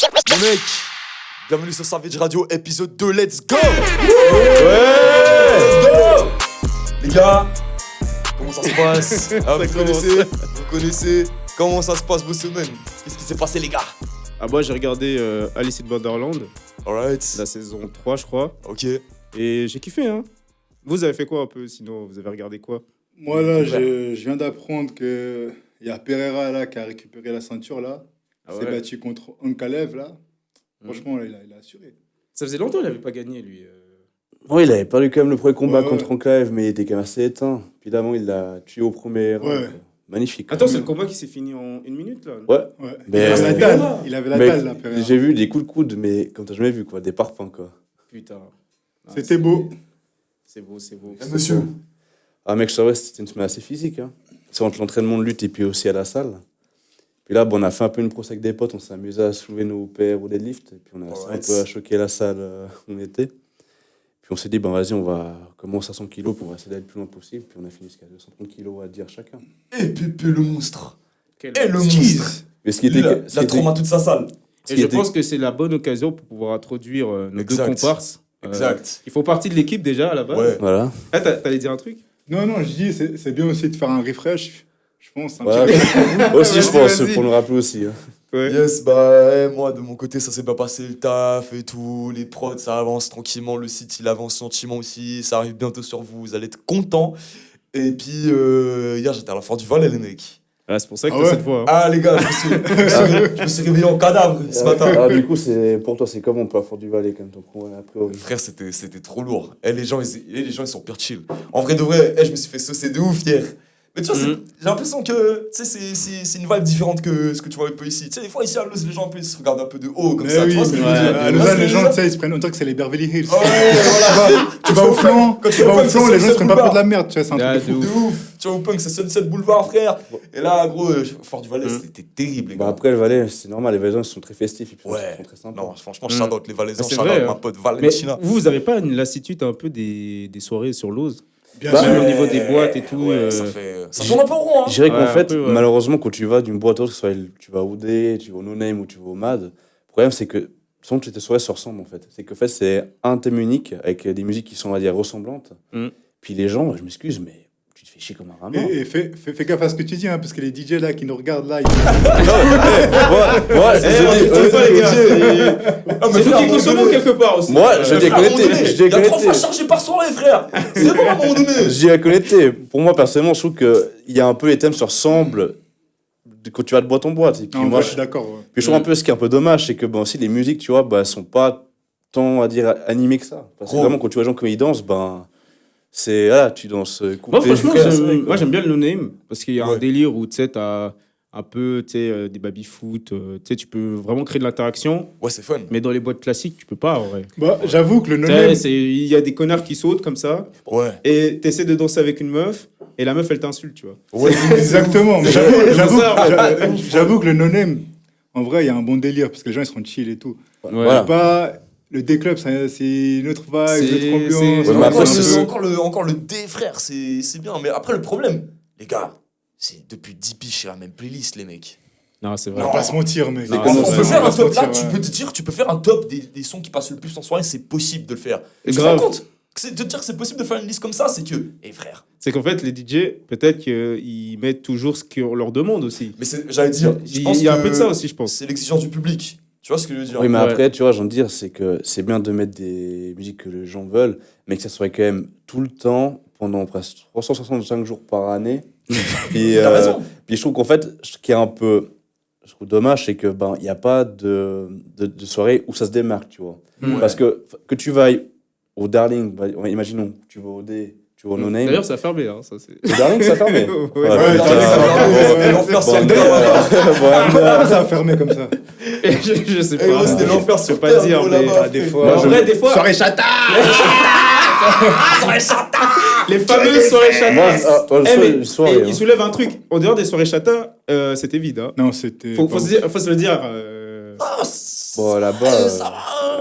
Les mecs, bienvenue sur Savage Radio, épisode 2, let's go! Let's go! Les gars, comment ça se passe? Vous connaissez comment ça se passe vos semaines? Qu'est-ce qui s'est passé les gars? Ah moi j'ai regardé Alice in Borderland, Alright. la saison 3 je crois, Ok. et j'ai kiffé hein. Vous avez fait quoi un peu sinon? Vous avez regardé quoi? Moi là, je viens d'apprendre que il y a Pereira là qui a récupéré la ceinture là. Ah S'est ouais. battu contre Ankalev là. Franchement, là, il a assuré. Ça faisait longtemps qu'il n'avait pas gagné lui. Ouais, il avait perdu quand même le premier combat Ouais, contre ouais. Ankalev, mais il était quand même assez éteint. Puis d'avant, il l'a tué au premier round. Ouais. Magnifique. Attends, c'est le combat qui s'est fini en 1 minute là? Ouais. Ouais. Mais- il avait la Pereira. dalle. Il avait la Mec, dalle là, Pereira. j'ai vu des coups de coude, mais comme t'as jamais vu, quoi. Des parpaings, quoi. Putain. Ah, C'était c'est- beau. C'est beau, c'est beau. Eh, monsieur. Ah, mec, je savais que c'était une semaine assez physique. Hein. C'est entre l'entraînement de lutte et puis aussi à la salle. Puis là, bon, on a fait un peu une prosse avec des potes. On s'est amusé à soulever nos pères au deadlift. Et puis on a un Alright. peu à choquer la salle où on était. Puis on s'est dit, ben vas-y, on va commencer à 100 kilos pour essayer d'aller le plus loin possible. Puis on a fini jusqu'à 230 kilos à dire chacun. Et Pépé le monstre. Quel Et le skis. monstre. Mais ce qui Lui, était. là, il a trauma toute sa salle. Et je pense que c'est la bonne occasion pour pouvoir introduire nos Exact. deux comparses. Exact. Ils font partie de l'équipe déjà à la base. Ouais. Voilà. Ah, t'allais dire un truc? Non, non, je dis, c'est bien aussi de faire un refresh. Je pense. Un Voilà. petit Aussi, je Vas-y, pense, vas-y. pour nous rappeler aussi. Hein. Ouais. Yes, bah moi de mon côté ça s'est bien passé le taf et tout, les prods ça avance tranquillement, le site il avance gentiment aussi, ça arrive bientôt sur vous, vous allez être contents. Et puis hier j'étais à la Fort du Valais les mecs. Ah, c'est pour ça que Ah t'as ouais. cette voix. Hein. Ah les gars, je me suis réveillé en cadavre ce matin. Alors, du coup, pour toi, c'est comment pour la Fort du Valais, comme ton pro, a priori? Frère c'était trop lourd. Les gens ils sont pire chill. En vrai de vrai, je me suis fait saucer de ouf hier. Mais tu vois, j'ai l'impression que tu sais, c'est une vibe différente que ce que tu vois un peu ici. Tu sais, des fois ici à Los, les gens un peu, ils se regardent un peu de haut comme Mais ça. oui, Tu vois ce que je veux mais dire? à Tu vois ce Lausanne, que les je veux gens, dire? tu sais, ils se prennent, on dirait que c'est les Beverly Hills. Ouais, voilà. Tu vas au flanc, Quand tu vas au flanc, les gens se prennent pas pour de la merde, tu vois, c'est un Ah, truc de de fou. ouf. De ouf. Tu vois, au punk, c'est Sunset Boulevard, frère. Et là, gros, Fort du Valais, c'était terrible, les Bah gars. après, le Valais, c'est normal, les Valaisans, ils sont très festifs, et puis Ouais. ils sont très sympas. Non, franchement, shout out les Valaisans, Ah, c'est shout vrai, out ma hein. pote Mais Valentina. vous avez pas une lassitude un peu des soirées sur l'Ose? Bien Bah, sûr. Même au niveau des boîtes et tout. Ouais, ça tourne un peu en rond, hein. Je dirais Ouais, qu'en un fait, peu, ouais. malheureusement, quand tu vas d'une boîte à l'autre, que ce soit tu vas au D, tu vas au No Name ou tu vas au Mad, le problème, c'est que souvent, tes soirées se ressemblent, en fait. C'est qu'en fait, c'est un thème unique, avec des musiques qui sont, on va dire, ressemblantes. Mm. Puis les gens, je m'excuse, mais tu te fais chier comme un ramin. Et fais gaffe à ce que tu dis, hein, parce que les DJ là qui nous regardent là, ils... Moi, Ah, mais C'est frère, faut qu'ils à un moment consomment donné- quelque part aussi. Moi, je dis frère, à un moment connecté. donné, Je dis il y a 3 connecté. fois chargé par soirée, frère. C'est bon à un moment donné. Je dis à connecter. Pour moi, personnellement, je trouve qu'il y a un peu les thèmes se ressemblent quand tu vas de boîte en boîte. Et puis Non, moi, je suis d'accord. Ouais. puis je trouve un peu ce qui est un peu dommage, c'est que bon, aussi les musiques, tu vois, bah, elles sont pas tant à dire animées que ça. Parce que Gros. vraiment, quand tu vois les gens comme ils dansent, ben, c'est là, tu danses. Moi, coupé, franchement, frère, c'est vrai, quoi. j'aime bien le no-name parce qu'il y a Ouais. un délire où tu sais, t'as un peu des baby-foot, tu sais, tu peux vraiment créer de l'interaction, Ouais, c'est fun. mais dans les boîtes classiques, tu peux pas en vrai. Bah, j'avoue que le Tu sais, no-name, il y a des connards qui sautent comme ça Ouais. et t'essaies de danser avec une meuf et la meuf elle t'insulte, tu vois. Ouais. exactement. Mais ça, j'avoue que le no-name, en vrai, il y a un bon délire, parce que les gens ils seront chill et tout. Voilà. Pas le D-Club, c'est une autre vibe, C'est- une autre ambiance. c'est- Ouais, mais après, c'est- encore le D, frère, c'est bien. Mais après, le problème, les gars, c'est depuis 10 piges, c'est la même playlist, les mecs. Non, c'est On vrai. va pas se mentir, mec. Non, On c'est peut vrai. faire un se top là, mentir, tu ouais. peux te dire, tu peux faire un top des sons qui passent le plus en soirée, c'est possible de le faire. Tu te Grave. rends compte de te dire que c'est possible de faire une liste comme ça, c'est que, frère, C'est qu'en fait, les DJ, peut-être qu'ils mettent toujours ce qu'on leur demande aussi. mais j'allais dire, je pense Il y a un que peu de ça aussi, je pense. c'est l'exigence du public. Tu vois ce que je veux dire? Oui, mais Ouais. après, tu vois, j'ai envie de dire, c'est que c'est bien de mettre des musiques que les gens veulent, mais que ça soit quand même tout le temps, pendant presque 365 jours par année. Puis, T'as raison. puis je trouve qu'en fait, ce qui est un peu, je trouve dommage, c'est que ben il n'y a pas de soirée où ça se démarque, tu vois. Ouais. Parce que tu vas au Darling, imaginons, tu vas au D, tu vas au No Name. D'ailleurs, ça a fermé, hein, ça c'est. Le Darling, ça fermé. Ouais. Ouais, Ouais, putain, ça va fermer, ouais, c'était l'enfer sur Terre. Pourquoi ça a fermé comme ça? Je sais Eh, gros, pas. c'était l'enfer Je sur peux Terre, pas dire, gros, mais là-bas, des frère. fois. Moi, En je- vrai, des fois. Soirée chata! Les fameuses soirées Moi, chata. toi, Eh, mais- le soirée, et hein. il soulève un truc. En dehors des soirées chata, c'était vide. Hein. Non, c'était. Faut se le dire. Bon, là-bas. Ça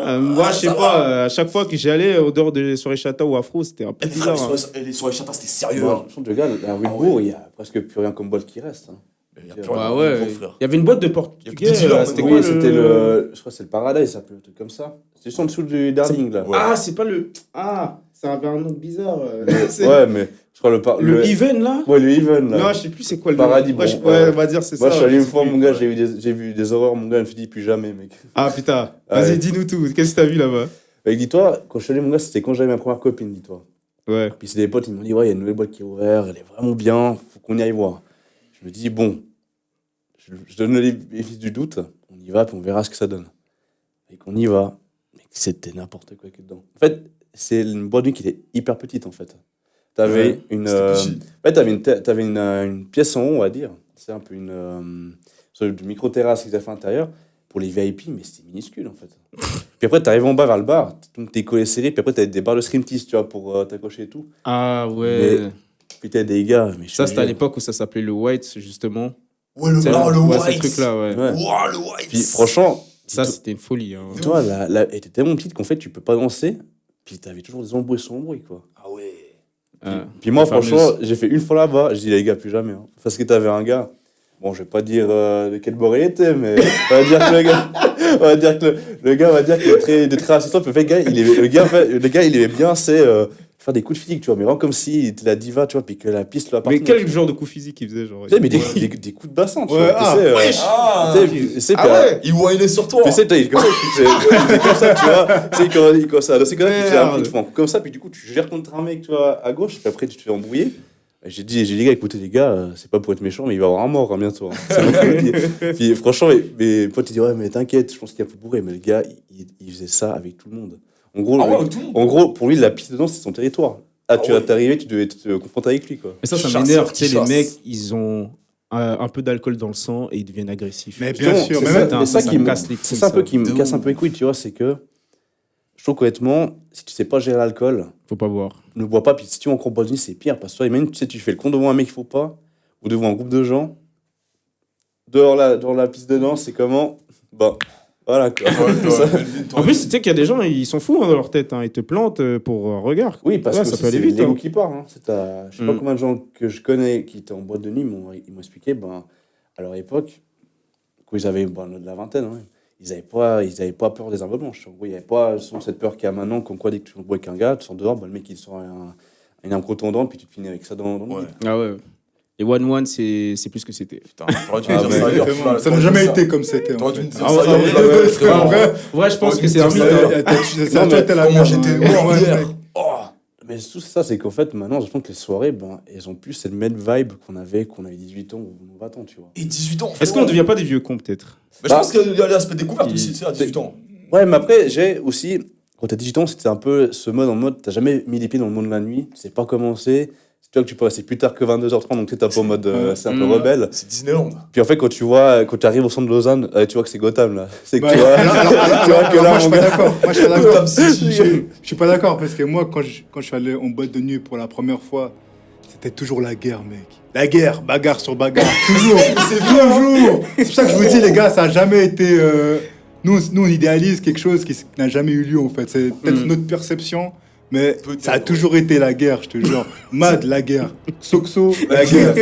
va. Moi, je sais ça pas, à chaque fois que j'y allais, au dehors des soirées chata ou afro, c'était un peu Eh, frère, bizarre. Hein. les soirées chata, c'était sérieux. Bon, hein. je trouve que, gars, à Wilbourg, il y a presque plus rien comme boîte qui reste. Hein. Il y a plus Ouais, rien, Bah ouais, gros frère. il y avait une boîte de Il y a portugais. plus de dealers, C'était maintenant. quoi Oui, c'était le. Je crois que c'est le Paradise, ça s'appelle un truc comme ça. C'est juste en dessous du Darling, là. Ouais. Ah, c'est pas le. Ah, ça avait un nom bizarre. C'est Ouais, mais je crois le Even là. Ouais, le Even, là. Non, je sais plus c'est quoi le Paradis, nom. bon, Ouais, on va dire c'est ça. Moi, je suis allé je une sais fois, plus. mon gars, j'ai vu des horreurs, mon gars, je me suis dit, plus jamais, mec. Ah putain, Ouais. vas-y, dis-nous tout. Qu'est-ce que t'as vu là-bas? Bah, dis-toi, quand je suis allé, mon gars, c'était quand j'avais ma première copine, dis-toi. Ouais. Puis c'est des potes, ils m'ont dit, ouais, il y a une nouvelle boîte qui est ouverte, elle est vraiment bien, faut qu'on y aille voir. Je me dis, bon, je donne les bénéfices du doute, on y va, puis on verra ce que ça donne. Et qu'on y va, mais c'était n'importe quoi que dedans. En fait, c'est une boîte de nuit qui était hyper petite, en fait. T'avais Ouais, une, c'était petit. en fait, t'avais une pièce en haut, on va dire. C'est un peu une sorte de micro-terrasse qu'ils avaient fait à l'intérieur pour les VIP, mais c'était minuscule, en fait. Puis après, t'arrives en bas vers le bar, donc t'es collé serré, puis après, t'as des barres de striptease, tu vois, pour t'accrocher et tout. Ah ouais. Puis t'as des gars, mais je Ça, te c'était à jure. l'époque où ça s'appelait le White, justement. Ouais, le, C'est ah, le ouais, white. ce truc-là, ouais. Ouais. Ouah, le white. Puis franchement, Ça, c'était une folie. Hein. toi, elle était tellement petite qu'en fait, tu peux pas danser, puis t'avais toujours des embrouilles sur embrouilles, quoi. Ah ouais. Puis moi, la fameuse. franchement, j'ai fait une fois là-bas, je dis les gars, plus jamais. Hein. Parce que t'avais un gars, bon, je vais pas dire de quel bord il était, mais on va dire que le gars, on va dire que le gars va dire qu'il est très assistant. Puis en fait, le gars, il aimait bien, c'est faire des coups de physique, tu vois, mais vraiment comme si il était la diva, tu vois, puis que la piste lui Mais appartenait. quel genre de coup physique il faisait, genre? Tu sais, mais des coups de bassin, tu Ouais, vois. ah, tu sais, Wesh. Ah, tu sais, puis- tu sais, ah puis, ouais. Il whinait sur toi. tu sais, t'as comme ça, puis c'est comme ça, tu vois. Tu sais, quand il commence à danser comme ça, puis tu fais un coup de fond comme ça, puis du coup, tu gères contre un mec, tu vois, à gauche, puis après, tu te fais embrouiller. Et j'ai dit, les gars, écoutez, les gars, c'est pas pour être méchant, mais il va y avoir un mort hein, bientôt. Hein. C'est moi qui le dis. Puis franchement, mes potes, ils disent, ouais, mais t'inquiète, je pense qu'il y a un peu bourré. Mais le gars, il faisait ça avec tout le monde. En gros, Ah ouais, tout le monde. en gros pour lui, la piste de danse, c'est son territoire. Ah, tu Ah vas ouais. t'arriver, tu devais te confronter avec lui, quoi. Mais ça Chasseur m'énerve. qui Tu sais, les chasse. mecs, ils ont un peu d'alcool dans le sang et ils deviennent agressifs. Mais bien Justement, sûr, c'est mais ça, même- Putain, mais ça ça qui me me casse les couilles, c'est ça un peu ça. qui me De casse un ouf. peu les couilles, tu vois, c'est que je trouve qu'honnêtement, si tu sais pas gérer l'alcool, Faut pas boire. ne bois pas, puis si tu es en cours de nuit, c'est pire, parce que toi, même, tu sais, tu fais le con devant un mec qu'il faut pas, ou devant un groupe de gens, dehors la piste de danse, c'est comment? Bah, voilà, quoi. Ça- En plus, tu sais qu'il y a des gens, ils sont fous hein, dans leur tête. Hein. Ils te plantent pour un regard. Oui, parce Ouais, que ça aussi, peut aller c'est vite, l'ego hein. qui parle. Hein. Je sais pas Mm. combien de gens que je connais qui étaient en boîte de nuit, ils m'ont expliqué, ben, à leur époque, quand ils avaient de la vingtaine, hein, ils avaient pas peur des armes blanches. En gros, il n'y avait pas cette peur qu'il y a maintenant, comme quoi dès que tu bois avec un gars, tu sors dehors, ben, le mec il sort une arme contondante, puis tu te finis avec ça dans le Ouais. lit. Ah ouais. Les one-one, c'est plus ce que c'était. Putain, t'aurais dû me Ah, dire mais ça ailleurs. Exactement. Ça n'a T'aurais dû jamais dire ça. été comme c'était. en T'aurais dû fait. me dire Ah ça ouais, ailleurs. ouais, Ouais, frère. En vrai, En vrai, je pense que Ouais, c'est un tu mythe. sais, Hein. ça a mais été la Comment merde, j'étais hein. mort Ouais, hier. mec. Oh. Mais tout ça, c'est qu'en fait, maintenant, je pense que les soirées, ben, elles ont plus cette même vibe qu'on avait 18 ans ou 20 ans, tu vois. Et 18 ans. Est-ce qu'on frérot. ne devient pas des vieux cons, peut-être? Mais je pense qu'il y a l'aspect découverte aussi, tu sais, à 18 ans. Ouais, mais après, j'ai aussi, quand t'as 18 ans, c'était un peu ce mode, t'as jamais mis les pieds dans le monde de la nuit, tu sais pas comment c'est. Tu vois que tu peux rester plus tard que 22h30, donc tu sais, t'es un peu en mode, c'est un peu rebelle. C'est Disneyland. Puis en fait, quand tu arrives au centre de Lausanne, tu vois que c'est Gotham, là. C'est que Ouais, tu vois, tu vois que alors, là, moi, je suis mon pas gars- d'accord. Moi, je suis pas d'accord. Gotham City. Je suis pas d'accord parce que moi, quand je suis allé en boîte de nuit pour la première fois, c'était toujours la guerre, mec. La guerre, bagarre sur bagarre, toujours. C'est toujours. C'est pour ça que je vous dis, les gars, ça a jamais été. Nous, on idéalise quelque chose qui n'a jamais eu lieu, en fait. C'est peut-être notre perception, mais Peut-être, ça a toujours été la guerre, je te jure. Mad, la guerre. Soxo, la guerre.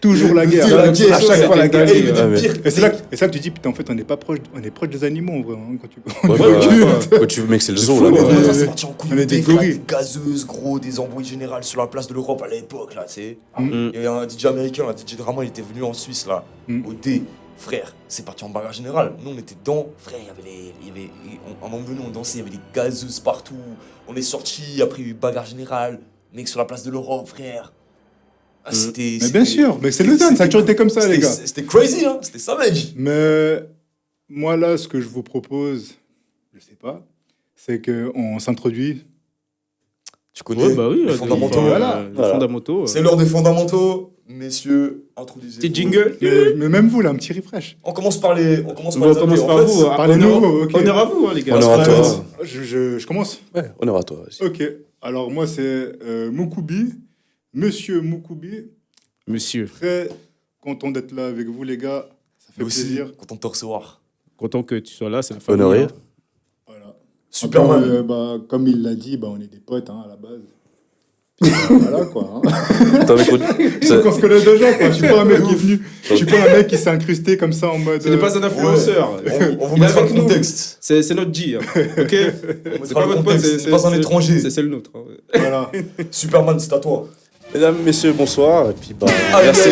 Toujours la guerre. La guerre, À chaque fois, la guerre. Et le Ah, mais- pire, Et c'est là que tu dis, putain, en fait, on est proche des animaux, en vrai. Hein, quand tu... Ouais, quand tu mec, c'est le zoo, là. fou, quoi. ouais. Moi, c'est parti en couille On est de des frère, gorilles. des gazeuses, gros, des embrouilles générales sur la place de l'Europe à l'époque, là, tu sais. Mm. Il y avait un DJ américain, un DJ Drama, il était venu en Suisse, là, Mm. au D. Frère, c'est parti en bagarre générale. Nous, on était dedans. Frère, à un moment donné, on dansait, il y avait des gazeuses partout. On est sortis, après, il y a eu bagarre générale. Mec, sur la place de l'Europe, frère. Ah, c'était. Mais bien sûr, mais c'est Lausanne, ça a toujours été comme ça, les gars. C'était crazy, hein. C'était savage. Mais moi, là, ce que je vous propose, je sais pas, c'est qu'on s'introduit. Tu connais Ouais, bah oui. les fondamentaux. Voilà. Les fondamentaux. C'est l'heure des fondamentaux. Messieurs, introduisez. Petit jingle. Mais même vous, là, un petit refresh. On commence par les. On commence par On les commence invités. par En fait, vous. hein. par les Honneur- nouveaux, ok. Honneur à vous, hein, les gars. Honneur à toi. Je commence. Ouais, honneur à toi. vas-y. Ok. Alors, moi, c'est Moukoubi. Monsieur Moukoubi. Monsieur, Très content d'être là avec vous, les gars. Ça fait Nous aussi, plaisir. content de te recevoir. content que tu sois là, c'est la famille. Honoré. hein. Voilà. Super Après, mal. comme il l'a dit, on est des potes hein, à la base. Voilà quoi. Hein. Attends, mais quoi, ça- Donc on se connaît déjà quoi. Je suis pas un mec qui est venu. Je suis pas un mec qui s'est incrusté comme ça en mode. Ce n'est pas un influenceur. On vous Il est mettra avec le nous. contexte. C'est notre G. Hein. Ok. On C'est mettra le contexte. C'est pas un étranger. C'est le nôtre. Hein. Voilà. Superman, c'est à toi. Mesdames, messieurs, bonsoir. Et puis, bah, Ah, merci.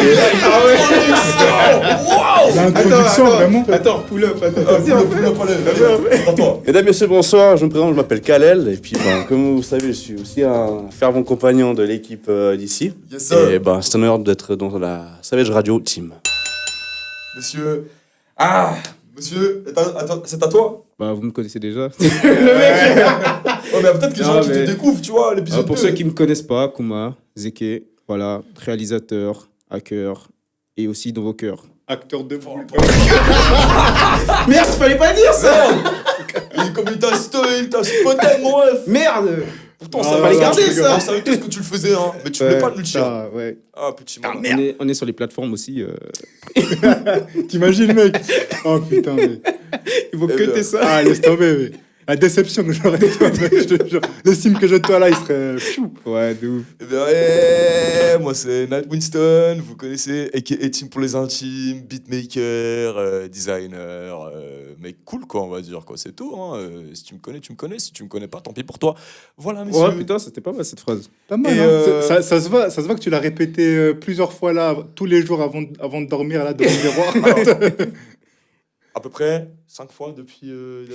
L'introduction vraiment. Attends, pull up. C'est à toi. Mesdames, messieurs, bonsoir. Je me présente, je m'appelle Kalel. Et puis, ben, comme vous savez, je suis aussi un fervent compagnon de l'équipe d'ici. Yes, sir. Et ben, c'est un honneur d'être dans la Savage Radio Team. Monsieur. Ah, monsieur, attends, c'est à toi. Bah, vous me connaissez déjà. Oh, mais peut-être que les gens Non, qui mais- te découvrent, tu vois, l'épisode Pour 2. ceux qui me connaissent pas, Kuma, Zeke, voilà, réalisateur, hacker et aussi dans vos cœurs. Acteur de voix. Merde, fallait pas dire ça. Et comme il t'a spoté, mon ref. Merde. Pourtant, Ah, ça fallait garder ça. On savait tous que tu le faisais, hein. Mais tu voulais pas nous le dire. Ah, ouais. Ah, petit malin. On est sur les plateformes aussi. T'imagines mec. Oh putain mais. Il faut Eh que bien. ça. Ah laisse tomber mais. La déception que j'aurais de toi, mec, je te jure. L'estime que j'ai de toi là, il serait. Pfiou. Ouais, de ouf. Eh bien, ouais, moi c'est Nat Winston, vous connaissez, a.k.a. Team pour les intimes, beatmaker, designer, mec cool quoi, on va dire quoi, c'est tout. Hein. Si tu me connais, tu me connais, si tu me connais pas, tant pis pour toi. Voilà, messieurs. Ouais, putain, c'était pas mal cette phrase. Pas mal, Et, hein. Ça se voit que tu l'as répété plusieurs fois là, tous les jours avant de dormir là, devant le miroir. À peu près 5 fois depuis le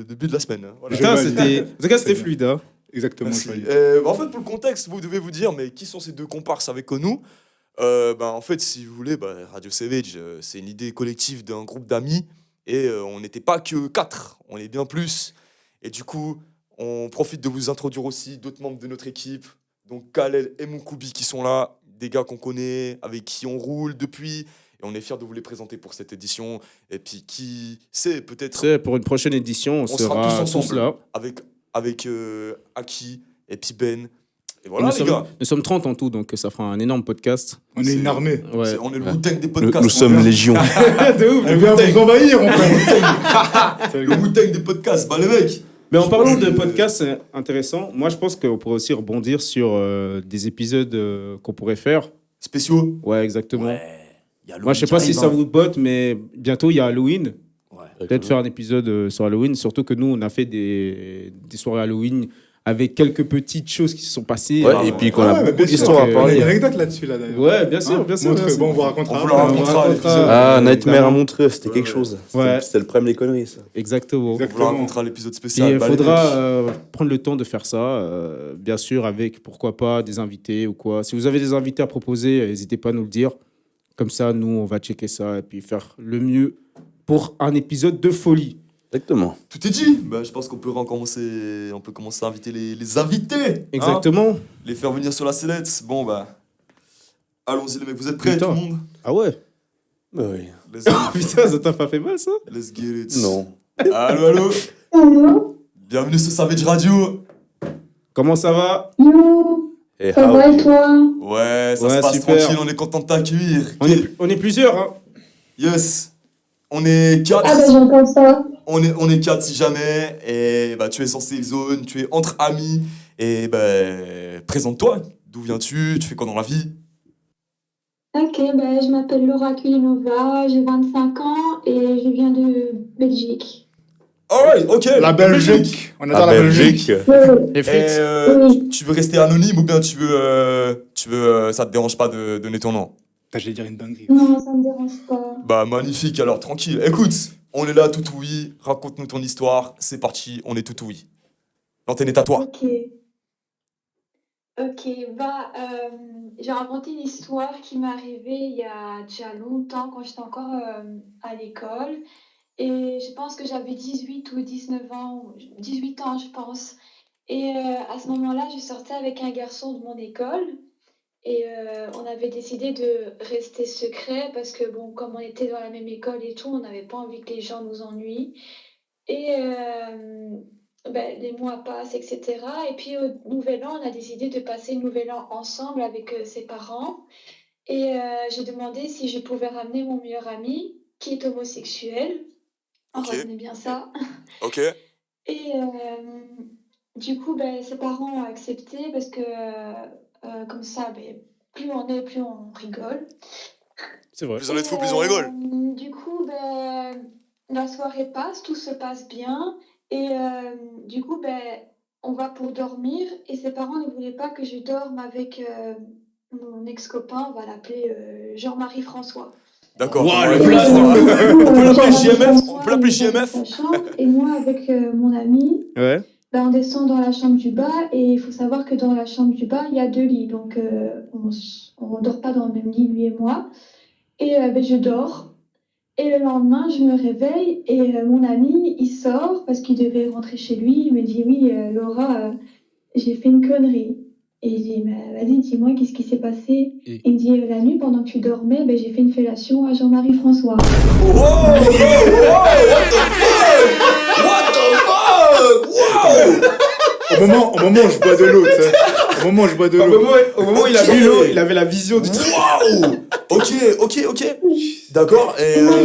début de la semaine. Hein. Voilà. Putain, valide. c'était. En tout cas, c'était C'est bien. fluide, hein. Exactement. Merci. je valide. En fait, pour le contexte, vous devez vous dire, mais qui sont ces deux comparses avec nous En fait, si vous voulez, Radio Savage, c'est une idée collective d'un groupe d'amis. Et on n'était pas que 4, on est bien plus. Et du coup, on profite de vous introduire aussi d'autres membres de notre équipe. Donc Kalel et Moukoubi qui sont là, des gars qu'on connaît, avec qui on roule depuis. Et on est fiers de vous les présenter pour cette édition. Et puis, qui sait, peut-être Tu sais, pour une prochaine édition, on sera sera tous tous ensemble. là. avec Aki et puis Ben. Et voilà, les nous, gars. sommes 30 en tout, donc ça fera un énorme podcast. On est une armée. Ouais. On est le Wu-Tang des Nous, podcasts. nous sommes légion. De ouf. On vient vous envahir, on fait. Le Wu-Tang des podcasts. Bah, les mecs. Mais en parlant de podcast intéressant, moi je pense qu'on pourrait aussi rebondir sur des épisodes qu'on pourrait faire. Spéciaux. Ouais, exactement. Y a Moi je sais pas si ça vous botte, mais bientôt il y a Halloween. Peut-être faire un épisode sur Halloween, surtout que nous on a fait des soirées Halloween avec quelques petites choses qui se sont passées. Ouais, et puis qu'on a Ouais, mais beaucoup bien sûr, d'histoires à que- On a une parler. anecdote là-dessus là d'ailleurs. Ouais, bien sûr, Hein, bien sûr. montrez. bien sûr. Bon, on vous racontera. On vous la après. racontera à l'épisode. Ah, Nightmare à Évidemment. Montreux, c'était quelque chose. Ouais. C'était le problème des conneries, ça. Exactement. On vous la Exactement. racontera à l'épisode Et spécial. il Bah, les faudra mecs. prendre le temps de faire ça, bien sûr, avec pourquoi pas des invités ou quoi. Si vous avez des invités à proposer, n'hésitez pas à nous le dire. Comme ça, nous, on va checker ça et puis faire le mieux pour un épisode de folie. Exactement. Tout est dit. Bah, je pense qu'on peut commencer à inviter les invités. hein. Exactement. Les faire venir sur la sellette. Bon, bah. Allons-y, les mecs. Vous êtes prêts, Putain. tout le monde? Ah ouais. Bah oui. Let's go. Putain, ça t'a pas fait mal, ça? Let's get it. Non. Allô, allô. Allô. Bienvenue sur Savage Radio. Comment ça va? Yo, Et ça va et toi? Ouais, ça Ouais, se passe super. tranquille. On est content de t'accueillir. On est plusieurs, hein? Yes. On est 4. Ah bah j'entends ça. On est 4 si jamais. Et bah, tu es en safe zone, tu es entre amis. Et bah, présente-toi. D'où viens-tu? Tu fais quoi dans la vie? Ok, bah je m'appelle Laura Kulinova, j'ai 25 ans et je viens de Belgique. Alright, ok. La Belgique. On adore La la Belgique. Belgique. Ouais, Les Et, frites. oui. tu veux rester anonyme ou bien tu veux ça te dérange pas de donner ton nom? Putain, j'allais dire une dinguerie. Non, ça me dérange pas. Bah magnifique, alors tranquille. Écoute, on est là tout oui, raconte-nous ton histoire, c'est parti, on est tout oui. L'antenne est à toi. Ok. Ok, bah j'ai inventé une histoire qui m'est arrivée il y a déjà longtemps quand j'étais encore à l'école. Et je pense que j'avais 18 ou 19 ans, 18 ans je pense. Et à ce moment-là, je sortais avec un garçon de mon école. Et on avait décidé de rester secret parce que, bon, comme on était dans la même école et tout, on n'avait pas envie que les gens nous ennuient. Et ben, les mois passent, etc. Et puis au Nouvel An, on a décidé de passer le Nouvel An ensemble avec ses parents. Et j'ai demandé si je pouvais ramener mon meilleur ami, qui est homosexuel. Ok. Retenez bien ça. Ok. Et du coup, ben, ses parents ont accepté parce que comme ça, ben, plus on est, plus on rigole. C'est vrai. Plus on est de fous, plus on rigole. Du coup, ben, la soirée passe, tout se passe bien. Et du coup, ben, on va pour dormir. Et ses parents ne voulaient pas que je dorme avec mon ex-copain, on va l'appeler Jean-Marie François. D'accord. Ouah, Ouais, le ouais, blason. ouais. On peut l'appeler Jean-Marie JMF. On François, peut l'appeler il est dans JMF. sa chambre. Et moi, avec mon ami, Ouais. ben, on descend dans la chambre du bas. Et il faut savoir que dans la chambre du bas, il y a 2 lits. Donc, on ne dort pas dans le même lit, lui et moi. Et ben, je dors. Et le lendemain, je me réveille et mon ami, il sort parce qu'il devait rentrer chez lui. Il me dit, oui, Laura, j'ai fait une connerie. Et je dis, mais vas-y, dis-moi, qu'est-ce qui s'est passé? Et- Il me dit, la nuit, pendant que tu dormais, ben, j'ai fait une fellation à Jean-Marie François. Wow, wow, what the fuck? What the fuck? Wow! Au moment où je bois de l'eau, tu sais. Au moment où je bois de l'eau. Au moment où il a Ok. bu l'eau, il avait la vision du truc. Waouh! Ok. D'accord. Et Et moi,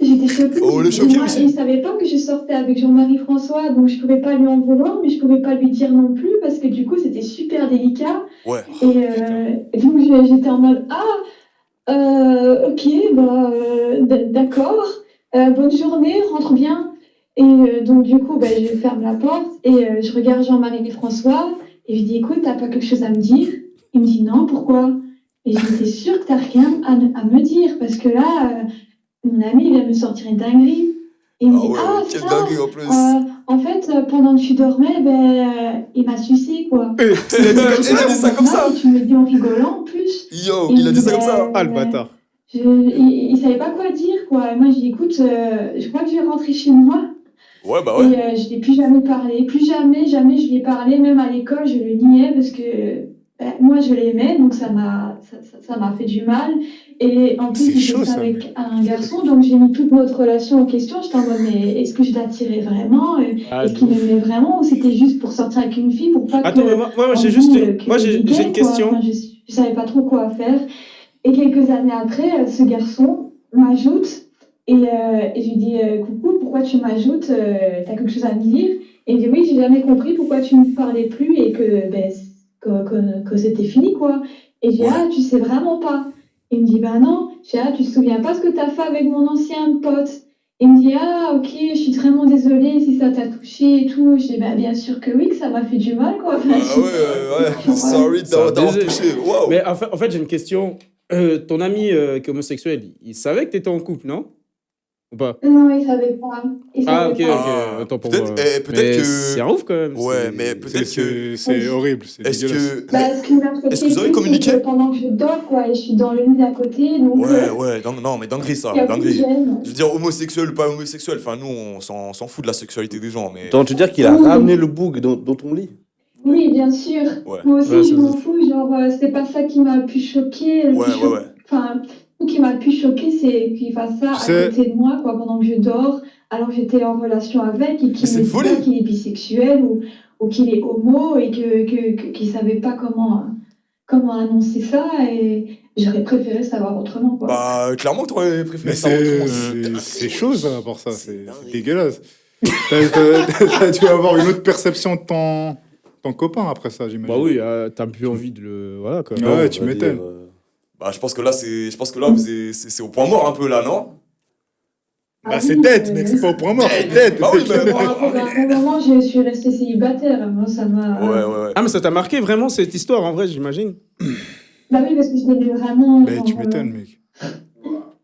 j'étais choquée. Oh, le Et choqué moi, aussi. il savait pas que je sortais avec Jean-Marie François, donc je pouvais pas lui en vouloir, mais je pouvais pas lui dire non plus, parce que du coup, c'était super délicat. ouais. Et donc, j'étais en mode, ok, bah, d'accord, bonne journée, rentre bien. Et donc, du coup, bah, je ferme la porte et je regarde Jean-Marie François et je lui dis, écoute, t'as pas quelque chose à me dire? Il me dit, non, pourquoi? Et je lui dis, t'es sûr que t'as rien à me dire? Parce que là, mon ami vient me sortir une dinguerie. Et il me Ah dit, ouais, quelle ça, dinguerie en plus. en fait, pendant que tu dormais, ben, il m'a sucé, quoi. Il a dit comme ça, il a dit ça comme ça. Et tu me dis en rigolant en plus. Yo, il a dit ça comme ça. Ah, le bâtard. Il savait pas quoi dire, quoi. Et moi, j'ai dit, écoute, je crois que je vais rentrer chez moi. Ouais, bah Et ouais. je l'ai plus jamais parlé. Plus jamais je lui ai parlé. Même à l'école, je le niais parce que moi, je l'aimais. Donc, ça m'a fait du mal. Et en plus, C'est il chaud, fait ça ça, avec un garçon. Donc, j'ai mis toute notre relation en question. J'étais en mode, mais est-ce que je l'attirais vraiment? Ah, Est-ce qu'il m'aimait vraiment? Ou c'était juste pour sortir avec une fille pour pas Attends, que. mais moi on j'ai dise juste que moi il est j'ai gay, une quoi. question. Enfin, je savais pas trop quoi faire. Et quelques années après, ce garçon m'ajoute et je lui dis coucou, pourquoi tu m'ajoutes? T'as quelque chose à me dire? Et il me dit oui, j'ai jamais compris pourquoi tu me parlais plus et que, ben, que c'était fini, quoi. Et je dis Ouais. ah, tu sais vraiment pas. Il me dit bah non. Je dis ah, tu te souviens pas ce que t'as fait avec mon ancien pote? Il me dit ah, ok, je suis vraiment désolée si ça t'a touché et tout. Je dis bah bien sûr que oui, que ça m'a fait du mal, quoi. Enfin, Ah ouais. Sorry C'est un d'avoir baiser. touché. Waouh. Mais en fait, j'ai une question. Ton ami qui est homosexuel, il savait que t'étais en couple, non? Ou pas? Non, il savait pas. Il Ah, savait ok, pas. ok. Ah, Autant pour peut-être- moi. peut-être Mais que- c'est un ouf quand même. Ouais, c'est- mais peut-être que. C'est horrible, c'est Est-ce dégueulasse. que. Bah, ce qui m'a choqué Est-ce que vous avez plus, communiqué? c'est que pendant que je dors, quoi, et je suis dans le lit d'à côté, donc Ouais, non, mais dinguerie ça, il n'y a plus de dinguerie. gêne. Je veux dire, homosexuel, pas homosexuel, enfin, nous, on s'en fout de la sexualité des gens, mais. Attends, tu veux dire qu'il a ramené le boug dans ton lit? Oui, bien sûr. Ouais. Moi aussi, Ouais, je ça- m'en fous. Genre, c'est pas ça qui m'a le plus choqué. Ouais. Enfin, ce qui m'a le plus choqué, c'est qu'il fasse ça Tu à sais- côté de moi, quoi, pendant que je dors, alors que j'étais en relation avec, et Mais qu'il c'est me une dit pas folie. qu'il est bisexuel ou qu'il est homo, et qu'il savait pas comment annoncer ça. Et j'aurais préféré savoir autrement, quoi. Bah, clairement, t'aurais préféré Mais ça autrement. c'est chaud, ça, pour ça. C'est C'est dingue. dégueulasse. T'as dû avoir une autre perception de ton copain après ça, j'imagine. Bah oui, t'as plus envie de le. Voilà quoi. Ouais, Non, tu on va m'étonnes. dire, Bah, je pense que là, c'est au point mort un peu, là, non? Bah, Ah c'est oui, dead, mec, c'est pas au point mort, c'est dead. Bah oui, mais Bon, après, à un moment, je suis restée célibataire. Moi, ça m'a. Ouais. Ah, mais ça t'a marqué vraiment cette histoire en vrai, j'imagine. Bah oui, parce que je l'ai vraiment. Mais genre, tu m'étonnes, mec.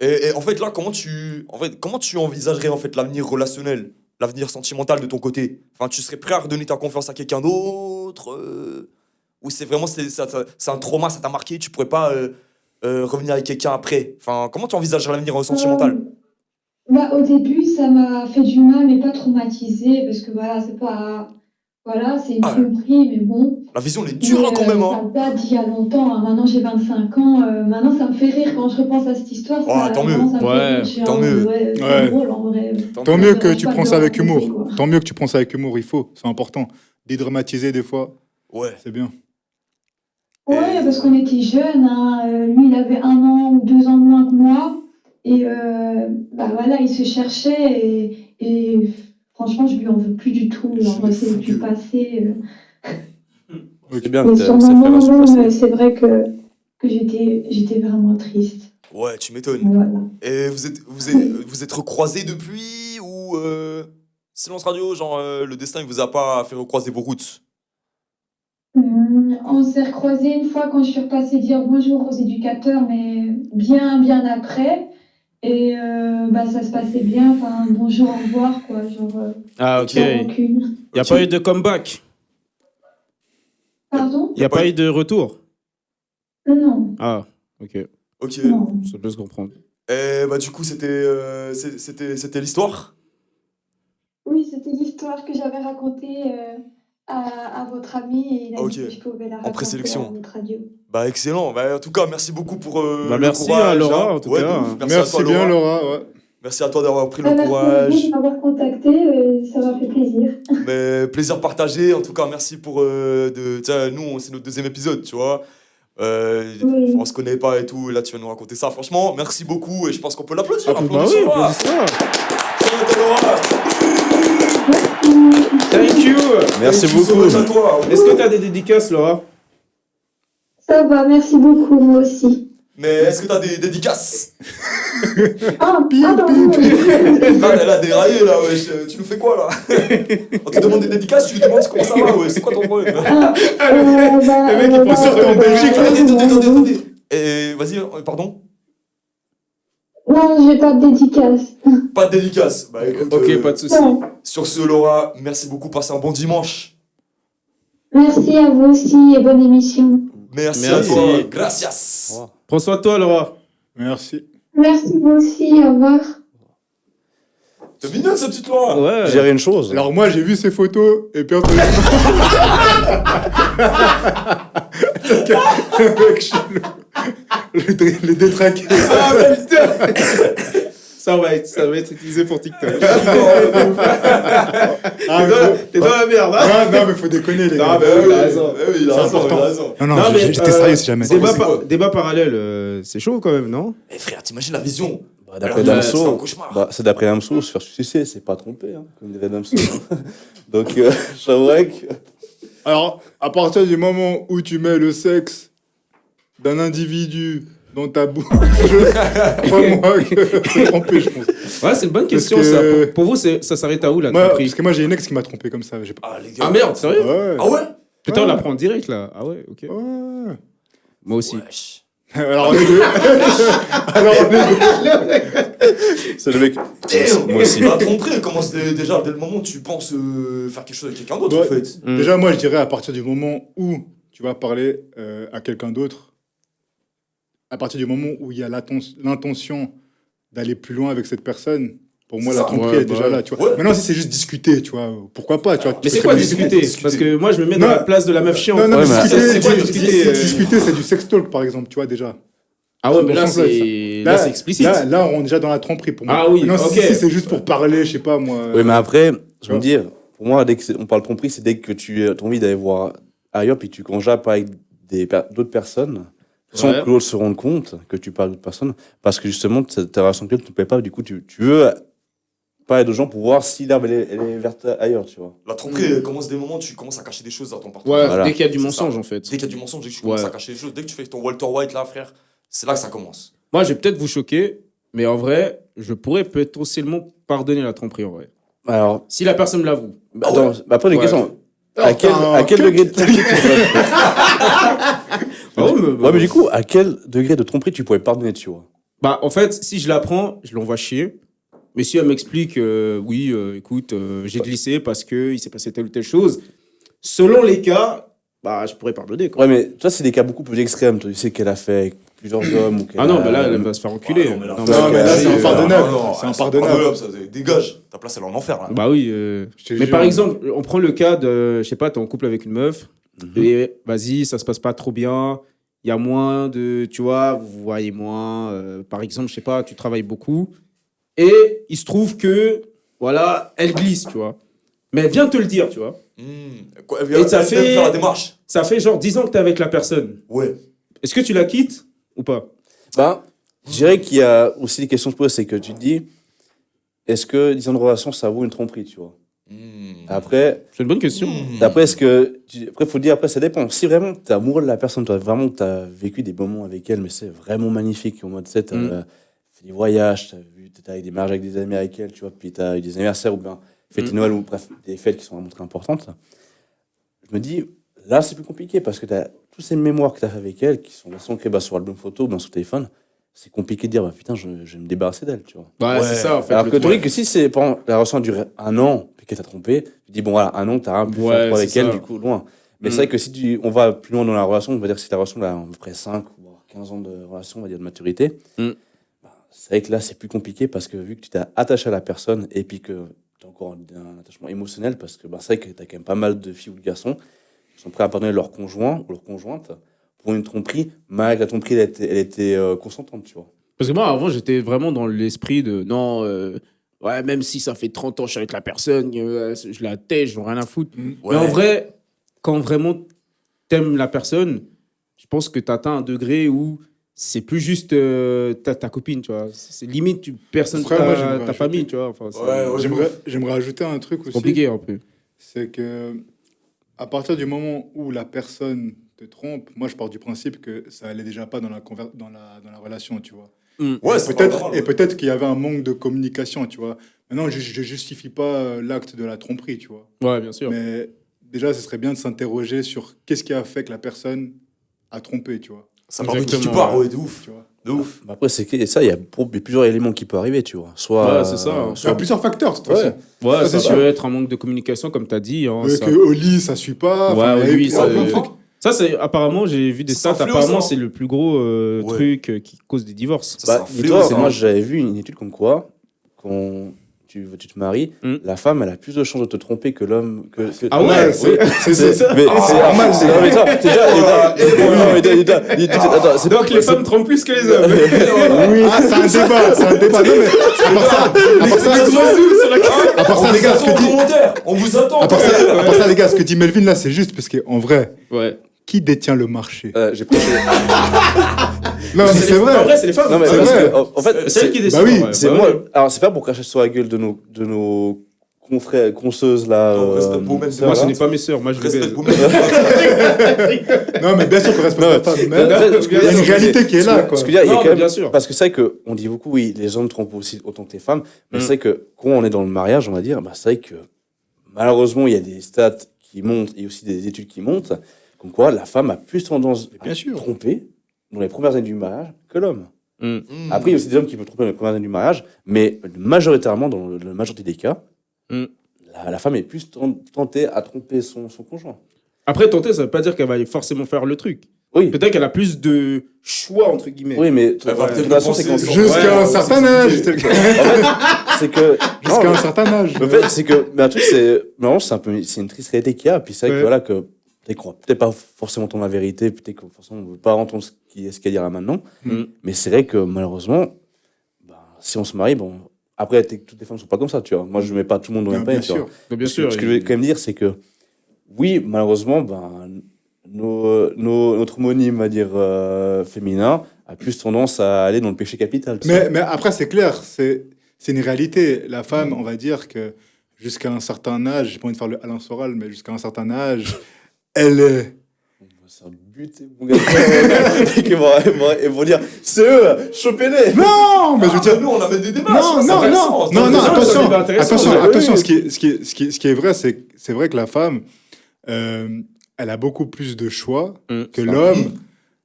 Et en fait, là, comment tu envisagerais, en fait, l'avenir relationnel, l'avenir sentimental de ton côté? Enfin, tu serais prêt à redonner ta confiance à quelqu'un d'autre? Ou c'est vraiment, c'est un trauma, ça t'a marqué, tu pourrais pas revenir avec quelqu'un après? Enfin, comment tu envisagerais l'avenir sentimental? Bah, au début, ça m'a fait du mal, mais pas traumatisé, parce que voilà, c'est pas. Voilà, c'est une Ah. tromperie, mais bon. La vision, elle est dure, hein, quand même, Ça hein. date d'il y a longtemps. Hein. Maintenant, j'ai 25 ans. Maintenant, ça me fait rire quand je repense à cette histoire. Oh, tant mieux. vraiment, ça me fait Ouais, rire. Je suis tant en mode, mieux. Ouais, c'est Ouais. drôle, en vrai. Tant mieux que dérange tu pas prends de ça avec le raconter, humour. quoi. Tant mieux que tu prends ça avec humour, il faut. C'est important. Dédramatiser des fois, Ouais. c'est bien. Ouais, parce qu'on était jeunes. Hein. Lui, il avait 1 an ou 2 ans de moins que moi. Et bah voilà, il se cherchait. Et franchement, je lui en veux plus du tout. Je Genre, l'ai c'est du fougueux. passé. C'est bien Mais que sur ça le fait moment relation même, passée. c'est vrai que j'étais vraiment triste. Ouais, tu m'étonnes. Voilà. Et vous êtes recroisés depuis ou silence radio, genre le destin il vous a pas fait recroiser vos routes? On s'est recroisés une fois quand je suis repassée dire bonjour aux éducateurs, mais bien après. Et bah, ça se passait bien. Enfin, bonjour, au revoir, quoi. Genre, Ah, ok. sans Il rancune. n'y a Ok. pas eu de comeback. Pardon? Il n'y a pas eu de retour. Non, Ah, ok. Ok. non. Ça peut se comprendre. Et bah du coup c'était l'histoire. Oui, c'était l'histoire que j'avais racontée à votre ami et il a Ok. dit que je pouvais la En raconter présélection. à votre radio. Bah excellent. Bah en tout cas merci beaucoup pour Bah, le merci, courage. Laura, hein. en tout Ouais, cas. de ouf. Merci à Merci toi bien, Laura. Laura. Ouais. Merci à toi d'avoir pris le Merci à vous courage. de m'avoir contacté, ça m'a fait plaisir. Mais plaisir partagé. En tout cas merci pour tiens, nous c'est notre deuxième épisode, tu vois. Oui. On se connaît pas et tout. Et là tu viens nous raconter ça. Franchement merci beaucoup et je pense qu'on peut l'applaudir. Ah, bah oui, Applaudissons, Laura. applaudissements. Salut, Laura. Thank you. Merci Thank you so beaucoup. much à toi. Est-ce que tu as des dédicaces, Laura? Ça va, merci beaucoup, moi aussi. Mais est-ce que t'as des dédicaces? Ah, pardon. Là, elle a déraillé là, wesh. Tu nous fais quoi là? On te demande des dédicaces, tu lui demandes comment ça va, ouais. C'est quoi ton problème? Le mec, il pense sortir en Belgique, là. Attendez. Et vas-y, pardon? Non, j'ai pas de dédicace. Pas de dédicace. Bah écoute, Ok, pas de soucis. Non. sur ce, Laura, merci beaucoup, passez un bon dimanche. Merci à vous aussi et bonne émission. Merci Merci. à toi. Gracias. Wow. Prends soin de toi, Laura. Merci. Merci vous aussi, au revoir. T'es mignonne cette petite Laura. Ouais. J'ai une chose. Alors moi, j'ai vu ces photos et puis entre le mec chelou. Les détraqués. Ah, putain. Ça va être utilisé pour TikTok. Ah, T'es dans la merde, hein? non, mais faut déconner, les Non, gars. mais oui, il a raison. Oui, il a C'est raison, important. il a raison. Non, Non, mais, j'étais sérieux si jamais. c'est quoi? Débat parallèle, c'est chaud quand même, non? Eh frère, t'imagines la vision? Bah, d'après Alors, c'est un Damso, cauchemar. c'est d'après Damso, se faire sucer, c'est pas tromper, hein, comme dirait Damso. Hein. Donc, j'avouerais que. Alors, à partir du moment où tu mets le sexe d'un individu dans ta bouche, crois-moi que c'est trompé, je pense. Ouais, c'est une bonne question, que- ça. Pour vous, ça s'arrête à où, la Moi, tromperie? parce que moi, j'ai une ex qui m'a trompé comme ça. J'ai pas... Ah les gars. Ah merde, sérieux? Ouais. Ah ouais? Putain, on Ouais. l'apprend en direct, là. Ah ouais, ok. Ouais. Moi aussi. Wesh. Alors, on est deux. Alors, on est deux. C'est le mec. Moi aussi. La tromperie, elle commence déjà dès le moment où tu penses faire quelque chose avec quelqu'un d'autre, Ouais. en fait. Mm. Déjà, moi, je dirais à partir du moment où tu vas parler à quelqu'un d'autre, à partir du moment où il y a l'intention d'aller plus loin avec cette personne, pour moi, C'est la ça. tromperie Ouais, est déjà bah là, tu vois. ouais. Maintenant, si c'est juste discuter, tu vois, pourquoi pas, tu vois. Mais c'est Parce quoi que- discuter? Parce que moi, je me mets dans Non. la place de la meuf chiante. Non, non, Ouais, mais mais discuter, c'est quoi discuter, discuter, c'est du sex talk, par exemple, tu vois, déjà. Ah ouais, mais là, Semble être c'est là, c'est explicite. Là, on est déjà dans la tromperie, pour moi. Ah oui, Maintenant, ok. si c'est juste pour parler, je sais pas, moi. Oui, mais après, je veux vois. dire, pour moi, dès qu'on parle tromperie, c'est dès que tu as envie d'aller voir ailleurs, puis tu conjappes avec d'autres personnes, sans Ouais. que l'autre se rende compte que tu parles d'autres personnes, parce que justement, ta relation actuelle ne te plaît pas, du coup, tu veux parler aux gens pour voir si l'herbe elle est verte ailleurs, tu vois. La tromperie, elle commence dès le moment où tu commences à cacher des choses à ton partenaire. Ouais, Voilà. dès qu'il y a du C'est mensonge, ça. en fait. Dès qu'il y a du mensonge, dès que tu commences Ouais. à cacher des choses, dès que tu fais ton Walter White là, frère, c'est là que ça commence. Moi, je vais peut-être vous choquer, mais en vrai, je pourrais potentiellement pardonner la tromperie, en vrai. Alors, Si la personne me l'avoue. bah, attends, bah, après, une Ouais. question. Alors, À quel que- degré de tromperie tu pourrais- Ah ouais, Ouais, mais du coup, à quel degré de tromperie tu pourrais pardonner, tu vois? Bah, en fait, si je l'apprends, je l'envoie chier. Mais si elle m'explique, oui, écoute, j'ai glissé parce qu'il s'est passé telle ou telle chose, selon les cas, bah, je pourrais pardonner, quoi. Ouais, mais toi, c'est des cas beaucoup plus extrêmes. Tu sais qu'elle a fait avec plusieurs hommes ou qu'elle Ah non, a- bah là, elle va se faire enculer. Ah non, mais là, Non, Non, mais là, c'est oui, impardonnable. non, C'est impardonnable. ça, dégage. Ta place, elle est en enfer là. Bah oui. Je te Mais jure. par exemple, on prend le cas de, je sais pas, t'es en couple avec une meuf, Mhm. et vas-y, ça se passe pas trop bien, il y a moins de, tu vois, vous voyez moins, par exemple, je sais pas, tu travailles beaucoup, et il se trouve que, voilà, elle glisse, tu vois. Mais elle vient te le dire, tu vois. Quoi, elle Et vient ça elle vient fait- faire la démarche. Ça fait genre 10 ans que t'es avec la personne. Ouais. Est-ce que tu la quittes ou pas? Bah, je dirais qu'il y a aussi des questions à se poser, c'est que tu te dis, est-ce que 10 ans de relation, ça vaut une tromperie, tu vois? Après, C'est une bonne question. après, après, faut dire, après, ça dépend. Si vraiment t'es amoureux de la personne, toi, vraiment que t'as vécu des moments avec elle, mais c'est vraiment magnifique. En mode, tu sais, t'as fait des voyages, t'as eu des mariages avec des amis avec elle, tu vois, puis t'as eu des anniversaires ou bien fêtes Noël ou bref, des fêtes qui sont vraiment très importantes. Je me dis, là, c'est plus compliqué parce que t'as tous ces mémoires que t'as fait avec elle, qui sont ancrées sur album photo, bien sur téléphone. C'est compliqué de dire, bah, putain, je vais me débarrasser d'elle, tu vois. Ouais, c'est ça, en fait. Alors le que truc. tu dis que si c'est, par exemple, la relation a duré 1 an, puis qu'elle t'a trompé, tu dis, bon, voilà, 1 an, t'as rien pu Ouais, faire avec c'est elle, ça. du coup, loin. Mais c'est vrai que si on va plus loin dans la relation, on va dire que si la relation a à peu près 5 ou 15 ans de relation, on va dire de maturité, c'est vrai que là, c'est plus compliqué parce que vu que tu t'es attaché à la personne et puis que tu as encore un attachement émotionnel, parce que c'est vrai que tu as quand même pas mal de filles ou de garçons qui sont prêts à pardonner leur conjoint ou leur conjointe pour une tromperie, malgré que la tromperie, elle était consentante, tu vois. Parce que moi, avant, j'étais vraiment dans l'esprit de non, ouais, même si ça fait 30 ans que je suis avec la personne, je la tais, je n'ai rien à foutre. Mais en vrai, quand vraiment t'aimes la personne, je pense que t'atteins un degré où c'est plus juste ta copine, tu vois. C'est limite, personne, Après, moi, j'aimerais ta ajouter- famille, tu vois. Enfin, c'est J'aimerais ajouter un truc aussi. compliqué un peu. C'est que à partir du moment où la personne te trompe, moi je pars du principe que ça allait déjà pas dans la relation, tu vois. Ouais, Et c'est pas peut-être grave. et peut-être qu'il y avait un manque de communication, tu vois. Maintenant, je justifie pas l'acte de la tromperie, tu vois. Ouais, bien sûr. Mais déjà, ce serait bien de s'interroger sur qu'est-ce qui a fait que la personne a trompé, tu vois. Ça part de qui tu Exactement, pars, ouais. ouais, de ouf. Tu vois. De ouf. Mais après, ça, il y a plusieurs éléments qui peuvent arriver, tu vois. Soit, Ouais, c'est ça. Il y a soit- plusieurs facteurs, de toute Ouais. façon. Ouais, Ça, ça c'est peut être un manque de communication, comme tu as dit. Hein, Que au lit, ça suit pas. Ouais, Enfin, au il y a lit, ça- plein de trucs. Ça, c'est apparemment, j'ai vu des Ça, stats. c'est un fléau, Apparemment, ça. c'est le plus gros Ouais. truc qui cause des divorces. Ça, c'est un dis-toi, fléau, ça. moi, j'avais vu une étude comme quoi, quand tu te maries, la femme, elle a plus de chances de te tromper que l'homme. Ah ouais, Ouais, oui. c'est ça. Mais Ah, c'est normal, c'est non, mais ça, c'est attends, c'est Donc, les femmes trompent plus que les hommes. Oui, c'est un débat, c'est un débat. Non, mais à part ça, à part ça, les gars, ce que dit, On vous attend. à part ça, les gars, ce que dit Melvin là, c'est juste parce qu'en vrai, Ouais. qui détient le marché? j'ai pris. Non, mais c'est En vrai. vrai, c'est les femmes. Non, mais C'est parce vrai. que, en fait, C'est elle qui décide. Bah oui, en vrai. c'est Bah moi. ouais. Alors, c'est pas pour cracher sur la gueule de nos confrères, consoeuses là. Non, respecte vous-même, sœurs, Moi, là. ce n'est pas mes sœurs. Moi, je les Respecte baise. vous-même. Non, mais bien sûr qu'on respecte Non, la femme. Mais en fait, ce que il y a je veux une dire, réalité qui est là, quoi. Ce que je veux dire, il y a Non, quand mais même- bien sûr. Parce que c'est vrai qu'on dit beaucoup, oui, les hommes trompent aussi autant que les femmes, mais c'est vrai que quand on est dans le mariage, on va dire, bah, c'est vrai que malheureusement, il y a des stats qui montent et aussi des études qui montent, comme quoi la femme a plus tendance à bien sûr. tromper dans les premières années du mariage que l'homme. Mm. Après, il y a aussi des hommes qui peuvent tromper dans les premières années du mariage, mais majoritairement, dans la majorité des cas, Mm. la femme est plus tentée à tromper son conjoint. Après, tenter, ça veut pas dire qu'elle va forcément faire le truc. Oui, Peut-être qu'elle a plus de choix, entre guillemets. oui, mais Elle va de peut-être toute façon, c'est penser quand- sur- Jusqu'à un Ouais, certain c'est âge. stylé. c'est que Jusqu'à non, un certain âge. le fait, c'est que, mais un truc, c'est, normalement, c'est une triste réalité qu'il y a, puis c'est vrai Ouais. que voilà, que peut-être qu'on va peut-être pas forcément entendre la vérité, peut-être qu'on forcément on veut pas entendre ce qu'il y a à dire là maintenant, mais c'est vrai que malheureusement, bah, si on se marie, bon, après, toutes les femmes sont pas comme ça, tu vois. Moi, je mets pas tout le monde dans le même Bien panier, tu vois. sûr. Donc, bien Ce que- sûr. Ce que je veux quand même dire, c'est que, oui, malheureusement, ben, notre homonyme, on va dire, féminin, a plus tendance à aller dans le péché capital. tu sais. Mais après, c'est clair, c'est une réalité. La femme, on va dire que jusqu'à un certain âge, j'ai pas envie de faire le Alain Soral, mais jusqu'à un certain âge, elle est. C'est un but, mon gars. Ils vont dire, c'est eux, chopez-les. Non, mais je veux dire. Nous, on a mis des débats. Non, c'est non, intéressant, c'est non, non, intéressant. attention, débat intéressant. attention, Oui, attention. oui. Ce qui est vrai, c'est vrai que la femme, elle a beaucoup plus de choix que l'homme.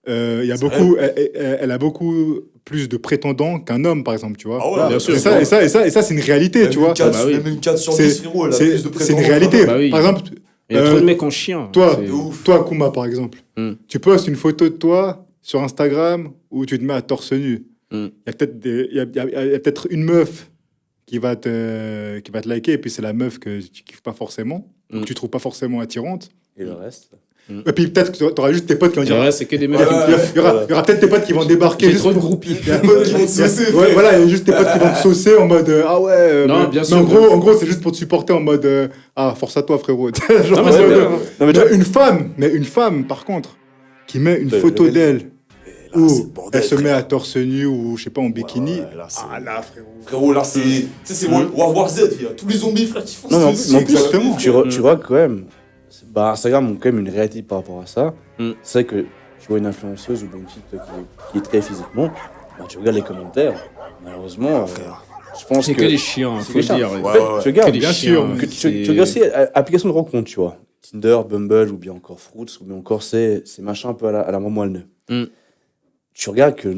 Il y a beaucoup, elle a beaucoup plus de prétendants qu'un homme, par exemple, tu vois. Ah ouais, bien sûr. Et ça, c'est une réalité, tu vois. Bah oui. Même une 4 sur C'est 10, frérot, elle a c'est- plus de c'est une prétendants. réalité. Bah oui. Par exemple, Il y a trop de mecs en chien. toi, C'est- de ouf. toi, Kuma, par exemple, Mm. tu postes une photo de toi sur Instagram où tu te mets à torse nu. Mm. Il y a peut-être il y a peut-être une meuf qui va te liker, et puis c'est la meuf que tu kiffes pas forcément, ou que tu trouves pas forcément attirante. Et le reste. Et puis peut-être que tu auras juste tes potes qui vont Et dire. ouais, c'est que des mecs. Ouais. Il y aura peut-être tes potes qui vont débarquer. J'ai juste trop de pour- groupies. Il y a des potes qui vont te saucer. Ouais, voilà, il y a juste tes potes qui vont te saucer en mode ah ouais. Non, mais, bien mais sûr, en gros, c'est juste pour te supporter en mode ah, force à toi, frérot. Genre, Non, mais c'est ouais, vrai, ouais. hein. Non, mais tu vois, Mais une femme, par contre, qui met une Ouais, photo ouais. d'elle là, Ou c'est le bordel, elle se met frère. à torse nu ou je sais pas en bikini. Ouais, là, c'est- Ah là, frérot. Frérot, là, c'est. Tu sais, c'est World War Z, il y a tous les zombies, frère, qui font Non, mais en ce- plus, exactement. tu vois quand même, bah, Instagram ont quand même une réalité par rapport à ça. Mm. C'est que tu vois une influenceuse ou bien une fille qui est très physiquement, bah, tu regardes les commentaires, malheureusement, frère. je pense C'est que des chiens, c'est faut que des dire. chiens. Ouais, En fait, ouais. tu regardes, Que des bien chiens, sûr, mais que tu c'est- regardes aussi applications de rencontre, tu vois. Tinder, Bumble ou bien encore Fruits ou bien encore ces machins un peu à la maman moelle. Mm. Tu regardes que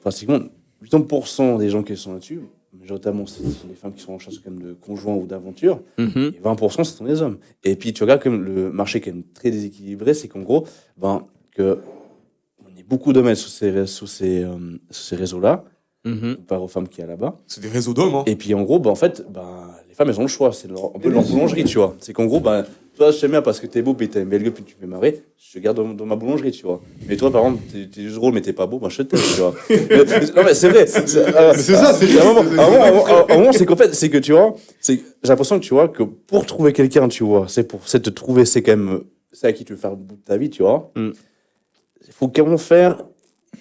pratiquement 80% des gens qui sont là-dessus, majoritairement ce sont des femmes qui sont en recherche quand même de conjoints ou d'aventures, Mhm. et 20% ce sont des hommes. Et puis tu regardes comme le marché qui est quand même très déséquilibré, c'est qu'en gros, que on est beaucoup d'hommes sur ces réseaux-là, Mhm. comparé aux femmes qu'il y a là-bas. C'est des réseaux d'hommes, hein. Et puis en gros, en fait, les femmes, elles ont le choix. C'est un peu leur boulangerie, tu vois. C'est qu'en gros, toi, je t'aime bien parce que t'es beau, puis t'es une belle gueule, puis tu me fais marrer. Je te garde dans ma boulangerie, tu vois. Mais toi, par exemple, t'es juste drôle, mais t'es pas beau, je te t'aime, tu vois. Non, mais c'est vrai. C'est ça, c'est à un moment, c'est qu'en fait, c'est que tu vois, j'ai l'impression que tu vois, que pour trouver quelqu'un, tu vois, c'est te trouver, c'est quand même, c'est à qui tu veux faire le bout de ta vie, tu vois. Mm. Il faut carrément faire,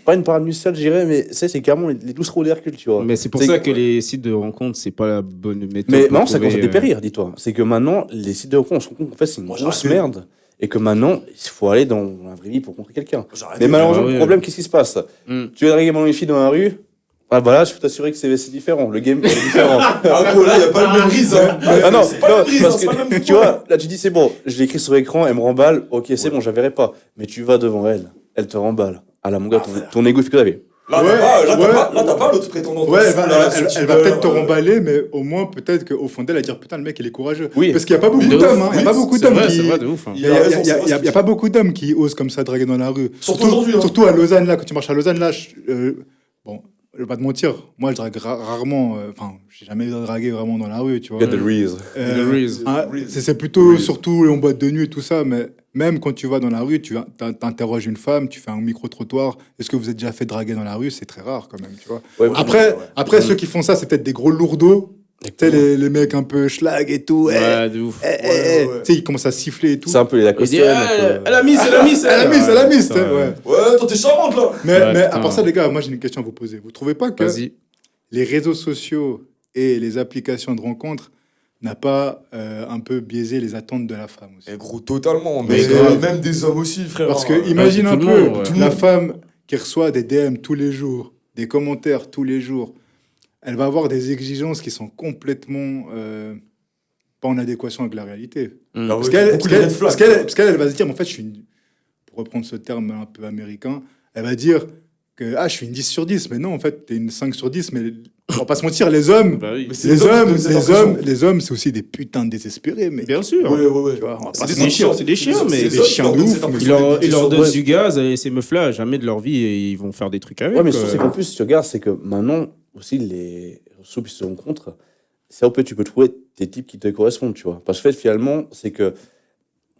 pas une parade musicale, je dirais, mais c'est carrément les 12 roues d'Hercule, tu vois. Mais c'est pour C'est- ça que les sites de rencontres, c'est pas la bonne méthode. Mais pour maintenant, ça commence à trouver, dépérir, dis-toi. C'est que maintenant, les sites de rencontres, on se rend compte qu'en fait, c'est une Moi, j'ai grosse arrêté. merde. Et que maintenant, il faut aller dans la vraie vie pour rencontrer quelqu'un. J'ai arrêté. Mais malheureusement, bah oui. le problème, qu'est-ce qui se passe Mm. Tu vas draguer une fille dans la rue, ah bah là, je peux t'assurer que c'est différent. Le game est différent. Ah, gros, là, il n'y a pas le même brise, hein. Ah non, c'est pas le même brise, parce hein, c'est pas le que même tu vois, là tu dis c'est bon, je l'ai écrit sur écran, elle me remballe, ok c'est bon, j'avais pas. Mais tu vas devant elle, elle te remballe. Ah la mon gars, ton égo fait que t'avais. Là, Ouais, t'as pas l'autre prétendant. Ouais, là, elle va peut-être te remballer, mais au moins, peut-être qu'au fond d'elle, elle va dire putain, le mec, il est courageux. Oui. Parce qu'il n'y a pas beaucoup De d'hommes, ouf. hein. Il n'y a pas beaucoup C'est d'hommes vrai, qui. c'est vrai, de ouf. Hein. Il n'y a pas beaucoup d'hommes qui osent comme ça draguer dans la rue. Surtout aujourd'hui, hein. Surtout à Lausanne, là, quand tu marches à Lausanne, là, bon, je vais pas te mentir, moi, je drague rarement, enfin, j'ai jamais dragué vraiment dans la rue, tu vois. Get the reese. The Reese. C'est plutôt, surtout en boîte de nuit et tout ça, mais même quand tu vas dans la rue, tu t'interroges une femme, tu fais un micro-trottoir, est-ce que vous êtes déjà fait draguer dans la rue? C'est très rare quand même, tu vois. Ouais, Après, ceux qui font ça, c'est peut-être des gros lourdeaux. Tu sais, les mecs un peu schlag et tout. Ouais, de ouf. ouais. Tu sais, ils commencent à siffler et tout. C'est un peu les Il dit, Lacostiennes. elle a mis, elle a mis, Elle a mis, ouais. Ouais, toi, t'es charmante, là. Mais Ouais, à putain. part ça, les gars, moi j'ai une question à vous poser. Vous trouvez pas que Vas-y. les réseaux sociaux et les applications de rencontres n'a pas un peu biaisé les attentes de la femme aussi? Eh, gros, totalement. Mais Parce que- même des hommes aussi, frère. Parce hein. que imagine tout un le peu monde, ouais. Tout le la monde. femme qui reçoit des DM tous les jours, des commentaires tous les jours. Elle va avoir des exigences qui sont complètement pas en adéquation avec la réalité. Mm. Ah Parce ouais, qu'elle beaucoup de red flags. elle va se dire, mais en fait, pour reprendre ce terme un peu américain, elle va dire que je suis une 10 sur 10. Mais non, en fait, t'es une 5 sur 10. Mais on va pas se mentir, les hommes, Bah oui. Mais c'est les hommes qui hommes, donnent cette impression. les hommes, c'est aussi des putins de désespérés. Mais Bien sûr. Ouais, ouais, ouais. tu vois, on va C'est pas des se mentir. C'est des chiens, mais des chiens de ouf, mais Ils leur donnent du gaz et ces meufs-là, jamais de leur vie, et ils vont faire des trucs avec. Ouais, mais surtout, c'est qu'en plus, tu regardes, c'est que maintenant, aussi, les réseaux qui se rencontrent, c'est un peu, tu peux trouver des types qui te correspondent, tu vois. Parce que, en fait, finalement, c'est que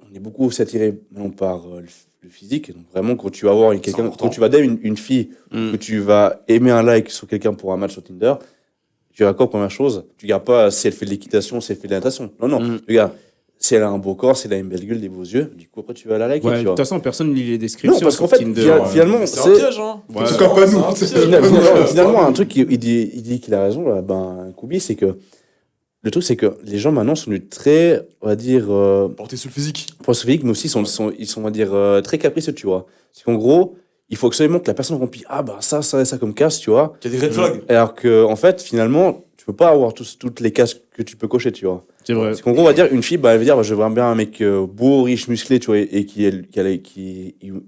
on est beaucoup aussi attiré maintenant par le physique. Donc, vraiment, quand tu vas voir quelqu'un, important. quand tu vas DM une fille, Mm. que tu vas aimer un like sur quelqu'un pour un match sur Tinder, tu regardes quoi, première chose? Tu regardes pas si elle fait de l'équitation, si elle fait de la natation. Non, non. Mm. Tu regardes si elle a un beau corps, si elle a une belle gueule, des beaux yeux. Du coup, après, tu vas la liker, Ouais, de tu vois. toute façon, personne ne lit les descriptions. Non, parce qu'en sur fait, Tinder, finalement, C'est un c'est. piège, hein. Ouais. En tout cas, pas nous. C'est un piège. Finalement, un truc, il dit qu'il a raison, là, Koubi, c'est que le truc, c'est que les gens maintenant sont devenus très, on va dire, Porter sur le physique. physiques, mais aussi ils sont, on va dire, très capricieux, tu vois. C'est qu'en gros, il faut absolument que la personne remplit, ça comme casse, tu vois. Il y a des red flags. Alors que, en fait, finalement, tu peux pas avoir toutes les cases que tu peux cocher, tu vois. C'est vrai. Parce qu'en gros, on va dire, une fille, elle va dire, je veux bien un mec beau, riche, musclé, tu vois, et qui est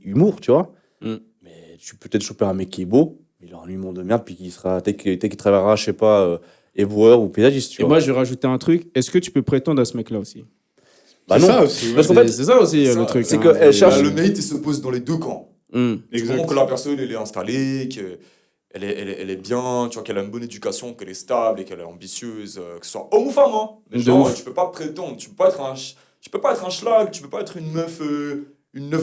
humour, tu vois. Mm. Mais tu peux peut-être choper un mec qui est beau, il aura un humour de merde, puis qui sera, peut-être qu'il travaillera, je sais pas, éboueur ou paysagiste, tu Et vois. moi, je vais rajouter un truc. Est-ce que tu peux prétendre à ce mec-là aussi? Bah C'est non. ça aussi. Parce qu'en C'est fait, c'est ça aussi ça, le truc. c'est hein. qu'elle cherche- Là, le mérite, il se pose dans les deux camps. Mm. Du moment que la personne, elle est installée, qu'elle elle est bien, tu vois, qu'elle a une bonne éducation, qu'elle est stable et qu'elle est ambitieuse, que ce soit homme ou femme, hein. Mais De genre, ouf. tu peux pas prétendre, tu peux pas être un schlag, tu peux pas être une meuf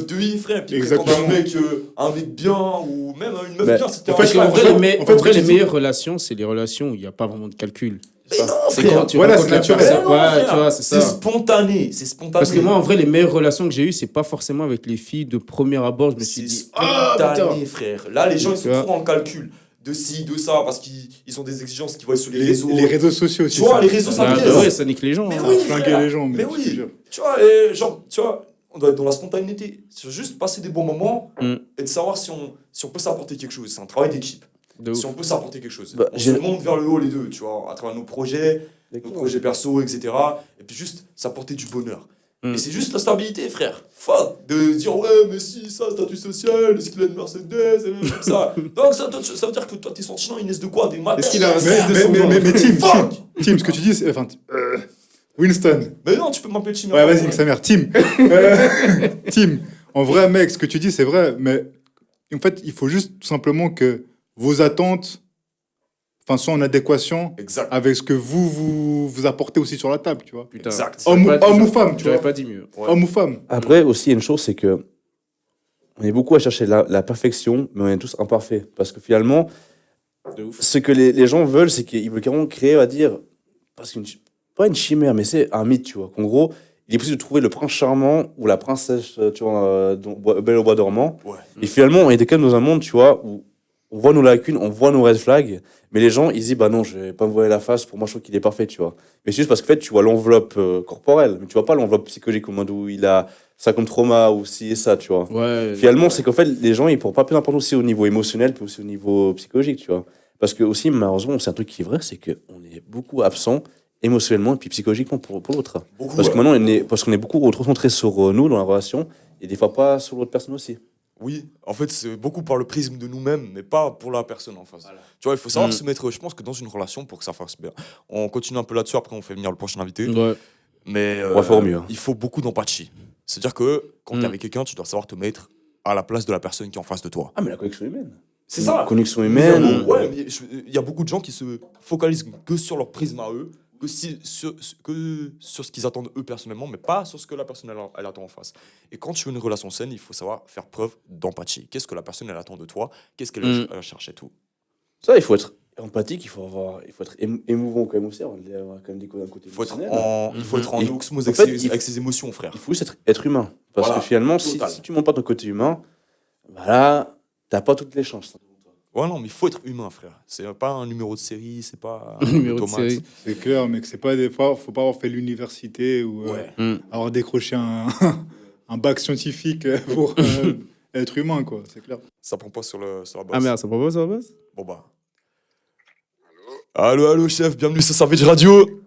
de i, frère, puis prétendre Exactement. un mec bien, ou même une meuf Mais- bien, c'était en un fait, Parce qu'en schlag. vrai, en fait, en vrai, ce que les tu dis- meilleures relations, c'est les relations où il n'y a pas vraiment de calcul. Mais non, C'est frère. quand tu Voilà, rencontres c'est la naturel. personne. non, Ouais, frère. tu vois, c'est C'est ça. spontané, c'est spontané. Parce que moi, en vrai, les meilleures relations que j'ai eues, c'est pas forcément avec les filles de premier abord. Je me suis c'est dit, ah, spontané, putain. frère. Là, les gens, ils Tu sont vois. trop dans le calcul de ci, de ça, parce qu'ils ont des exigences qu'ils voient sur les Les réseaux. les réseaux sociaux aussi. Tu vois, ça. les réseaux, ça Ah, biaise. bah ouais, ça nique les gens. Mais hein. Ça oui, a flingué frère. les gens, Mais mais je te oui. jure. Tu vois, et genre, tu vois, on doit être dans la spontanéité. C'est juste passer des bons moments et de savoir si on peut s'apporter quelque chose. C'est un travail d'équipe. De ouf. Si on peut s'apporter quelque chose. Bah, On j'ai- se monte vers le haut les deux, tu vois, à travers nos projets perso, etc. Et puis juste s'apporter du bonheur. Et c'est juste la stabilité, frère. Fuck de se dire, ouais, mais si, ça, statut social, est-ce qu'il a une Mercedes, et même comme ça. Donc ça veut dire que toi, tes sentiments, ils naissent de quoi? Des matins. Est-ce qu'il a un Mais, slip de son genre mais Fuck. Tim, ce que tu dis, c'est. Enfin, Winston. Mais non, tu peux m'appeler Chimère. Ouais, vas-y, nique sa mère. Tim. Tim, en vrai, mec, ce que tu dis, c'est vrai, mais en fait, il faut juste tout simplement que vos attentes soient en adéquation Exact. avec ce que vous apportez aussi sur la table, tu vois. Putain. Exact. Homme J'aurais ou femme, tu J'aurais vois. pas dit mieux. Ouais. Homme ou femme. Après, aussi, il y a une chose, c'est que on est beaucoup à chercher la perfection, mais on est tous imparfaits. Parce que finalement, De ouf. ce que les gens veulent, c'est qu'ils veulent carrément créer, on va dire, pas une chimère, mais c'est un mythe, tu vois. Qu'en gros, il est possible de trouver le prince charmant ou la princesse, tu vois, belle au bois dormant. Ouais. Et finalement, on est quand même dans un monde, tu vois, où on voit nos lacunes, on voit nos red flags, mais les gens, ils se disent, bah non, je vais pas me voiler la face, pour moi, je trouve qu'il est parfait, tu vois. Mais c'est juste parce que, en fait, tu vois l'enveloppe corporelle, mais tu vois pas l'enveloppe psychologique, au moins où il a ça comme trauma ou ci et ça, tu vois. Ouais. Finalement, c'est qu'en fait, les gens, ils prennent pas plus d'importance aussi au niveau émotionnel, puis aussi au niveau psychologique, tu vois. Parce que aussi, malheureusement, c'est un truc qui est vrai, c'est qu'on est beaucoup absent émotionnellement et puis psychologiquement pour l'autre. Beaucoup, Parce que ouais. maintenant, parce qu'on est beaucoup trop centré sur nous dans la relation, et des fois pas sur l'autre personne aussi. Oui, en fait, c'est beaucoup par le prisme de nous-mêmes, mais pas pour la personne en face. Tu vois, il faut savoir se mettre, je pense que dans une relation, pour que ça fasse bien. On continue un peu là-dessus, après on fait venir le prochain invité. Ouais. Mais On va faire au mieux. il faut beaucoup d'empathie. C'est-à-dire que quand tu es avec quelqu'un, tu dois savoir te mettre à la place de la personne qui est en face de toi. Ah, mais la connexion humaine. C'est ça. Connexion Mais il y a humaine. beaucoup- ouais, mais il y a beaucoup de gens qui se focalisent que sur leur prisme à eux, que sur ce qu'ils attendent eux personnellement, mais pas sur ce que la personne elle attend en face. Et quand tu veux une relation saine, il faut savoir faire preuve d'empathie. Qu'est-ce que la personne elle attend de toi? Qu'est-ce qu'elle elle cherche et tout? Ça, il faut être empathique, il faut être émouvant quand même aussi, avoir quand même un côté Il faut être émotionnel. il faut être en Et- osmose en avec, fait, avec ses émotions, frère. Il faut juste être humain. Parce Voilà, que finalement, si total. tu montres pas ton côté humain, voilà, t'as pas toutes les chances. Ouais, non, mais il faut être humain, frère. C'est pas un numéro de série, c'est pas Un numéro de automate. série. C'est clair, mec. C'est pas des fois, faut pas avoir fait l'université ou Ouais. avoir décroché un bac scientifique pour être humain, quoi. C'est clair. Ça prend pas sur la base. Ah merde, ça prend pas sur la base? Bon bah. Allô, chef, bienvenue sur Savage Radio.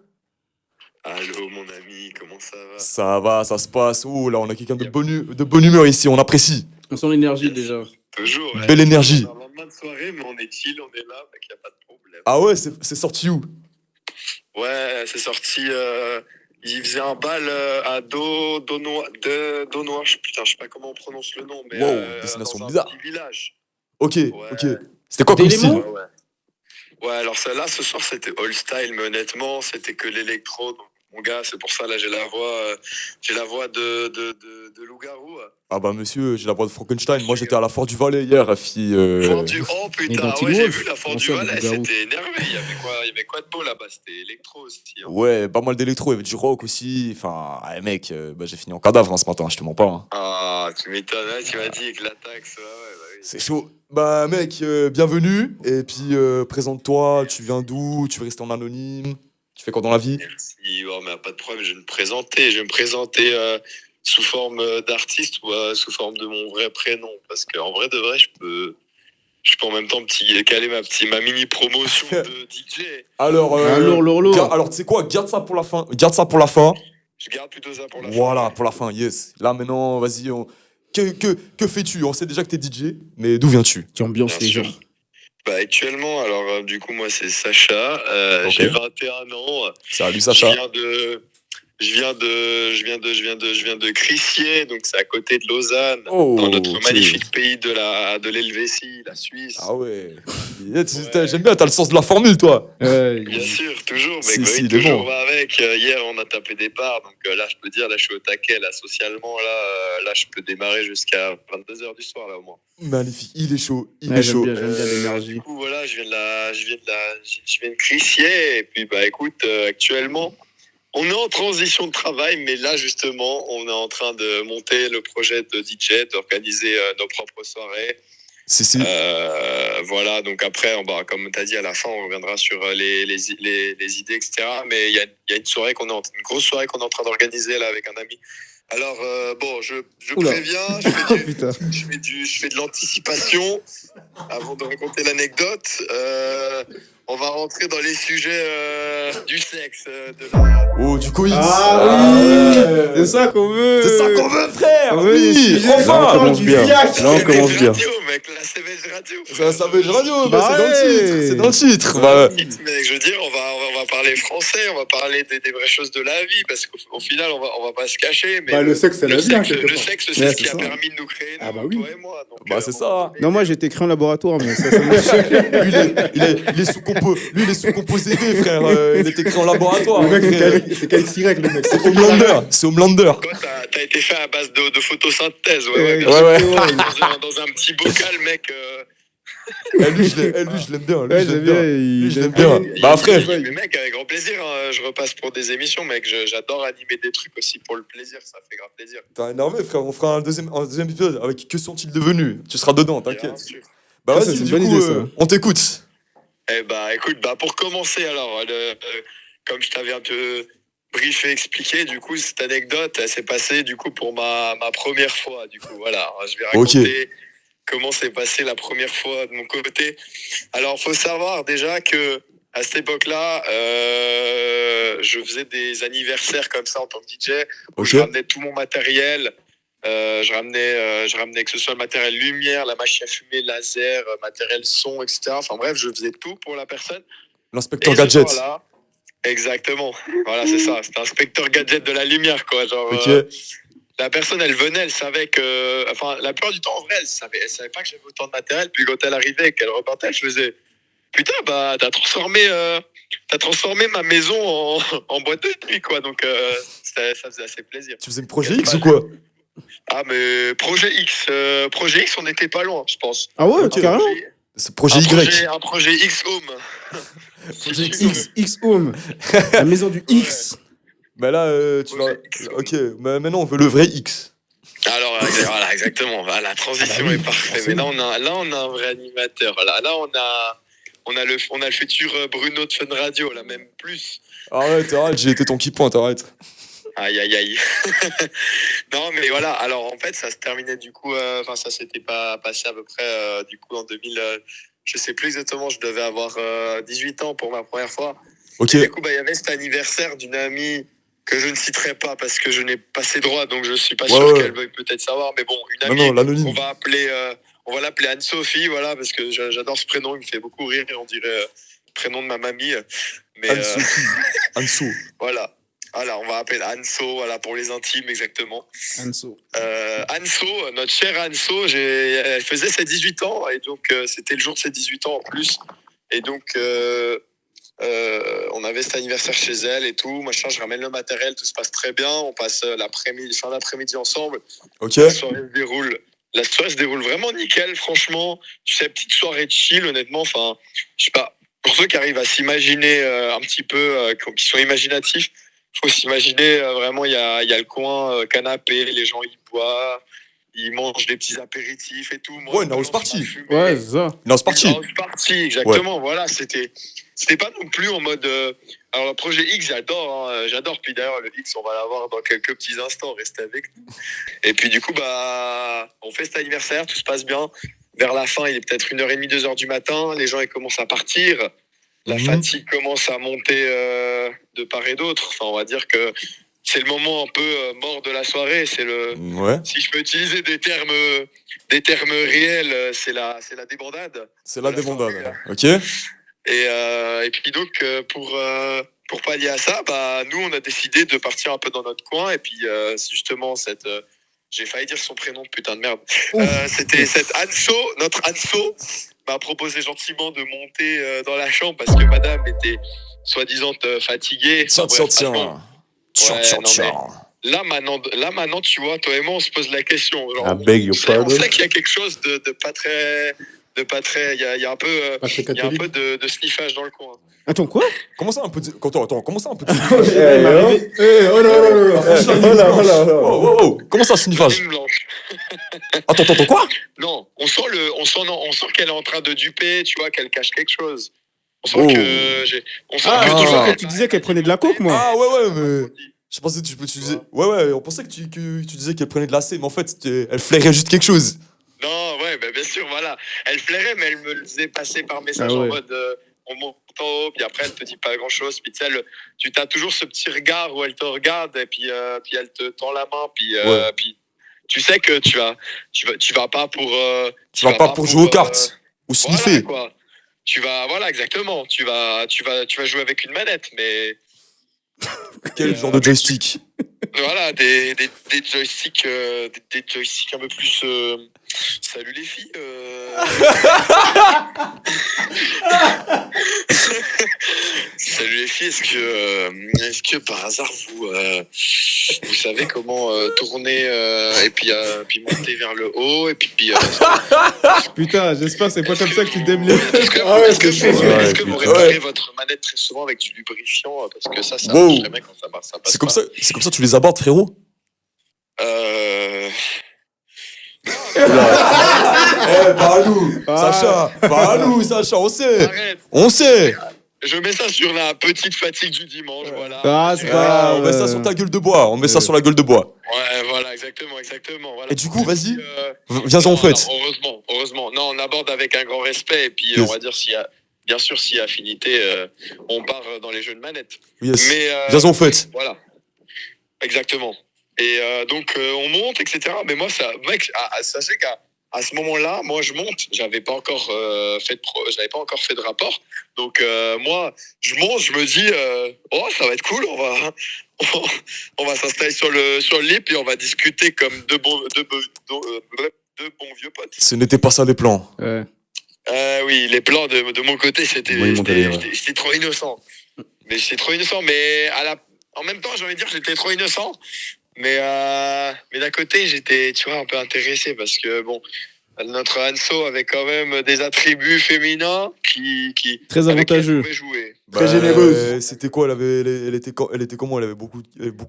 Allô mon ami, comment ça va? Ça va, ça se passe. Oh là, on a quelqu'un de bonne humeur ici, on apprécie. On sent l'énergie déjà. Toujours. ouais. Belle énergie. C'est un lendemain de soirée, mais on est chill, on est là, donc y a pas de problème. Ah ouais, c'est sorti où? Ouais, c'est sorti. Il faisait un bal à Donois, putain, je sais pas comment on prononce le nom, mais Wow, destination dans un bizarre. petit village. Ok, Ouais. ok. C'était quoi comme D'éléments style? Ouais, alors celle-là, ce soir, c'était all style, mais honnêtement, c'était que l'électro. Donc, mon gars, c'est pour ça, là, j'ai la voix de loup-garou. Ah bah monsieur, j'ai la voix de Frankenstein. Moi j'étais à la Fort du Valais hier, fille. Fondue. Oh Et putain, dans Teen ouais, j'ai Wolf, vu la comment Fort du ça, Valais, loup-garou c'était énervé. Il y avait quoi de beau là-bas? C'était électro aussi. Hein. Ouais, pas mal d'électro, il y avait du rock aussi. Enfin, ouais, mec, bah, j'ai fini en cadavre hein, ce matin, je te mens pas. Hein. Ah, tu m'étonnes, ouais, tu m'as dit avec la taxe. Ouais, bah oui. C'est chaud. Bah mec, bienvenue. Et puis présente-toi, tu viens d'où? Tu veux rester en anonyme? Tu fais quoi dans la vie? Merci. Oh, mais pas de problème, je vais me présenter sous forme d'artiste ou sous forme de mon vrai prénom. Parce qu'en vrai de vrai, je peux en même temps caler ma mini promotion de DJ. Alors, lourd. alors tu sais quoi? Garde ça pour la fin. Garde ça pour la fin. Je garde plutôt ça pour la fin. Voilà, pour la fin, yes. Là maintenant, vas-y. Que fais-tu? On sait déjà que t'es DJ, mais d'où viens-tu? Tu ambiances Bien les sûr. gens. Bah, actuellement, alors du coup, moi c'est Sacha, Ok. j'ai 21 ans. Salut Je Sacha. viens Je viens de Crissier, donc c'est à côté de Lausanne, Oh, dans notre ok. magnifique pays de l'Helvétie, la Suisse. Ah ouais. J'aime bien, t'as le sens de la formule, toi. Bien sûr, toujours, mec. Si, Oui, il est toujours bon. va avec. Hier, on a tapé des parts, donc là, je peux dire, là, je suis au taquet, là, socialement, là, je peux démarrer jusqu'à 22h du soir, là, au moins. Magnifique, il est chaud, il Ouais, est j'aime chaud. bien l'énergie. Du coup, voilà, je viens de Crissier, et puis, bah, écoute, actuellement, on est en transition de travail, mais là, justement, on est en train de monter le projet de DJ, d'organiser nos propres soirées. Si. Voilà, donc après, comme tu as dit, à la fin, on reviendra sur les idées, etc. Mais il y a une grosse soirée qu'on est en train d'organiser là avec un ami. Alors, bon, je Oula. préviens, Putain. je fais de l'anticipation avant de raconter l'anecdote. On va rentrer dans les sujets du sexe, de la... Oh, du coït. C'est ça qu'on veut. C'est ça qu'on veut, frère. On veut des Oui, sujets. Là, on enfin. commence du bien. fiac. Là, on commence bien. Radio, mec, la CVS Radio. Ça veut radio, Bah c'est dans le ouais. titre. C'est dans le titre. Bah, Mec, je veux dire, on va parler français, on va parler des vraies choses de la vie, parce qu'au final, on va pas se cacher. Mais Bah, le sexe, c'est la vie, hein, quelque le part. sexe, Ouais, c'est ce c'est qui a ça. permis de nous créer, Ah, bah nous, oui. toi et moi. Donc, Bah, c'est ça. Non, moi j'étais créé en laboratoire, mais ça marche. lui, il est sous-composé D, frère. Il était créé en laboratoire. Le mec, Frère. c'est KXY, le mec. C'est Homelander. C'est Homelander. Toi, t'as été fait à base de photosynthèse, ouais, bien Ouais, sûr. ouais. Dans un petit bocal, mec. Lui, je l'aime bien. Lui, Ouais, je l'aime j'aime bien. bien. Lui, je l'aime bien. bien. Bah, frère. Mais mec, avec grand plaisir, hein, je repasse pour des émissions, mec. J'adore animer des trucs aussi pour le plaisir, ça fait grave plaisir. T'as énervé, frère. On fera un deuxième épisode avec Que sont-ils devenus. Tu seras dedans, Bien t'inquiète. sûr. Bah, Ça, vas-y, c'est une du bonne coup, idée, ça. on t'écoute. Eh bah, écoute, pour commencer, alors, comme je t'avais un peu briefé, expliqué, du coup, cette anecdote, elle s'est passée, du coup, pour ma première fois, du coup, voilà. Je vais raconter comment s'est passée la première fois de mon côté. Alors, faut savoir déjà que, à cette époque-là, je faisais des anniversaires comme ça en tant que DJ, où je ramenais tout mon matériel. Je ramenais que ce soit le matériel lumière, la machine à fumer, laser, matériel son, etc. Enfin bref, je faisais tout pour la personne. L'inspecteur Et ce Gadget. soir-là, exactement. Voilà, c'est ça. C'était inspecteur gadget de la lumière, quoi. Genre, Ok. la personne, elle venait, elle savait que... Enfin, la plupart du temps, en vrai, elle savait pas que j'avais autant de matériel. Puis quand elle arrivait et qu'elle repartait, je faisais... Putain, bah, t'as transformé ma maison en boîte de nuit, quoi. Donc, ça faisait assez plaisir. Tu faisais une projet X ou quoi? Ah, mais Projet X, on n'était pas loin, je pense. Ah ouais, Ok. carrément. C'est projet Y. Un projet X Home. Projet X Home. La maison du X. Bah là, tu vas. Projet X. Ok, mais maintenant on veut le vrai X. Alors, voilà, exactement. Voilà, la transition est parfaite. Mais là, on a un vrai animateur. Là, on a le futur Bruno de Fun Radio, là, même plus. Arrête, j'ai été ton key point, arrête. Aïe, aïe, aïe. Non, mais voilà. Alors, en fait, ça se terminait du coup. Enfin, ça s'était pas passé à peu près du coup en 2000. Je sais plus exactement. Je devais avoir 18 ans pour ma première fois. Ok. Et du coup, il y avait cet anniversaire d'une amie que je ne citerai pas parce que je n'ai pas ses droits, donc je suis pas sûr qu'elle veuille peut-être savoir. Mais bon, une amie. Non, l'anonyme. On va l'appeler Anne-Sophie, voilà, parce que j'adore ce prénom. Il me fait beaucoup rire. On dirait prénom de ma mamie. Mais Anne-Sophie. Anso. voilà. Voilà, on va appeler Anso, voilà, pour les intimes, exactement. Anso. Anso, notre chère Anso, elle faisait ses 18 ans, et donc c'était le jour de ses 18 ans en plus. Et donc, on avait cet anniversaire chez elle et tout, machin, je ramène le matériel, tout se passe très bien, on passe fin d'après-midi ensemble. Ok. La soirée se déroule vraiment nickel, franchement. Tu sais, petite soirée de chill, honnêtement, enfin, je sais pas, pour ceux qui arrivent à s'imaginer un petit peu, qui sont imaginatifs, faut s'imaginer vraiment, il y a le coin canapé, les gens ils boivent, ils mangent des petits apéritifs et tout. Moi, Ouais, une house party. Ouais, c'est ça. Non, c'est parti. Une house party, exactement. Voilà, c'était pas non plus en mode. Alors, le projet X, j'adore. Puis d'ailleurs, le X, on va l'avoir dans quelques petits instants. Restez avec nous. Et puis, du coup, on fait cet anniversaire, tout se passe bien. Vers la fin, il est peut-être 1h30, 2h du matin. Les gens, ils commencent à partir. La fatigue commence à monter de part et d'autre. Enfin, on va dire que c'est le moment un peu mort de la soirée. C'est le. Ouais. Si je peux utiliser des termes réels, c'est la C'est débandade. la débandade. Ok. Et puis donc pour pallier à ça, bah, nous, on a décidé de partir un peu dans notre coin. Et puis, c'est justement cette... j'ai failli dire son prénom, putain de merde. C'était cette Anso, notre Anso, m'a proposé gentiment de monter dans la chambre parce que madame était soi-disant fatiguée. Tiens, Enfin, tiens, bref, franchement, tiens. ouais, Tiens, non, tiens. Là maintenant, tu vois, toi et moi, on se pose la question. Genre, I beg your on pardon. sait qu'il y a quelque chose de pas très... il y a un peu, Pas très il y a un catholique. peu de sniffage dans le coin. Attends, quoi? Comment ça un peu de... Attends, comment ça un peu de... Il m'arrivait- Oh là là là là. Oh, oh, oh. Comment ça, sniffage? Ligne blanche. Attends, quoi? Non, on sent qu'elle est en train de duper, tu vois, qu'elle cache quelque chose. On sent Oh. que on sent Ah, que je Ah. pensais que tu disais qu'elle prenait de la coke, moi. Ah ouais, mais... Je pensais que tu disais... Ouais, on pensait que tu disais qu'elle prenait de la C, mais en fait, elle flairait juste quelque chose. Non, ouais, bah, bien sûr, voilà. Elle flairait, mais elle me le faisait passer par message Ah ouais. en mode on monte en haut, puis après elle te dit pas grand chose. Puis tu sais, tu as toujours ce petit regard où elle te regarde, et puis elle te tend la main, puis, Ouais. puis tu sais que tu vas pas pour. Tu vas pas pour jouer aux cartes. Ou Voilà, sniffer. quoi. Voilà, exactement. Tu vas jouer avec une manette, mais. Quel genre de joystick? Voilà, des joysticks, des joysticks un peu plus. Salut les filles. Salut les filles. Est-ce que par hasard vous savez comment tourner et puis monter vers le haut et puis. Putain, j'espère que c'est pas Est-ce comme ça que tu t'aimes les. Est-ce que, Ah ouais, est-ce que c'est vous, chaud. est-ce que vous Ouais. réparez votre manette très souvent avec du lubrifiant parce que ça Wow. marche très bien quand ça passe C'est comme pas. ça que tu les abordes, frérot? Parle-nous, Ah. Parle-nous, Sacha, on sait. Arrête. On sait. Je mets ça sur la petite fatigue du dimanche, voilà. Ah, c'est Ouais, pas- On met ça sur ta gueule de bois. On met ça sur la gueule de bois. Ouais, voilà, exactement. Voilà. Et du coup, vas-y. Euh, Viens-en, en fait. Heureusement. Non, on aborde avec un grand respect et puis Yes. on va dire bien sûr, s'il y a affinité, on part dans les jeux de manette. Yes. Mais Viens-en, en fait. voilà, exactement. Et donc on monte, etc. Mais moi, mec, sachez qu'à ce moment-là, moi je monte. J'avais pas encore fait de rapport. Donc moi, je monte, je me dis, oh, ça va être cool. On va s'installer sur le lit puis on va discuter comme deux bons vieux potes. Ce n'était pas ça les plans. Ouais. Oui, les plans de mon côté, j'étais trop innocent. Mais j'étais trop innocent, mais en même temps, j'ai envie de dire que j'étais trop innocent. Mais d'un côté, j'étais, tu vois, un peu intéressé parce que, bon, notre Anso avait quand même des attributs féminins qui Très avec qui elle avantageux. pouvait jouer. Très généreuse. C'était quoi? Elle était comment? Elle avait beaucoup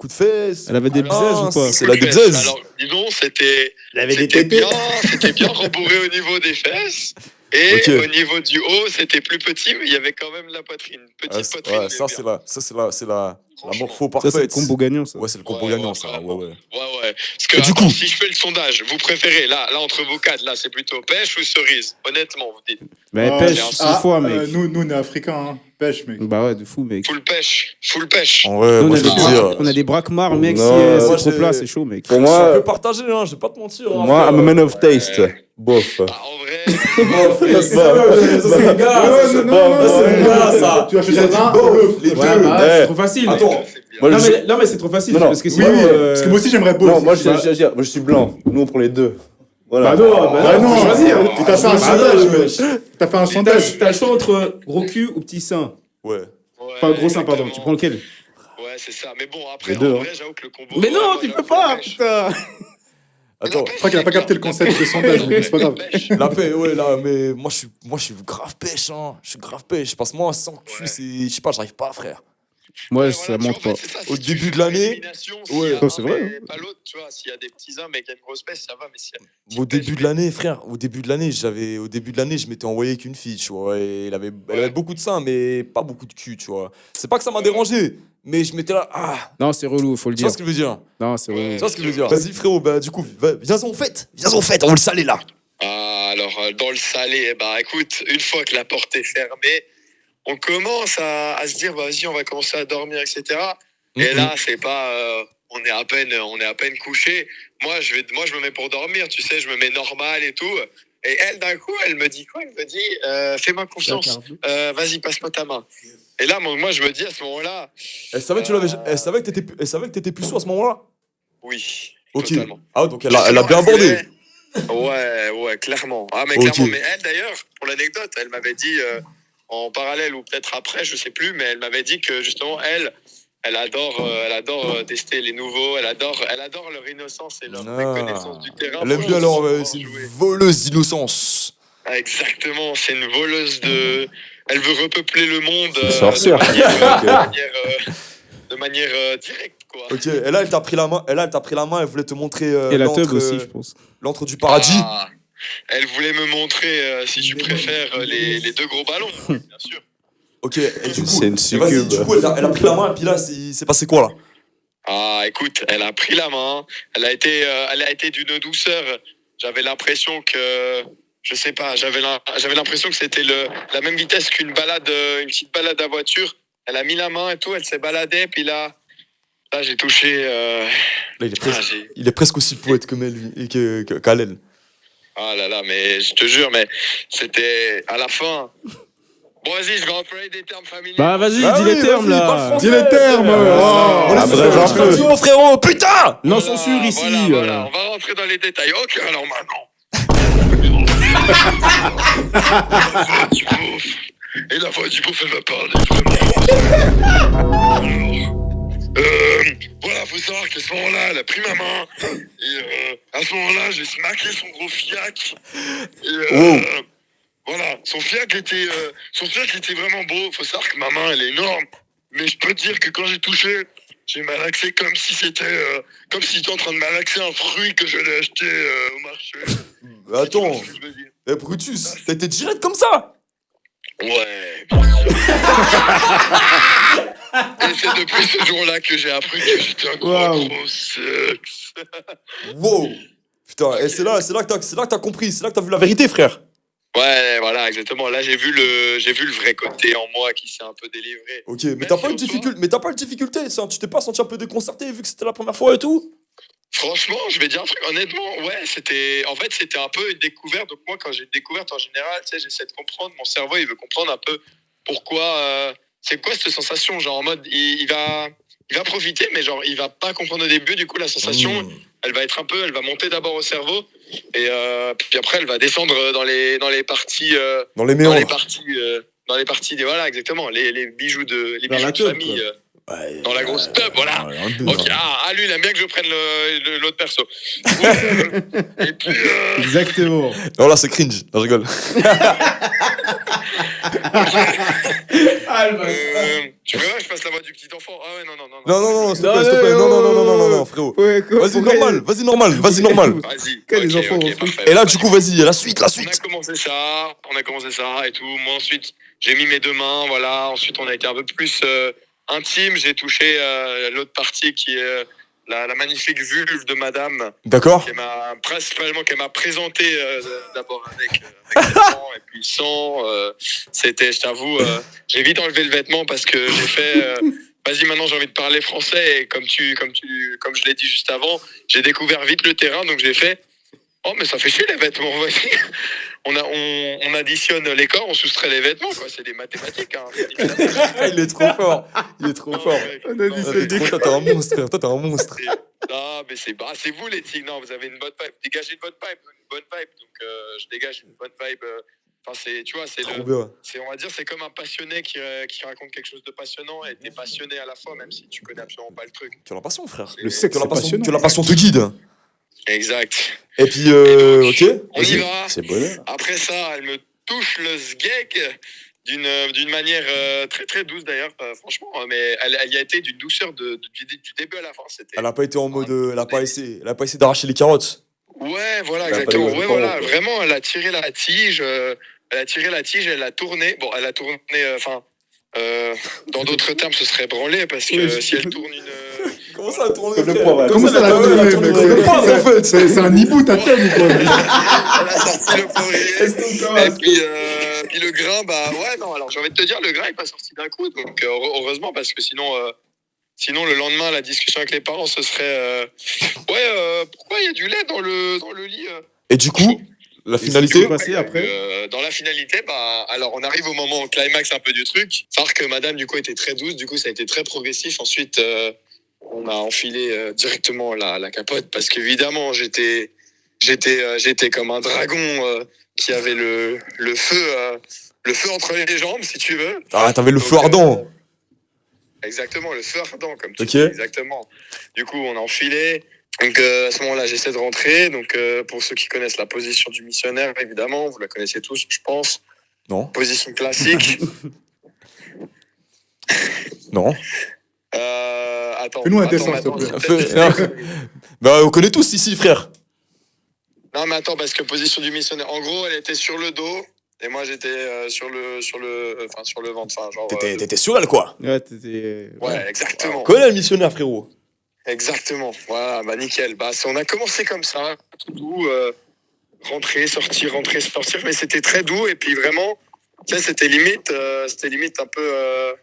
de fesses. Elle avait des Ah, bzaises ou pas? c'est la Beaucoup de débzaise. fesses. Alors, disons, c'était avait des c'était tétés. c'était bien rembourré au niveau des fesses. Et Ok. au niveau du haut, c'était plus petit, mais il y avait quand même la poitrine. Petite poitrine. Ouais, ça, mais c'est bien. la Franchement. morpho Ça, c'est le parfaite. combo gagnant, ça. Ouais, c'est le combo Ouais, gagnant, ouais, ça. carrément. Ouais. Ouais. Parce que, Et du attends, coup si je fais le sondage, vous préférez, là entre vous quatre, là, c'est plutôt pêche ou cerise? Honnêtement, vous dites. Mais elle Ah, pêche j'ai 100 fois, mec. Nous, on est africains, hein. Pêche, mec. Bah ouais, de fou, mec. Full pêche. En vrai, Nous, moi, on, je a veux des dire. on a des braquemars, mec. Si Non, moi, c'est trop j'ai- plat, c'est chaud, mec. Pour Je suis un peu moi, partagé, hein, je vais pas te mentir. hein, moi, I'm a man of Ouais. taste. Bof. En vrai, Ça, c'est le gars, ça, c'est le gars, ça. Tu vas choisir un. Les Ouais, deux. bah, Ouais. c'est trop facile. Attends. c'est bien. Moi, Non, je- mais c'est trop facile. Non, non. Parce que Oui, sinon. oui, parce que moi aussi, j'aimerais beau. Non, moi, je suis blanc. Nous, on prend les deux. Voilà. Bah non, Bah non, faut choisir. Tu t'as fait un Bah sondage, non, mec. T'as fait un sondage. T'as le choix entre gros cul ou petit sein. Ouais. Ouais, Enfin, gros sein, pardon. exactement. Tu prends lequel? Ouais, c'est ça. Mais bon, après, Les deux, en hein. vrai, j'avoue que le combo. Mais non, ouais, tu moi, peux j'avoue, pas, la pêche. putain. Attends. Je crois qu'il a pas capté le concept de sondage, mais c'est pas grave. La paix, ouais, là, mais moi, je suis grave pêche, hein. Je suis grave pêche. Parce que moi, sans cul, Ouais. c'est. Je sais pas, j'arrive pas, frère. Moi, Ouais, ça voilà, tu monte vois, pas. en fait, c'est ça, Au si tu début fais de l'année, l'élimination, s'il ouais. y a Non, un, c'est vrai, mais pas l'autre, tu vois. S'il y a des petits uns, mais qu'il y a une grosse pêche, ça va. Mais s'il y a Au début de l'année, frère, au début de l'année, je m'étais envoyé avec une fille, tu vois. Et elle avait beaucoup de seins, mais pas beaucoup de cul, tu vois. C'est pas que ça m'a dérangé, mais je m'étais là, Non, c'est relou, faut le tu vois dire. ce que je veux dire? Non, c'est relou. Tu vois ce que je veux dire? Vas-y, frérot, bah, du coup, viens en fait, on va le saler là. Alors, dans le salé, bah écoute, une fois que la porte est fermée, on commence à se dire, bah, vas-y, on va commencer à dormir, etc. Et là, c'est pas, on est à peine couché. Moi, je me mets pour dormir, tu sais, je me mets normal et tout. Et elle, d'un coup, elle me dit quoi? Elle me dit fais-moi confiance, vas-y, passe-moi ta main. Et là, moi, je me dis à ce moment-là. Elle savait que elle savait que t'étais plus sous à ce moment-là? Oui, Ok. totalement. Ah, donc elle a bien abordé. Ouais, clairement. Ah, mais Ok. clairement. Mais elle, d'ailleurs, pour l'anecdote, elle m'avait dit, en parallèle ou peut-être après, je sais plus, mais elle m'avait dit que justement, elle adore tester les nouveaux, elle adore leur innocence et leur méconnaissance du terrain. Elle aime bien Franchement, alors, c'est une voleuse d'innocence. Ah, exactement, c'est une voleuse de. Elle veut repeupler le monde C'est une sorcière. de manière directe, quoi. Ok, et là elle t'a pris la main, elle voulait te montrer Et la teub aussi, je pense. l'antre du paradis. Ah, elle voulait me montrer, si tu préfères, les deux gros ballons, bien sûr. Ok, et du coup, C'est une et vas-y, succube. du coup elle a pris la main et puis là c'est passé quoi là? Ah, écoute, elle a pris la main, elle a été d'une douceur. J'avais l'impression que, je sais pas, j'avais l'impression que c'était la même vitesse qu'une balade, une petite balade à voiture. Elle a mis la main et tout, elle s'est baladée, puis là j'ai touché. Là, il est presque aussi poète que Mel et qu'Alel. Ah là là, mais je te jure, mais c'était à la fin. Bon, vas-y, je vais employer des termes familiers. Bah vas-y, dis les termes là. Dis les termes. On Ah, est bref, un peu. sur mon frérot, putain! Non censure ici. Voilà, on va rentrer dans les détails. Ok, alors maintenant. Et la voix du beauf, elle va parler vraiment. Voilà, faut savoir qu'à ce moment-là, elle a pris ma main. Et à ce moment-là, j'ai smacké son gros fiac. Et voilà, son fiac était vraiment beau. Faut savoir que ma main, elle est énorme. Mais je peux te dire que quand j'ai touché, j'ai malaxé comme si j'étais en train de malaxer un fruit que je l'ai acheté au marché. Attends, Tu vois ce que je veux dire? Brutus, t'as été direct comme ça? Ouais, bien sûr. Et c'est depuis ce jour-là que j'ai appris que j'étais un gros sexe. Wow! Putain, et c'est là que t'as compris, c'est là que t'as vu la vérité, frère. Ouais, voilà, exactement. Là, j'ai vu le vrai côté en moi qui s'est un peu délivré. Ok, mais t'as pas eu de difficulté, ça, tu t'es pas senti un peu déconcerté vu que c'était la première fois et tout? Franchement, je vais dire un truc, honnêtement, ouais, c'était un peu une découverte. Donc moi, quand j'ai une découverte en général, tu sais, j'essaie de comprendre, mon cerveau, il veut comprendre un peu pourquoi, c'est quoi cette sensation, genre en mode, il va profiter, mais genre, il va pas comprendre au début, du coup, la sensation, elle va monter d'abord au cerveau, et puis après, elle va descendre dans les parties, Dans les méandres. dans les parties, voilà, exactement, les bijoux de la teub, famille. quoi. Dans la grosse tub, voilà. Ok, lui, il aime bien que je prenne l'autre perso. Et puis, Exactement. Non, là, c'est cringe, non, je rigole. tu veux que je fasse la voix du petit enfant? Ah ouais, non. Non, s'il te plaît, non, frérot. Ouais, Vas-y, normal. Vas-y. Que les enfants ok, ont parfait. Et là, du coup, vas-y, la suite. On a commencé ça et tout. Moi, ensuite, j'ai mis mes deux mains, voilà. Ensuite, on a été un peu plus intime. J'ai touché l'autre partie qui est la magnifique vulve de madame. D'accord. Qu'elle m'a présenté d'abord avec vêtements et puis sans. C'était, je t'avoue, j'ai vite enlevé le vêtement parce que j'ai fait. Vas-y, maintenant j'ai envie de parler français et comme je l'ai dit juste avant, j'ai découvert vite le terrain, donc j'ai fait. Oh, mais ça fait chier les vêtements, vas-y. On additionne les corps, on soustrait les vêtements, quoi. C'est des mathématiques, hein. Il est trop fort. On a dit Toi, t'es un monstre, frère. Toi, t'es un monstre. Non, mais c'est vous les tigres. Non, vous avez une bonne vibe. Dégagez une bonne vibe. Donc, je dégage une bonne vibe. Enfin, tu vois, on va dire, c'est comme un passionné qui raconte quelque chose de passionnant et t'es passionné à la fois, même si tu connais absolument pas le truc. Tu as la passion, frère. Le sexe, c'est passionnant. Que la passion te guide. Exact. Et puis, ok. On y va. C'est bonheur. Après ça, elle me touche le sgeg d'une manière très très douce d'ailleurs, franchement. Mais elle y a été d'une douceur du début à la fin. Elle a pas été en mode, elle a pas essayé d'arracher les carottes. Ouais, voilà, Elle a exactement. pas eu le Ouais, temps, voilà. quoi. Vraiment, elle a tiré la tige. Elle l'a tournée. Bon, elle a tourné. Enfin, dans d'autres termes, ce serait branlé parce que si elle tourne une. Comment ça a tourné, Comme le frère? poivre. Comment ça l'a tourné, mec? En fait. C'est un hibou, ta tête ou quoi? Elle a sorti le poivrier. Et puis le grain, bah ouais, non. Alors j'ai envie de te dire, le grain n'est pas sorti d'un coup. Donc heureusement, parce que sinon le lendemain, la discussion avec les parents, ce serait pourquoi il y a du lait dans le lit Et du coup, La Et c'est finalité. passé après. Dans la finalité, bah, alors on arrive au moment climax un peu du truc. Savoir que madame, du coup, était très douce. Du coup, ça a été très progressif. Ensuite, on a enfilé directement la capote parce qu'évidemment, j'étais comme un dragon qui avait le feu entre les jambes, si tu veux. Ah, t'avais le Donc, feu ardent. Exactement, le feu ardent, comme tu Ok. dis. Exactement. Du coup, on a enfilé. Donc, à ce moment-là, j'essaie de rentrer. Donc, pour ceux qui connaissent la position du missionnaire, évidemment, vous la connaissez tous, je pense. Non. Position classique. Non. Attends. Fais-nous un attends, dessin, mais s'il te attends, plaît. peut-être- Bah, on connaît tous ici, frère. Non, mais attends, parce que position du missionnaire. En gros, elle était sur le dos. Et moi, j'étais sur le ventre. Enfin, genre. T'étais sur elle, quoi. Ouais, t'étais. Ouais, exactement. On connaît le missionnaire, frérot. Exactement. Voilà, bah nickel. Bah, on a commencé comme ça, tout doux, rentrer, sortir, mais c'était très doux. Et puis vraiment, tu sais, c'était limite un peu,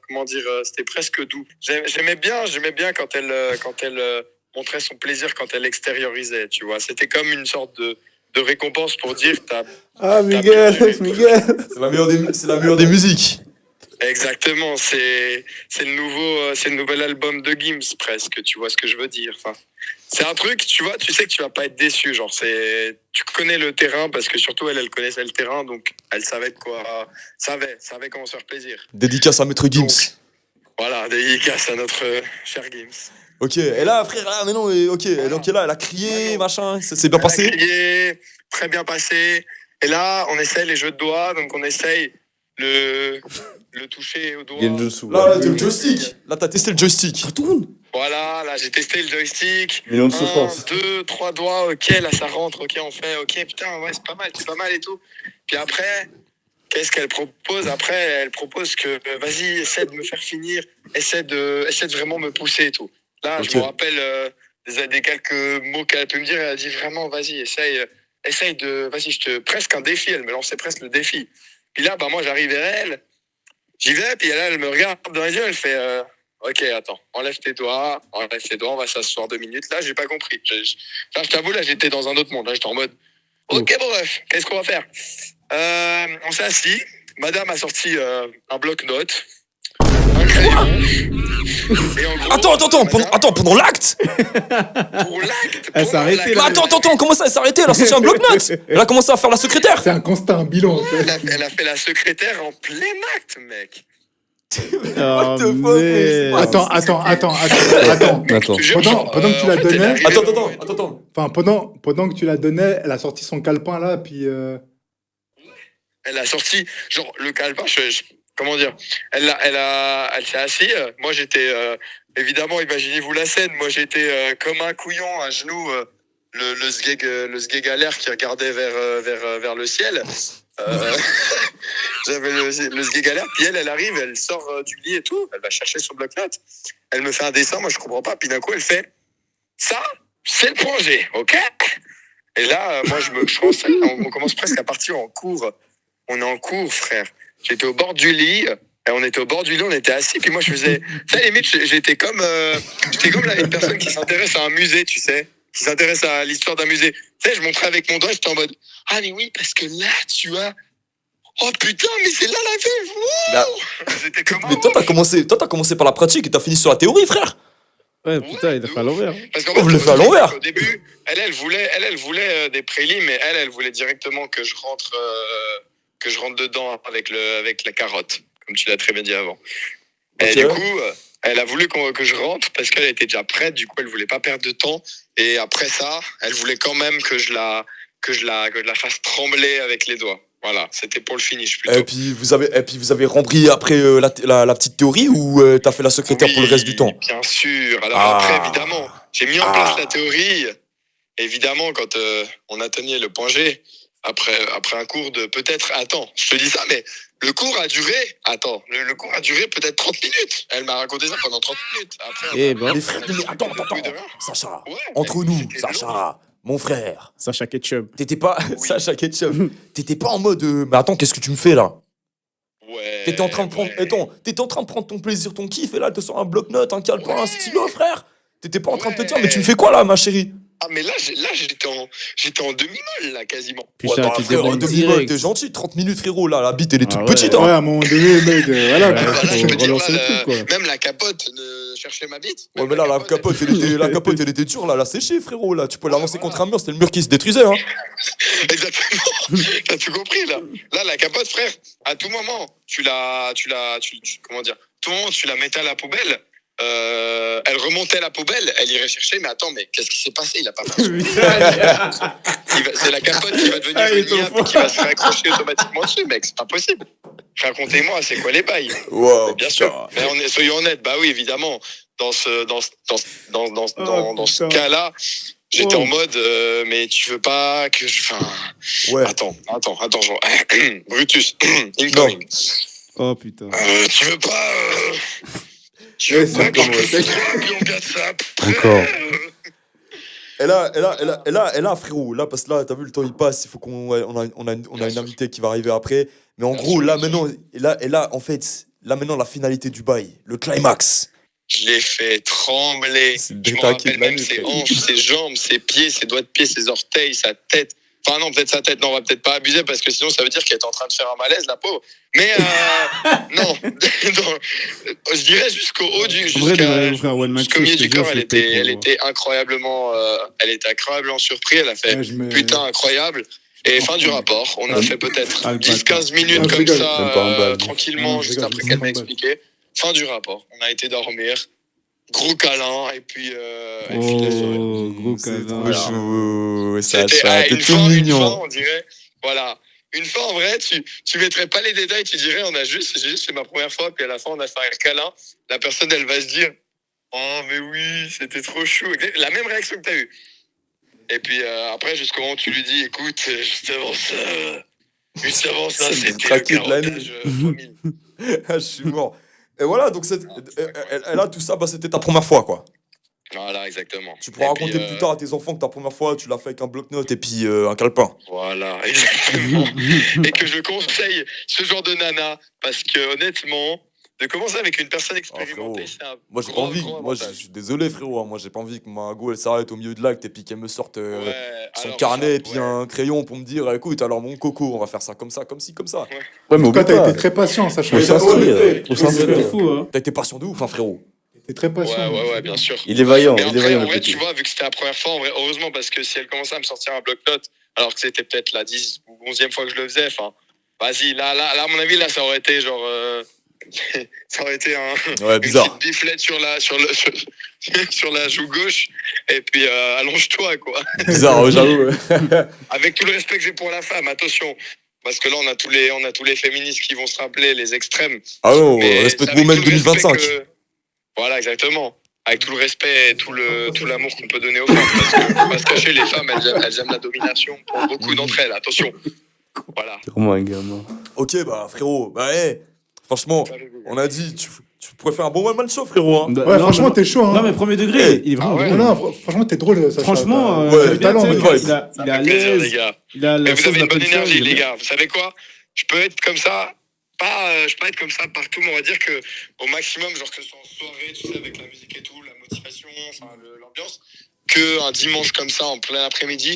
comment dire, c'était presque doux. J'aimais bien quand elle montrait son plaisir, quand elle extériorisait, tu vois. C'était comme une sorte de récompense pour dire t'as. Ah, Miguel. C'est la meilleure des musiques. Exactement, c'est le nouvel album de Gims presque, tu vois ce que je veux dire. Enfin, c'est un truc, tu vois, tu sais que tu vas pas être déçu, genre tu connais le terrain parce que surtout elle connaissait le terrain, donc elle savait de quoi, savait comment se faire plaisir. Dédicace à Maître Gims. Donc, voilà, dédicace à notre cher Gims. Ok, et là, frère, là, mais non, ok, donc là, elle a crié, Non. machin, ça s'est bien Elle a passé. crié, très bien passé. Et là, on essaye les jeux de doigts, donc on essaye le toucher au doigt. Genjutsu. Là, t'as le joystick. Là, t'as testé le joystick. Voilà, là j'ai testé le joystick. Million de 1, souffrances. 2, 3 doigts, ok, là ça rentre, ok, on fait, ok, putain, ouais, c'est pas mal et tout. Puis après, qu'est-ce qu'elle propose? Après, elle propose que, vas-y, essaie de me faire finir, essaie de vraiment me pousser et tout. Là, Ok. je me rappelle des quelques mots qu'elle a pu me dire, elle a dit vraiment, vas-y, essaye de, vas-y, presque un défi, elle me lançait presque le défi. Puis là, bah moi j'arrive vers elle, j'y vais, puis là, elle me regarde dans les yeux, elle fait, ok, attends, enlève tes doigts, on va s'asseoir 2 minutes. Là, j'ai pas compris. Là, je t'avoue, là, j'étais dans un autre monde. Là, j'étais en mode, ok, bon, bref, qu'est-ce qu'on va faire? On s'est assis. Madame a sorti un bloc-notes, un crayon. Et en gros, Attends, pendant l'acte. pour l'acte. Elle pour s'est arrêtée, l'acte, Mais attends, comment ça, elle s'est arrêtée? Elle a sorti un bloc-notes. Elle a commencé à faire la secrétaire. C'est un constat, un bilan. Elle a fait la secrétaire en plein acte, mec. Ah, the fuck, merde. Attends. Je te jure, Pendant que tu la en fait, elle est donnais- arrivée devant moi. Attends. Enfin, pendant que tu la donnais, elle a sorti son calepin là, puis. Elle a sorti, genre, le calepin, comment dire, elle s'est assise. Moi, j'étais, évidemment, imaginez-vous la scène. Moi, j'étais comme un couillon, à genoux, le sgeg à l'air qui regardait vers le ciel. J'avais le sgeg à l'air, puis elle arrive, elle sort du lit et tout. Elle va chercher son bloc-notes. Elle me fait un dessin, moi, je comprends pas. Puis d'un coup, elle fait, ça, c'est le point G, ok? Et là, moi, je renseigne, on commence presque à partir en cours. On est en cours, frère. J'étais au bord du lit. Et on était au bord du lit, on était assis. Puis moi, je faisais. Tu sais, limite, j'étais comme là, une personne qui s'intéresse à un musée, tu sais. Qui s'intéresse à l'histoire d'un musée. Tu sais, je montrais avec mon doigt, j'étais en mode. Ah, mais oui, parce que là, tu as. Oh putain, mais c'est là la vie! Wouh! C'était comme un Mais toi, t'as commencé par la pratique et t'as fini sur la théorie, frère. Ouais, putain, il a fait à l'envers. Parce qu'en On fait, le fait à l'envers. Au début, elle voulait des prélims, mais elle voulait directement que je rentre dedans avec la carotte, comme tu l'as très bien dit avant. Et Ok. du coup, elle a voulu que je rentre parce qu'elle était déjà prête. Du coup, elle voulait pas perdre de temps. Et après ça, elle voulait quand même que je la fasse trembler avec les doigts. Voilà, c'était pour le finish plutôt. Et puis vous avez rempli après la petite théorie ou t'as fait la secrétaire pour le reste du temps? Bien sûr. Alors Ah. après, évidemment, j'ai mis en place la théorie. Évidemment, quand on atteignait le point G, après un cours de peut-être... Attends, je te dis ça, mais le cours a duré... Attends, le cours a duré peut-être 30 minutes. Elle m'a raconté ça pendant 30 minutes. Après, Eh ben. Mais frère, mais attends. Sacha, entre nous, Sacha, mon frère. Sacha Ketchup. T'étais pas... Oui. Sacha Ketchup. T'étais pas en mode... mais attends, qu'est-ce que tu me fais là? Ouais. T'étais en train de prendre... Attends, t'étais en train de prendre ton plaisir, ton kiff, et là, elle te sort un bloc-notes, un calepin, un stylo, frère. T'étais pas en train de te dire, mais tu me fais quoi là, ma chérie? Ah, mais là, j'étais en demi-molle, là, quasiment. Putain, non, tu frère, débranles demi-molle, direct. t'es gentil, 30 minutes, frérot. Là, la bite, elle est toute Ah petite. ouais. Ouais, Hein. à un moment donné, mec, voilà. Ouais. quoi. Bah, là, je faut peux dire, relancer là, le truc, quoi. même la capote de chercher ma bite. Ouais, même mais là, la capote, elle- elle était dure, là, elle a séché, frérot. Là, tu peux la Ouais, lancer voilà. contre un mur, c'était le mur qui se détruisait. Hein. Exactement. T'as tout compris, là. Là, la capote, frère, à tout moment, comment dire, tout moment, tu la mettais à la poubelle. Elle remontait à la poubelle, elle irait chercher, mais attends, mais qu'est-ce qui s'est passé? Il a pas pris. C'est la capote qui va devenir une IA et qui va se raccrocher automatiquement dessus, mec. C'est pas possible. Racontez-moi, c'est quoi les bails? Wow, Bien sûr. Mais soyons honnêtes, bah oui, évidemment. Dans ce cas-là, j'étais en mode, mais tu veux pas que je. Enfin. Ouais. Attends, genre. Brutus, incoming. Oh putain. Tu veux pas. Tu Ouais, veux c'est pas que je encore- te on garde ça après, Encore. Et là, frérot, là, parce que là, t'as vu, le temps il passe, il faut qu'on. Ouais, on a une invitée qui va arriver après. Mais en gros, là, maintenant, en fait, là, maintenant, la finalité du bail, le climax. Je l'ai fait trembler. C'est le Je me détail qui est rappelle de même l'année, ses frère. hanches, ses jambes, ses pieds, ses doigts de pied, ses orteils, sa tête. Enfin non, peut-être sa tête. Non, on va peut-être pas abuser parce que sinon ça veut dire qu'elle est en train de faire un malaise, la pauvre. Mais non, non. Je dirais jusqu'au haut du En vrai, devrait jusqu'au ouvrir un one man jusqu'au milieu show, je du te jure, corps. je le paye pour Elle le était incroyablement surprise. Elle a fait Ouais, je me- putain incroyable. Et fin du rapport, on a fait peut-être Ah, le 10-15 minutes Ah, je comme rigole. ça, Même pas un bal. tranquillement, Ah, je juste rigole, après je qu'elle m'a rigole. expliqué. Fin du rapport, on a été dormir. Gros câlin, et puis la soirée. Oh, gros C'est trop câlin. chou, C'était Sacha, t'es une tout fin, mignon. on dirait. Voilà. Une fois, en vrai, tu mettrais pas les détails, tu dirais, j'ai juste fait ma première fois, puis à la fin, on a fait un câlin. La personne, elle va se dire, oh, mais oui, c'était trop chou. La même réaction que t'as eue. Et puis après, jusqu'au moment où tu lui dis, écoute, juste avant ça, C'est le c'était le craqué de l'année. carottage fois 1000. Je suis mort. Et voilà, donc elle a tout ça, bah, c'était ta première fois, quoi. Voilà, exactement. Tu pourras Et puis, raconter plus tard à tes enfants que ta première fois, tu l'as fait avec un bloc-notes et puis un calepin. Voilà, exactement. Et que je conseille ce genre de nana, parce que honnêtement, de commencer avec une personne expérimentée, frérot. c'est un Moi, j'ai pas gros, envie. gros Moi, je avantage. suis désolé, frérot. Hein. Moi, j'ai pas envie que ma go elle s'arrête au milieu de l'acte et puis qu'elle me sorte Ouais, son alors carnet ça, et puis ouais. un crayon pour me dire écoute, alors mon coco, on va faire ça comme ça, comme ci, comme ça. Ouais, mais En tout cas, oublie t'as pas. été très patient, Sacha. Faut s'instruire. Faut C'est s'instruire. fou, hein. T'as été patient de ouf, hein, frérot. T'es très patient. Ouais, bien sûr. Il est vaillant, Mais il est après, vaillant en le vrai, petit. tu vois, vu que c'était la première fois, en vrai, heureusement, parce que si elle commençait à me sortir un bloc-notes, alors que c'était peut-être la 10 ou 11e fois que je le faisais, enfin, vas-y, là, à mon avis, là, ça aurait été genre. Ça aurait été Ouais, une bizarre. petite biflette sur la joue gauche, et puis allonge-toi, quoi. Bizarre, ouais, j'avoue. Avec tout le respect que j'ai pour la femme, attention. Parce que là, on a tous les féministes qui vont se rappeler, les extrêmes. Ah non, Mais respect c'est avec woman tout le respect 2025. que- Voilà, exactement. Avec tout le respect et tout l'amour qu'on peut donner aux femmes. Parce que, faut pas se cacher, les femmes, elles aiment la domination pour beaucoup d'entre elles. Attention. Voilà. C'est vraiment un gamin. Ok, bah frérot, bah franchement, on a dit, tu pourrais faire un bon one-man show, frérot. Hein. Ouais, franchement, t'es chaud. Non, Hein. mais premier degré, il est vraiment Ah ouais. drôle. Non, franchement, t'es drôle, Sacha. Franchement, T'as- ouais, t'as du talent, tu sais, mec. mec. il a Ça à fait plaisir, les l'aise. gars. Il a la Mais vous sauce avez une bonne d'Appleton, énergie, il est les bien. gars. Vous savez quoi? Je peux être comme ça. Je peux être comme ça partout, mais on va dire que au maximum, genre que ce soit en soirée, tu sais, avec la musique et tout, la motivation, enfin l'ambiance, que un dimanche comme ça, en plein après-midi,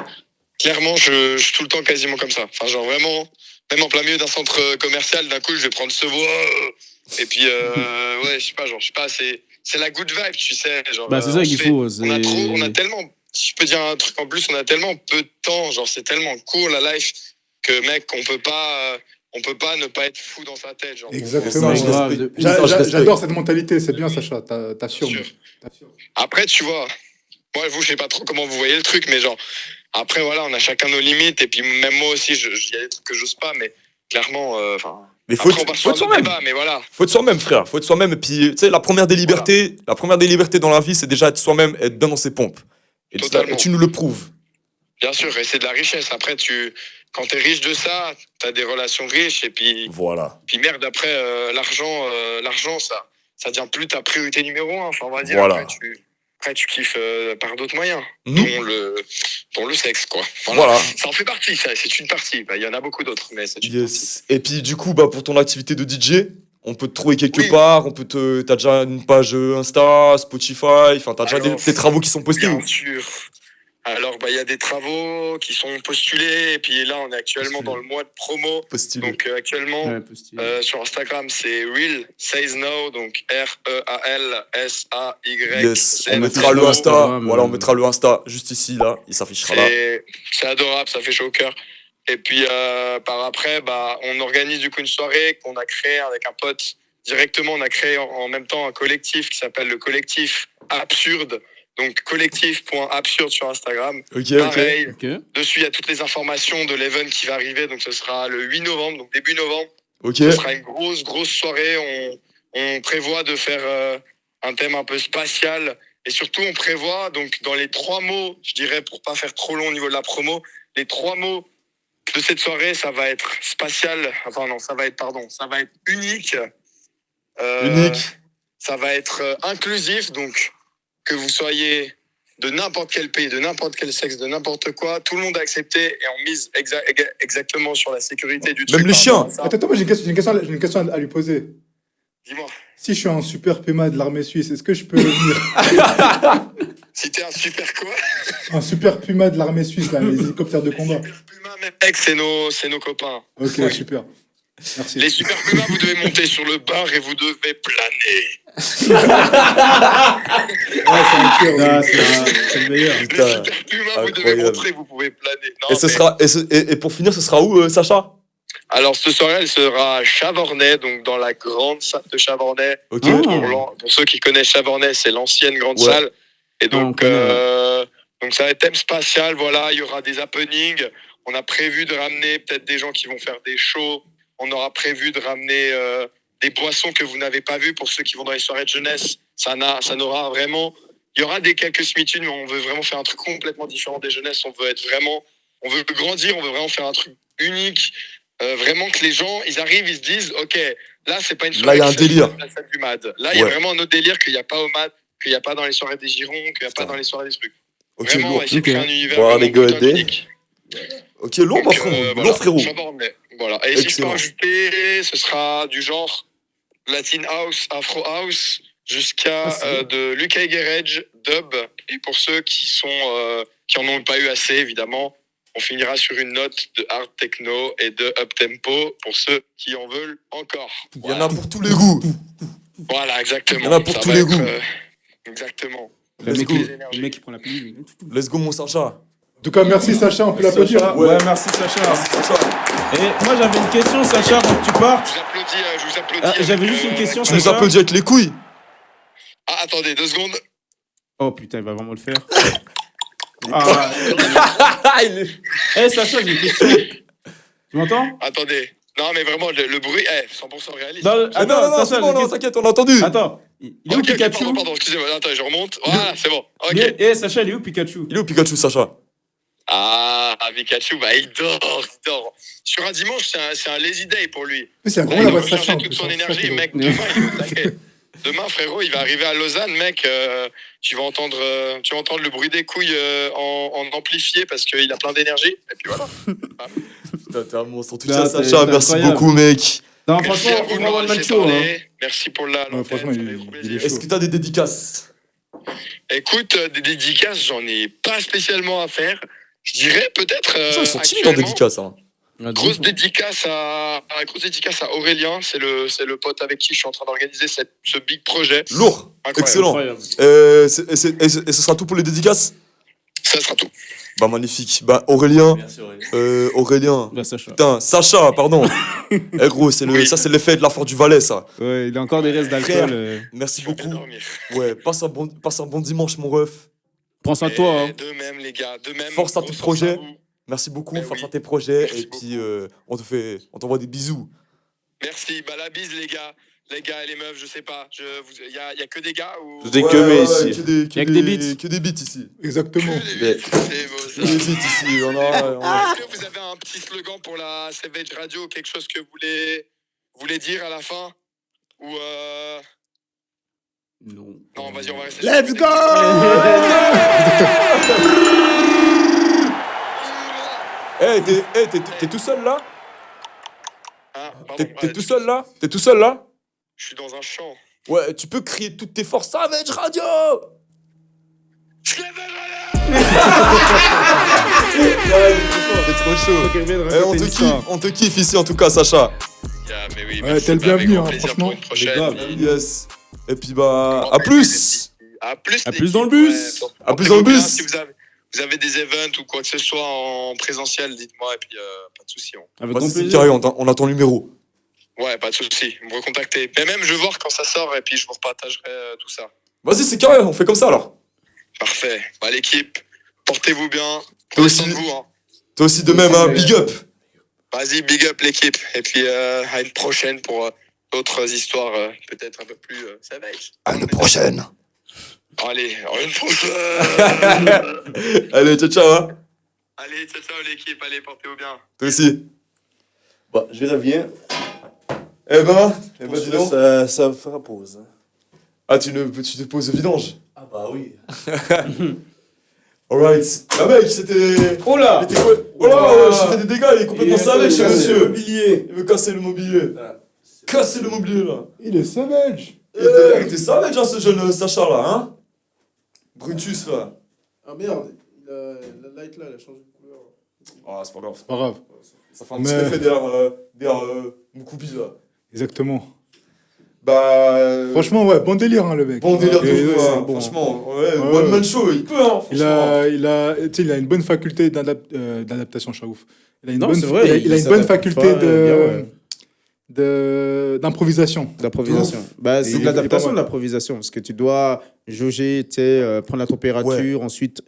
clairement, je suis tout le temps quasiment comme ça. Enfin, genre vraiment, même en plein milieu d'un centre commercial, d'un coup, je vais prendre ce voix, et puis, ouais, je sais pas, c'est la good vibe, tu sais. Genre, Bah, c'est ça qu'il faut. on a tellement, si je peux dire un truc en plus, on a tellement peu de temps, genre c'est tellement court la life que mec, on peut pas ne pas être fou dans sa tête, genre. Exactement. Ça, je grave, respecte. de- Ça, je respecte. J'adore cette mentalité, c'est bien, Sacha. T'assures. Sûr. mec. T'assures. Après, tu vois, moi, je sais pas trop comment vous voyez le truc, mais genre, après, voilà, on a chacun nos limites, et puis même moi aussi, il y a des trucs que j'ose pas, mais clairement, enfin. Mais faut Après, on va être sur un autre soi-même. débat, mais voilà. Faut être soi-même, frère. Faut être soi-même. Et puis, tu sais, la première des libertés dans la vie, c'est déjà être soi-même, être bien dans ses pompes. Et Totalement. tu nous le prouves. Bien sûr, et c'est de la richesse. Après, quand t'es riche de ça, t'as des relations riches, et puis Voilà. merde, après, l'argent, ça devient plus ta priorité numéro 1. Enfin, on va dire, Voilà. après, tu kiffes par d'autres moyens, Mhm. dont le sexe, quoi. Voilà. Ça en fait partie, ça, c'est une partie. Bah, il y en a beaucoup d'autres, mais c'est une Yes. Et puis, du coup, bah, pour ton activité de DJ, on peut te trouver quelque Oui. part. T'as déjà une page Insta, Spotify. Enfin, t'as déjà Alors, des travaux qui sont postés. Bien ou- sûr. Alors, il y a des travaux qui sont postulés. Et puis là, on est actuellement dans le mois de promo. Postulé. Donc, actuellement, Ouais, postulé. sur Instagram, c'est Real Says No. Donc, REALSAY. Yes, on On mettra affiche le le Insta. Instagram, Voilà, on mettra le Insta juste ici, là. Il s'affichera là. C'est adorable, ça fait chaud au cœur. Et puis, par après, on organise du coup une soirée qu'on a créée avec un pote. Directement, on a créé en même temps un collectif qui s'appelle le collectif Absurde. Donc, collectif.absurde sur Instagram. Ok. Pareil, Ok. dessus, il y a toutes les informations de l'event qui va arriver. Donc, ce sera le 8 novembre, donc début novembre. Ok. Ce sera une grosse soirée. On prévoit de faire un thème un peu spatial. Et surtout, on prévoit, donc, dans les 3 mots, je dirais, pour pas faire trop long au niveau de la promo, les 3 mots de cette soirée, ça va être spatial. Enfin, non, ça va être unique. Unique. Ça va être inclusif, donc que vous soyez de n'importe quel pays, de n'importe quel sexe, de n'importe quoi, tout le monde a accepté et on mise exactement sur la sécurité du truc. Même les chiens. Attends, moi j'ai une question à lui poser. Dis-moi, Si je suis un super Puma de l'armée suisse, est-ce que je peux venir si t'es un super quoi? Un super Puma de l'armée suisse, là, les hélicoptères de combat. Super Puma, mec, c'est nos copains. Ok, super. Merci. Les super Pumas, vous devez monter sur le bar et vous devez planer. Ouais, c'est un cœur, ouais. Ah, c'est le meilleur. Les Putain, super Pumas, vous devez incroyable. montrer, vous pouvez planer. Non, Et ce mais- sera et pour finir, ce sera où, Sacha? Alors, ce soirée, elle sera à Chavornay, donc dans la grande salle de Chavornay. Ok. Pour ceux qui connaissent Chavornay, c'est l'ancienne grande Ouais. salle. Et on donc, connaît, donc ça va être thème spatial. Voilà, il y aura des happenings. On a prévu de ramener peut-être des gens qui vont faire des shows. On aura prévu de ramener des boissons que vous n'avez pas vues pour ceux qui vont dans les soirées de jeunesse. Ça n'aura vraiment. Il y aura quelques smitunes, mais on veut vraiment faire un truc complètement différent des jeunesses. On veut grandir. On veut vraiment faire un truc unique. Vraiment que les gens, ils arrivent, ils se disent, ok, là c'est pas une soirée. Là, il y a un qui s'agit délire. de la salle du MAD. Là, il y a Ouais. vraiment un autre délire qu'il n'y a pas au MAD, qu'il n'y a pas dans les soirées des Girons, qu'il n'y a pas Putain. dans les soirées des trucs. Ok, Vraiment, on lourd. va essayer de créer Ok. un univers Voir vraiment les godets. putain d'unique. Ok, lourd, mon Donc, frérot. voilà, Lourd, frérot. Chavornay. Voilà. Et si je peux Excellent. ajouter, ce sera du genre Latin House, Afro House, jusqu'à de Lucas Garage, Dub. Et pour ceux qui en ont pas eu assez, évidemment, on finira sur une note de hard techno et de up tempo pour ceux qui en veulent encore. Il y en a pour tous les goûts. Voilà, exactement. Il y en a pour Ça tous va les être, goût. exactement. Le Let's mec, go. le mec qui prend la pilule. Let's go, mon Sacha. En tout cas, merci Sacha, on peut l'applaudir. Ouais, merci Sacha. Merci, Sacha. Et moi j'avais une question, Sacha, avant que tu partes. Je vous applaudis. Ah, j'avais avec, juste une question, Tu nous Sacha. applaudis avec les couilles. Ah, attendez, 2 secondes. Oh putain, il va vraiment le faire. Ah. Eh Sacha, j'ai une question. Tu m'entends? Attendez. Non, mais vraiment, le bruit est 100% réaliste. Non, Ah non, non, non, Sacha, c'est bon, j'ai non, une question. t'inquiète, on a entendu. Attends, il est où Ok, Pikachu? pardon, excusez-moi. Attends, je remonte. Voilà, c'est bon. Ok. Eh Sacha, il est où Pikachu? Il est où Pikachu, Sacha? Ah, Pikachu, il dort. Sur un dimanche, c'est un lazy day pour lui. Mais c'est Là, incroyable il la va voix de Sacha. recharger en toute plus, son hein, c'est ça énergie, qui est mec. drôle. Demain, il va attaquer. Demain, frérot, il va arriver à Lausanne, mec. Tu vas entendre le bruit des couilles en amplifié parce qu'il a plein d'énergie. Et puis voilà. Putain, t'es un monstre. En tout Non, cas, c'est Sacha, merci incroyable. beaucoup, mec. Non, Merci franchement, à vous on de va m'avoir One Man laissé Show. Hein. parler. Merci pour l'antenne, franchement, ça fait il trop est plaisir. Est-ce que t'as des dédicaces? Écoute, des dédicaces, j'en ai pas spécialement à faire. Je dirais peut-être Ils sont timides en actuellement, dédicaces, hein. grosse dédicace à Aurélien, c'est le pote avec qui je suis en train d'organiser ce big projet. Lourd. Incroyable. Excellent. Incroyable. Et ce sera tout pour les dédicaces? Ça sera tout. Bah, magnifique. Bah, Aurélien. Merci Aurélien. Aurélien. Bah Sacha. Putain, Sacha, pardon. Eh gros, Oui. ça c'est l'effet de la Fort du Valais, ça. Ouais, il a encore des restes Frère. d'alcool. Merci Je vais beaucoup. dormir. Ouais, passe un bon dimanche, mon ref. Prends soin de toi. Hein. De même, les gars, de même. Force à Grosse tes projets. vous. Merci beaucoup, Eh force oui. à tes projets. Merci Et puis, on t'envoie des bisous. Merci, la bise, les gars. Les gars et les meufs, je sais pas. Y a que des gars ou. Des que mais ici. Y'a que des beats. Que des beats ici. Exactement. C'est beau, ça. Que des beats ici. Est-ce que vous avez un petit slogan pour la Savage Radio, quelque chose que vous voulez dire à la fin? Ou Non. non, vas-y, on va rester. Let's go. T'es tout seul là? Hein, pardon, T'es ouais, tout seul là? T'es tout seul là? Je suis dans un champ. Ouais, tu peux crier toutes tes forces. Savage Radio! Savage Radio! T'es trop chaud. Faut qu'il revienne Eh, raconter une histoire. on te kiffe ici en tout cas, Sacha. Mais oui, Ouais, merci, t'es le bah, avec bienvenu, grand hein, plaisir franchement. pour une prochaine. grave. Yes. Et puis bah, à plus. À plus. À les plus dans le kids, bus. ouais. À plus dans le Portez-vous bien. bus. Si vous avez des events ou quoi que ce soit en présentiel, dites-moi et puis pas de souci. Avec Vas-y, grand c'est plaisir. carré, on a ton numéro. Ouais, pas de souci. Vous me recontactez. Mais même, je vais voir quand ça sort et puis je vous repartagerai tout ça. Vas-y, c'est carré, on fait comme ça alors. Parfait. Bah, l'équipe, portez-vous bien. Toi Prenez aussi. soin de vous. Hein. Toi aussi de même, hein, big up. Vas-y, big up l'équipe. Et puis à une prochaine pour d'autres histoires peut-être un peu plus savage. À une prochaine. Allez, à une prochaine. Allez, ciao, ciao. Hein. Allez, ciao l'équipe. Allez, portez-vous bien. Toi aussi. Bah, je reviens. Eh ben, dis donc. Ça fera pause. Ah, tu te poses au vidange. Ah bah oui. Alright. Ah mec, c'était... Oh là. Il était quoi? Oh là, j'ai fait des dégâts, il est complètement salé chez monsieur. Mobilier. Il veut casser le mobilier. Casser le mobilier là. Il est savage. Il était savage hein, ce jeune Sacha là, hein. Brutus là. Ah merde, la light là, elle a changé de couleur. Ah, c'est pas grave. C'est pas grave. Ça fait un petit effet derrière Moukoubi là. Exactement. Bah. Franchement, ouais, bon délire, hein, le mec. Bon délire de Et, ouf, ouais, hein, bon. franchement. Ouais, Ouais, one ouais. man show, il peut, hein, franchement. Tu sais, il a une bonne faculté d'adaptation, Chaouf. Il a une Non, bonne, c'est vrai, il a une bonne faculté bien, ouais. d'improvisation. D'improvisation. Bah, c'est Et de il est l'adaptation pas de mal. l'improvisation parce que tu dois jauger, tu sais, prendre la température, ensuite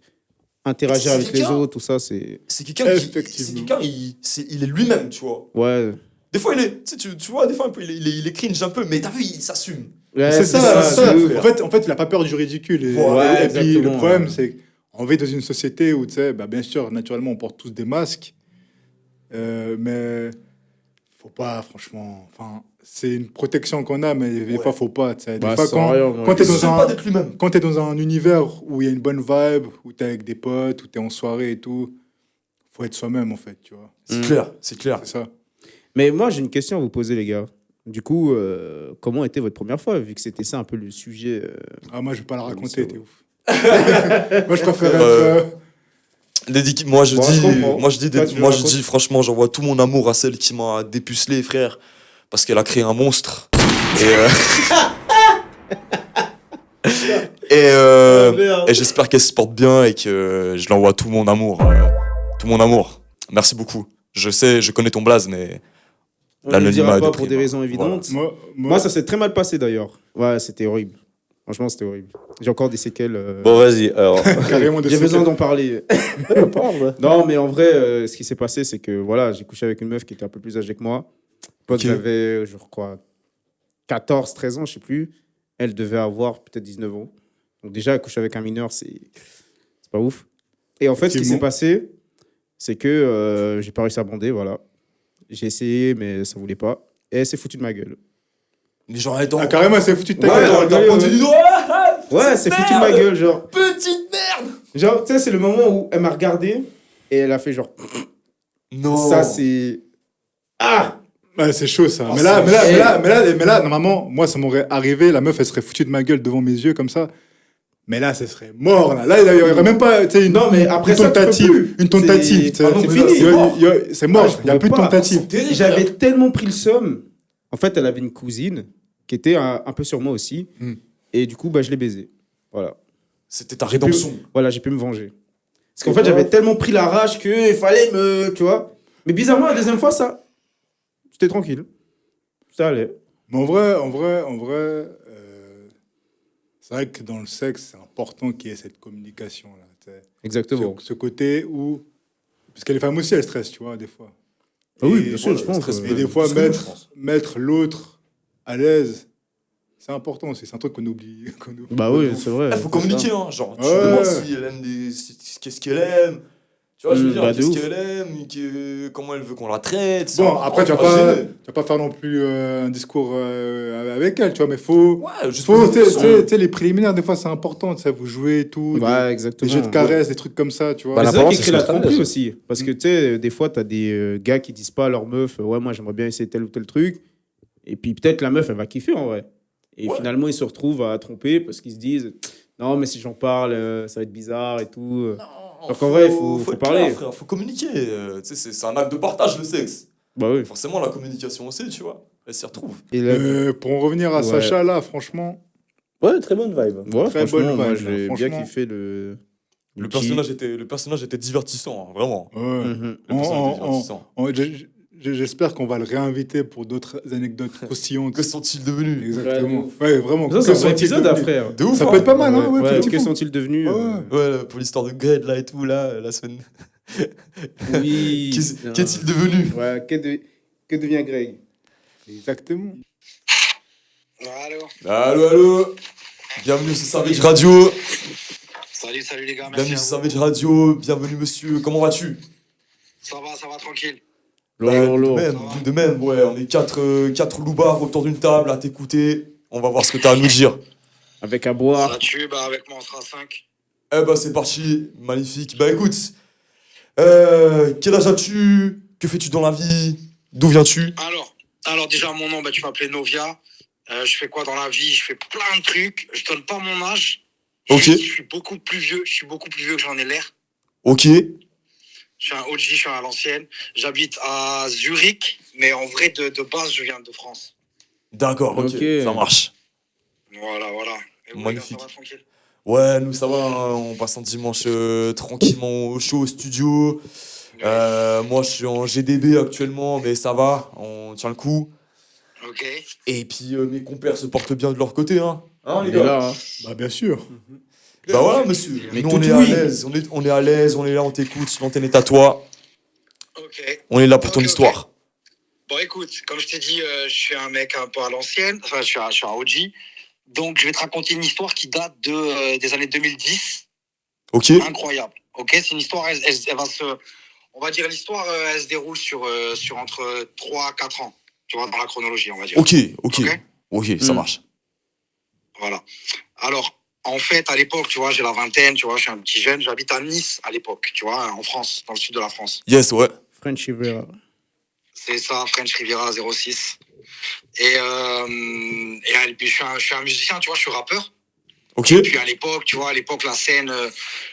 interagir C'est avec les quelqu'un- autres, tout ça, c'est. C'est quelqu'un qui. Effectivement. C'est quelqu'un, il est lui-même, tu vois. Ouais. Des fois, il est. Tu vois, des fois, un peu, il est cringe un peu, mais t'as vu, il s'assume. Ouais, C'est ça, c'est c'est ça. frère. En fait, il a pas peur du ridicule. Et, Ouais, et puis, le exactement, problème, ouais. c'est qu'on vit dans une société où, tu sais, bah, bien sûr, naturellement, on porte tous des masques. Mais faut pas, franchement. Enfin, c'est une protection qu'on a, mais des fois, faut pas. Tu sais. Des Bah, fois, sans rien, moi, quand je- t'es Il dans pas un. d'être lui-même. Quand tu es dans un univers où il y a une bonne vibe, où tu es avec des potes, où tu es en soirée et tout, faut être soi-même en fait, tu vois. C'est clair, c'est clair. C'est ça. Mais moi, j'ai une question à vous poser, les gars. Du coup, comment était votre première fois, vu que c'était ça un peu le sujet Ah, moi, je vais pas la raconter, c'est t'es ouf. Moi, je préfère être. Moi je Bon, je dis, comprends. Toi, tu le moi je racontes. dis franchement, j'envoie tout mon amour à celle qui m'a dépucelé, frère, parce qu'elle a créé un monstre. Et j'espère qu'elle se porte bien et que je lui envoie tout mon amour, tout mon amour. Merci beaucoup. Je sais, je connais ton blaze, mais On ne le l'anonymat dira est pas de pour prime, des hein. raisons évidentes. Moi, Ça s'est très mal passé d'ailleurs. Ouais, c'était horrible. Franchement, c'était horrible. J'ai encore des séquelles. Bon, vas-y, alors. carrément de J'ai besoin séquelles. d'en parler. Non, mais en vrai, ce qui s'est passé, c'est que voilà, j'ai couché avec une meuf qui était un peu plus âgée que moi. Pote, Ok. j'avais, je crois, 14, 13 ans, je sais plus. Elle devait avoir peut-être 19 ans. Donc déjà, coucher avec un mineur, c'est pas ouf. Et en fait, ce qui s'est Effectivement. passé, c'est que j'ai pas réussi à bander, voilà. J'ai essayé, mais ça voulait pas. Et elle s'est foutue de ma gueule. Mais genre, attends, Ah, carrément, c'est foutu de ta Ouais, gueule. attends, t'as pointé du doigt. Ouais, elle s'est foutue de ma gueule, genre. Petite merde. Genre, tu sais, c'est le moment où elle m'a regardé et elle a fait genre. Non. Ça, c'est. Ah! Ouais, c'est chaud ça. Oh, mais, là, c'est- mais là, normalement, moi, ça m'aurait arrivé. La meuf, elle serait foutue de ma gueule devant mes yeux comme ça. Mais là, ce serait mort. Là, il n'y aurait même pas tu sais, Non, mais après une ça, tu peux tentative. plus. Une tentative. tu sais. Ah non, c'est mais là, fini. c'est mort. C'est mort. Ah, Il n'y a plus de pouvais pas. tentative. Terrible. J'avais tellement pris le somme. En fait, elle avait une cousine qui était un peu sur moi aussi. Hmm. Et du coup, bah, je l'ai baisé. Voilà. C'était ta rédemption. Voilà, j'ai pu me venger. Parce qu'en fait, j'avais tellement pris la rage qu'il fallait me. Tu vois? Mais bizarrement, la deuxième fois, ça. C'était tranquille. Ça allait. Mais en vrai, c'est vrai que dans le sexe, c'est important qu'il y ait cette communication-là. tu sais. Exactement. Ce côté où. Parce que les femmes aussi, elles stressent, tu vois, des fois. Ah oui, Et- bien sûr, je pense. stress, Et des fois, Parce que je pense. mettre l'autre à l'aise, c'est important aussi. C'est un truc qu'on oublie. Bah oui, c'est vrai. Il faut communiquer, hein. Genre, tu Ouais. demandes si elle aime qu'est-ce qu'elle aime. Tu vois, je veux dire, Bah, de qu'est-ce ouf. qu'elle aime, comment elle veut qu'on la traite. c'est Bon, important, après, tu faut vas gêner. pas faire non plus un discours avec elle, tu vois, mais faut. Ouais, juste Faut, poser des questions. tu sais, les préliminaires, des fois, c'est important, tu sais, vous jouez et tout. Ouais, des exactement. jeux de caresses, des trucs comme ça, tu vois. Bah, Mais c'est ça l'apparence, qui c'est crée la se mettre à tromperie l'aise. aussi. Parce que tu sais, des fois, tu as des gars qui disent pas à leur meuf, ouais, moi j'aimerais bien essayer tel ou tel truc. Et puis peut-être la meuf, elle va kiffer en vrai. Et Ouais. finalement, ils se retrouvent à tromper parce qu'ils se disent, non, mais si j'en parle, ça va être bizarre et tout. Donc en vrai, faut être parler. clair, frère, faut communiquer. Tu sais, c'est un acte de partage, le sexe. Bah oui. Forcément, la communication aussi, tu vois. Elle s'y retrouve. Et là, Pour en revenir à Ouais. Sacha, là, franchement, Ouais, très bonne vibe. ouais, très franchement, bonne moi vibe, j'ai là, bien franchement. kiffé le Le personnage était divertissant, hein, vraiment. ouais. Mhm. Le personnage était divertissant. J'espère qu'on va le réinviter pour d'autres anecdotes croustillantes. Que sont-ils devenus? Exactement. Ouais, vraiment. Ça, c'est un Que vrai sont-ils épisode, devenus frère. De ouf, Ça hein. peut être pas mal, hein, ouais, que effectivement. sont-ils devenus Ouais. Ouais, pour l'histoire de Gred, là, et tout, là, la semaine... Oui. Qu'est-il devenu? Ouais, que devient Greg? Exactement. Allô. Allô. Bienvenue sur Savage Radio. Salut les gars, merci Bienvenue à sur vous. Savage Radio. Bienvenue, monsieur. Comment vas-tu? Ça va tranquille. Lourd. De même, ouais. On est quatre loupards autour d'une table à t'écouter. On va voir ce que t'as à nous dire. Avec à boire. Ça tue, bah avec moi on sera 5. Eh bah, c'est parti. Magnifique. Bah, écoute. Quel âge as-tu? Que fais-tu dans la vie? D'où viens-tu? Alors déjà mon nom, bah, tu m'appelles Novia. Je fais quoi dans la vie? Je fais plein de trucs. Je donne pas mon âge. Ok. Je suis beaucoup plus vieux. Je suis beaucoup plus vieux que j'en ai l'air. Ok. Je suis un OG, je suis à l'ancienne. J'habite à Zurich, mais en vrai de base je viens de France. D'accord, ok. Ok. Ça marche. Voilà. Et vous, les gars, Magnifique. ça va tranquille? Ouais, nous ça va, hein, on passe un dimanche tranquillement au show, au studio. Moi je suis en GDB actuellement, mais ça va, on tient le coup. Ok. Et puis mes compères se portent bien de leur côté, hein. Hein, les Il est gars? là, hein. Bah, bien sûr. Bah voilà, monsieur. Mais Nous tout on est oui. à l'aise, on est à l'aise, on est là, on t'écoute, l'antenne est à toi. Ok. On est là pour ton Ok. histoire. Bon, écoute, comme je t'ai dit, je suis un mec un peu à l'ancienne. Enfin, je suis un OG. Donc, je vais te raconter une histoire qui date des années 2010. Ok? Incroyable. Ok, c'est une histoire, elle va se. On va dire, l'histoire, elle se déroule sur entre 3 à 4 ans. Tu vois, dans la chronologie, on va dire. Ok, ça Mm. marche. Voilà. Alors, en fait, à l'époque, tu vois, j'ai la vingtaine, tu vois, je suis un petit jeune. J'habite à Nice à l'époque, tu vois, en France, dans le sud de la France. Yes, ouais. French Rivera. C'est ça, French Riviera 06. Et puis je suis un musicien, tu vois, je suis rappeur. Ok? Et puis à l'époque, tu vois, la scène,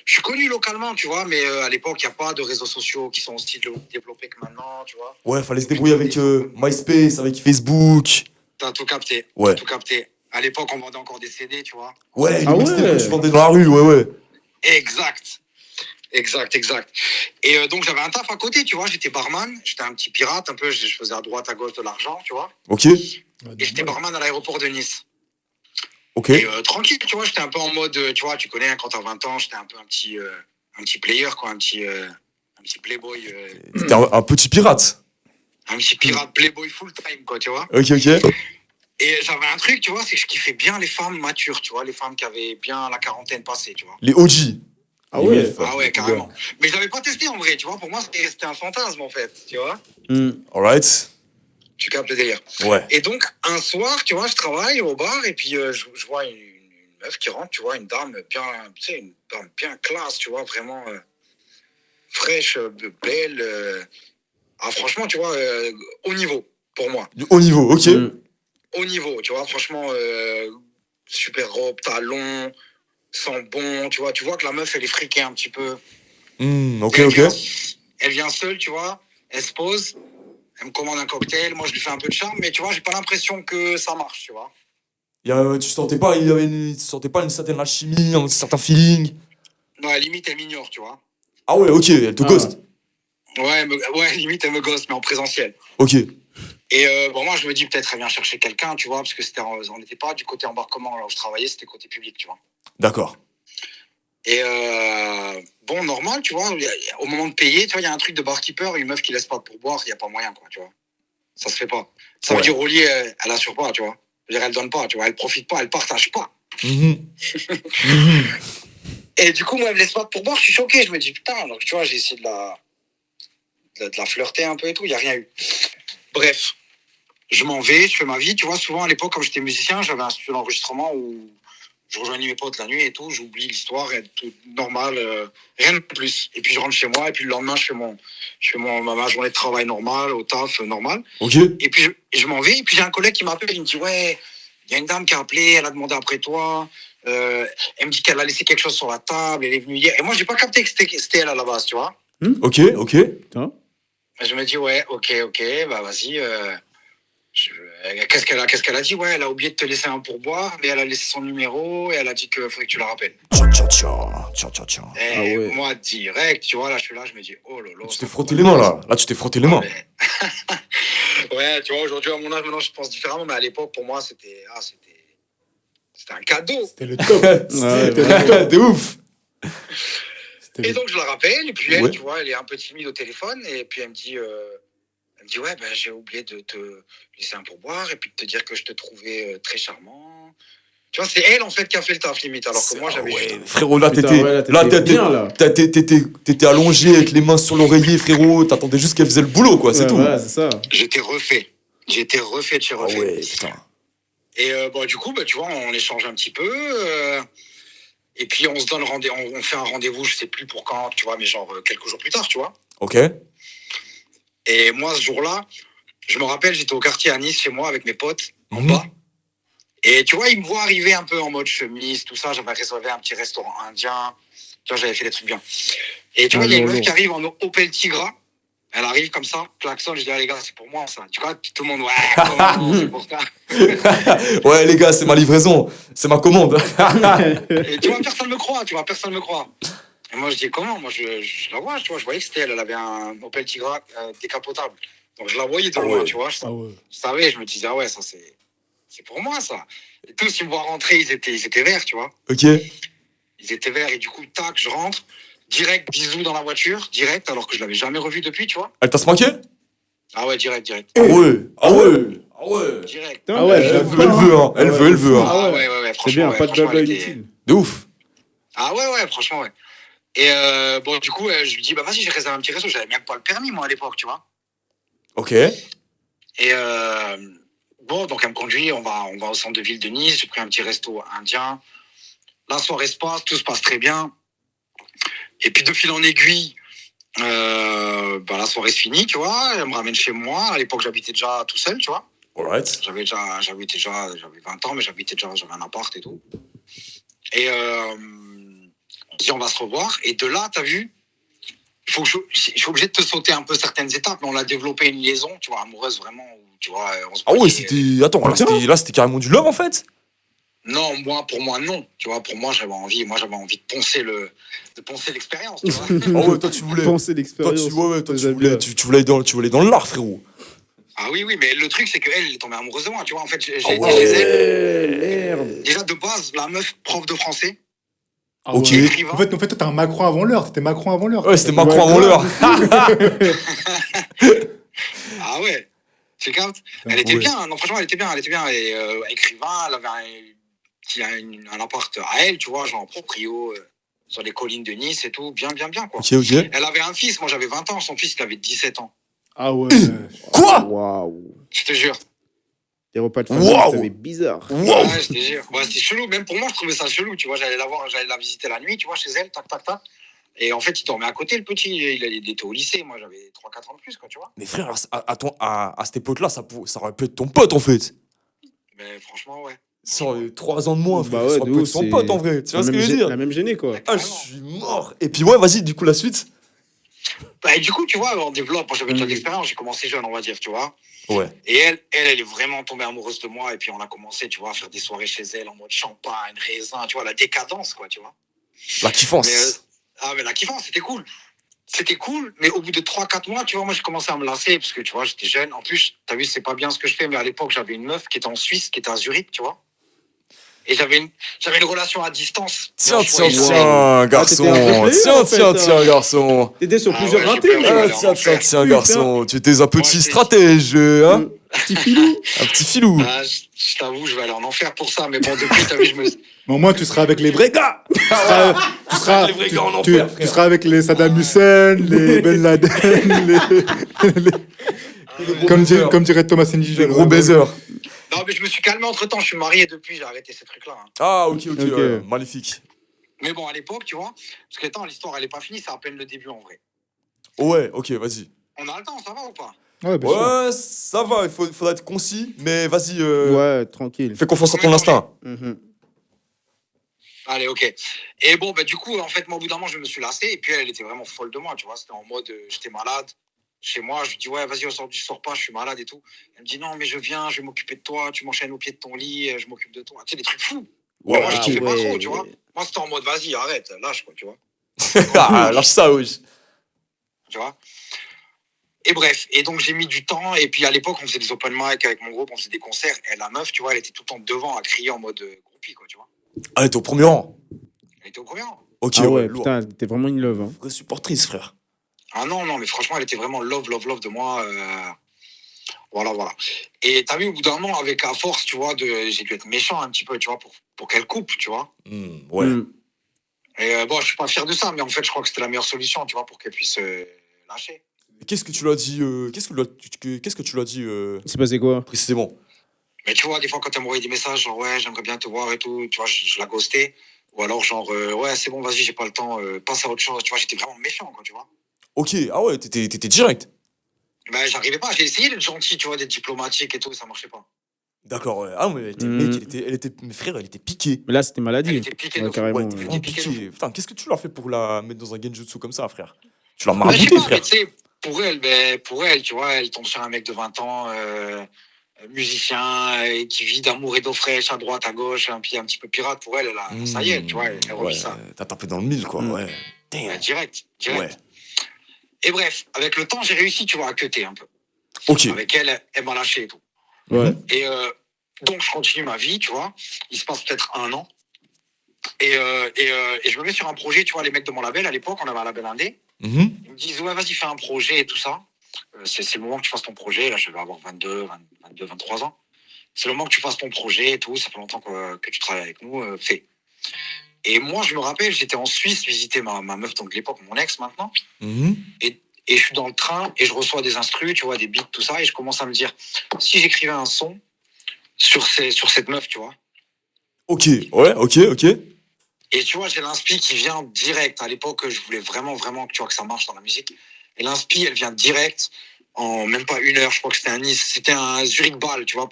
je suis connu localement, tu vois, mais à l'époque, il n'y a pas de réseaux sociaux qui sont aussi développés que maintenant, tu vois. Ouais, fallait se débrouiller avec MySpace, avec Facebook. T'as tout capté. Ouais. T'as tout capté. À l'époque, on vendait encore des CD, tu vois. Ouais, Ah les mixtapes ouais. que tu vendais dans la rue, ouais. Exact. Et donc, j'avais un taf à côté, tu vois, j'étais barman, j'étais un petit pirate, un peu, je faisais à droite, à gauche de l'argent, tu vois. Ok? Et j'étais barman à l'aéroport de Nice. Ok? Et tranquille, tu vois, j'étais un peu en mode, tu vois, tu connais, hein, quand t'as 20 ans, j'étais un peu un petit player, quoi, un petit playboy, C'était un petit pirate. un petit pirate playboy full time, quoi, tu vois. Ok. Et j'avais un truc, tu vois, c'est que je kiffais bien les femmes matures, tu vois, les femmes qui avaient bien la quarantaine passée, tu vois. Les OG. Ah ouais. Ah ouais, carrément. Mais je l'avais pas testé en vrai, tu vois, pour moi, c'était un fantasme, en fait, tu vois. Alright? Tu captes le délire. Ouais. Et donc, un soir, tu vois, je travaille au bar et puis je vois une meuf qui rentre, tu vois, une dame bien, tu sais, une dame bien classe, tu vois, vraiment fraîche, belle. Franchement, tu vois, haut niveau, pour moi. Du haut niveau, ok? Haut niveau, tu vois, franchement, super robe, talons, sent bon, tu vois que la meuf, elle est friquée un petit peu. Ok. Elle vient seule, tu vois, elle se pose. Elle me commande un cocktail, moi je lui fais un peu de charme, mais tu vois, j'ai pas l'impression que ça marche, tu vois. Tu sentais pas, tu sentais pas une certaine alchimie, un certain feeling? Non, à la limite, elle m'ignore, tu vois. Ah ouais, ok, elle te ghost. Ouais, limite, elle me gosse, mais en présentiel. Ok. Et moi, je me dis peut-être elle vient chercher quelqu'un, tu vois, parce que on n'était pas du côté embarquement, là où je travaillais, c'était côté public, tu vois. D'accord. Et bon, normal, tu vois, au moment de payer, tu vois, il y a un truc de barkeeper, une meuf qui laisse pas de pourboire, il n'y a pas moyen, quoi, tu vois. Ça se fait pas. Ça veut dire au lit, elle assure pas, tu vois. Je veux dire, elle donne pas, tu vois, elle profite pas, elle partage pas. Et du coup, moi, elle me laisse pas de pourboire, je suis choqué, je me dis, putain, donc tu vois, j'ai essayé de la flirter un peu et tout, il n'y a rien eu. Bref, je m'en vais, je fais ma vie, tu vois, souvent à l'époque, quand j'étais musicien, j'avais un studio d'enregistrement où je rejoignais mes potes la nuit et tout, j'oublie l'histoire, et tout normal, rien de plus. Et puis je rentre chez moi, et puis le lendemain, je fais ma journée de travail normale, au taf normal. Ok. Et puis je m'en vais, et puis j'ai un collègue qui m'appelle, il me dit, ouais, il y a une dame qui a appelé, elle a demandé après toi, Elle me dit qu'elle a laissé quelque chose sur la table, elle est venue hier. Et moi, j'ai pas capté que c'était elle à la base, tu vois. Ok. Je me dis, ouais, ok, bah vas-y. Qu'est-ce qu'elle a dit? Ouais, elle a oublié de te laisser un pourboire, mais elle a laissé son numéro et elle a dit qu'il faudrait que tu la rappelles. Tiens. Et Ah ouais. moi, direct, tu vois, là, je suis là, je me dis, oh lolo. Tu t'es frotté les mains, là. Là, tu t'es frotté les mains. Ouais, tu vois, aujourd'hui, à mon âge, maintenant, je pense différemment, mais à l'époque, pour moi, c'était un cadeau. C'était le top. Ouais, De ouf. Et donc, je la rappelle, et puis elle, Ouais. tu vois, elle est un peu timide au téléphone, et puis elle me dit, ouais, ben, j'ai oublié de te laisser un pourboire, et puis de te dire que je te trouvais très charmant. Tu vois, c'est elle, en fait, qui a fait le taf, limite, alors que moi, j'avais Ouais, juste... frérot, là, Putain, t'étais. ouais, là, Là, t'étais bien, là. t'étais allongé avec les mains sur l'oreiller, frérot. T'attendais juste qu'elle faisait le boulot, quoi, c'est tout. Ouais, c'est ça. J'étais refait de chez Ah refait. ouais, putain. Et bon, du coup, bah, tu vois, on échange un petit peu. Et puis, on se donne rendez-vous. On fait un rendez-vous, je sais plus pour quand, tu vois, mais genre quelques jours plus tard, tu vois. Ok. Et moi, ce jour-là, je me rappelle, j'étais au quartier à Nice, chez moi, avec mes potes, en Mhm. bas. Et tu vois, ils me voient arriver un peu en mode chemise, tout ça. J'avais réservé un petit restaurant indien. Tu vois, j'avais fait des trucs bien. Et tu vois, il y a une meuf qui arrive en Opel Tigra. Elle arrive comme ça, klaxon, je dis, ah, les gars, c'est pour moi, ça. Tu vois, tout le monde, ouais, comment, c'est pour ça. Ouais, les gars, c'est ma livraison. C'est ma commande. Et tu vois, personne me croit, Et moi, je dis, comment? Moi, je la vois, tu vois, je voyais que c'était elle. Elle avait un Opel Tigra décapotable. Donc, je la voyais de Ah loin, ouais. tu vois. Ah ouais. Je savais, je me disais, ah ouais, ça, c'est pour moi, ça. Et tous, ils me voient rentrer, ils étaient verts, tu vois. Ok. Ils étaient verts, et du coup, tac, je rentre. Direct, bisous dans la voiture, direct, alors que je l'avais jamais revu depuis, tu vois. Elle t'a smanké? Ah ouais, direct. Ah ouais. Direct. Putain, Ah ouais, Elle veut, hein. Elle veut, hein. Ah ouais, C'est franchement. bien, ouais, pas de franchement, blabla elle était- inutile. De ouf. Ah ouais, franchement, ouais. Et bon, du coup, je lui dis, bah vas-y, j'ai réservé un petit resto. J'avais même pas le permis, moi, à l'époque, tu vois. Ok. Et bon, donc elle me conduit, on va au centre de ville de Nice. J'ai pris un petit resto indien. La soirée se passe, tout se passe très bien. Et puis, de fil en aiguille, bah, la soirée se finit, tu vois. Elle me ramène chez moi. À l'époque, j'habitais déjà tout seul, tu vois. Alright. J'avais 20 ans, mais j'avais un appart et tout. Et on dit, on va se revoir. Et de là, t'as vu, je suis obligé de te sauter un peu certaines étapes, mais on a développé une liaison, tu vois, amoureuse vraiment, où, tu vois, on se Ah ouais, voyait. c'était. Attends, là, c'était carrément du love, en fait. Non, pour moi, non. Tu vois, pour moi, j'avais envie de poncer l'expérience, tu vois. Ah ouais, toi, tu voulais. Penser Toi, l'expérience. tu voulais dans l'art, frérot. Ah oui, mais le truc, c'est qu'elle est tombée amoureuse de moi, tu vois. En fait, j'ai Ah été ouais. chez elle. Merde. Déjà, de base, la meuf, prof de français, Ah Ok. ouais. écrivain. En fait, toi, t'es un Macron avant l'heure. C'était Macron avant l'heure. Ouais, c'était Macron avant l'heure. Ah ouais, tu captes? Ouais. Elle était bien, non, franchement, elle était bien. Et écrivain, elle avait un appart à elle, tu vois, genre proprio, sur les collines de Nice et tout, bien, quoi. Ok. Elle avait un fils, moi j'avais 20 ans, son fils il avait 17 ans. Ah ouais. Quoi? Waouh. Je te jure. Les repas de famille, Waouh. c'était bizarre. Wow. Ouais, je te jure. Ouais, c'était chelou, même pour moi je trouvais ça chelou, tu vois, j'allais la visiter la nuit, tu vois, chez elle, tac. Et en fait, il dormait à côté, le petit, il était au lycée, moi j'avais 3-4 ans de plus, quoi, tu vois. Mais frère, attends, à cette époque-là, ça aurait pu être ton pote, en fait. Mais franchement, ouais. Sans 3 ans de moins, frère. Bah ouais, ça aurait de pu ouf, être son c'est pote, en vrai. Tu vois ce que je veux dire? La même gênée, quoi. Ah, je suis mort. Et puis, ouais, vas-y, du coup, la suite. Bah, et du coup, tu vois, on développe, moi j'avais déjà de l'expérience, j'ai commencé jeune, on va dire, tu vois. Ouais. Et elle est vraiment tombée amoureuse de moi. Et puis, on a commencé, tu vois, à faire des soirées chez elle en mode champagne, raisin, tu vois, la décadence, quoi, tu vois. La kiffance. Mais la kiffance, c'était cool. C'était cool, mais au bout de 3-4 mois, tu vois, moi, j'ai commencé à me lasser parce que, tu vois, j'étais jeune. En plus, t'as vu, c'est pas bien ce que je fais, mais à l'époque, j'avais une meuf qui était en Suisse, qui était à Zurich, tu vois. Et j'avais une relation à distance. Tiens, Genre, je voyais- garçon. t'étais un vrai player, en fait, Tiens, garçon. T'étais sur Ah plusieurs ouais, j'ai ratés, peur, mec. ouais. aller en enfer. Tiens, garçon. Tu étais un petit Ouais, c'est- stratège, hein? Petit filou. Un petit filou. Ah, je t'avoue, je vais aller en enfer pour ça, mais bon, depuis, t'as vu, je me. Mais au moins, tu seras avec les vrais gars. Tu seras Les vrais gars en tu- enfer, tu frère. seras avec les Saddam Hussein, les Ben Laden, comme dirait Thomas Nji. Les gros baisers. Non, mais je me suis calmé entre temps, je suis marié depuis, j'ai arrêté ces trucs-là. Hein. Ah, ok. Ok. Magnifique. Mais bon, à l'époque, tu vois, parce que attends, l'histoire, elle est pas finie, c'est à peine le début en vrai. Ouais, ok, vas-y. On a le temps, ça va ou pas? Ouais, bien sûr. Ouais, ça va, faudra être concis, mais vas-y, Ouais, tranquille. fais confiance à ton instinct. Mhm. Allez, ok. Et bon, bah, du coup, en fait, moi, au bout d'un moment, je me suis lassé. Et puis, elle était vraiment folle de moi, tu vois. C'était en mode, j'étais malade. Chez moi, je lui dis, ouais, vas-y, aujourd'hui, je sors pas, je suis malade et tout. Elle me dit, non, mais je viens, je vais m'occuper de toi. Tu m'enchaînes au pied de ton lit, je m'occupe de toi. Tu sais, des trucs fous. Ouais, Moi, je Ah kiffais pas trop, ouais. tu vois. Moi, c'était en mode, vas-y, arrête, lâche, quoi, tu vois. Ah, lâche ça, wesh. Tu vois. Et bref, et donc j'ai mis du temps. Et puis à l'époque, on faisait des open mic avec mon groupe, on faisait des concerts. Et la meuf, tu vois, elle était tout le temps devant à crier en mode groupie, quoi, tu vois. Ah, t'es au premier rang. Elle était au premier rang. Ok, Ah ouais, lourd. putain, t'es vraiment une love. Hein. Vraie supportrice, frère. Ah non, non, mais franchement, elle était vraiment love de moi. Voilà, voilà. Et t'as vu, au bout d'un moment, avec à force, tu vois, j'ai dû être méchant un petit peu, tu vois, pour qu'elle coupe, tu vois. Ouais. Et bon, je suis pas fier de ça, mais en fait, je crois que c'était la meilleure solution, tu vois, pour qu'elle puisse lâcher. Qu'est-ce que tu l'as dit qu'est-ce que tu l'as dit C'est passé quoi? précisément? Mais tu vois, des fois, quand elle m'envoyait des messages, genre, ouais, j'aimerais bien te voir et tout, tu vois, je la ghostais. Ou alors, genre, ouais, c'est bon, vas-y, j'ai pas le temps, passe à autre chose. Tu vois, j'étais vraiment méchant, quoi, tu vois. Ok, ah ouais, t'étais direct. Ben, j'arrivais pas. J'ai essayé d'être gentil, tu vois, d'être diplomatique et tout, ça marchait pas. D'accord, ouais. Ah, mais mec, elle était, mes frères, elle était piquée. Mais là, c'était maladie. Elle était piquée de fou. carrément. Ouais, elle était vraiment piquée de piquée. Putain, qu'est-ce que tu l'as fait pour la mettre dans un genjutsu comme ça, frère? Tu l'as Ben, je sais marabouté, pas, mais frère. tu sais, pour elle, tu vois, elle tombe sur un mec de 20 ans, musicien, qui vit d'amour et d'eau fraîche à droite, à gauche, un petit peu pirate. Pour elle, ça y est, tu vois, elle revit Ouais, ça. t'as tapé dans le mille, quoi, ouais. Ben, Damn. direct. Ouais. Et bref, avec le temps, j'ai réussi, tu vois, à cutter un peu. Ok. Avec elle, elle m'a lâché et tout. Ouais. Et donc, je continue ma vie, tu vois. Il se passe peut-être 1 an. Et je me mets sur un projet, tu vois, les mecs de mon label, à l'époque, on avait un label indé. Ils me disent, ouais, vas-y, fais un projet et tout ça. C'est le moment que tu fasses ton projet. Là, je vais avoir 22, 23 ans. C'est le moment que tu fasses ton projet et tout. Ça fait longtemps que tu travailles avec nous. Fais. Et moi, je me rappelle, j'étais en Suisse visiter ma meuf, donc de l'époque, mon ex maintenant. Et je suis dans le train et je reçois des instrus, tu vois, des beats, tout ça. Et je commence à me dire, si j'écrivais un son sur cette meuf, tu vois. Ok, ouais, ok. Et tu vois, j'ai l'inspi qui vient direct. À l'époque, je voulais vraiment, vraiment que, tu vois, que ça marche dans la musique. Et l'inspi, elle vient direct en même pas 1 heure. Je crois que c'était un Nice. C'était un Zurich-Bâle, tu vois,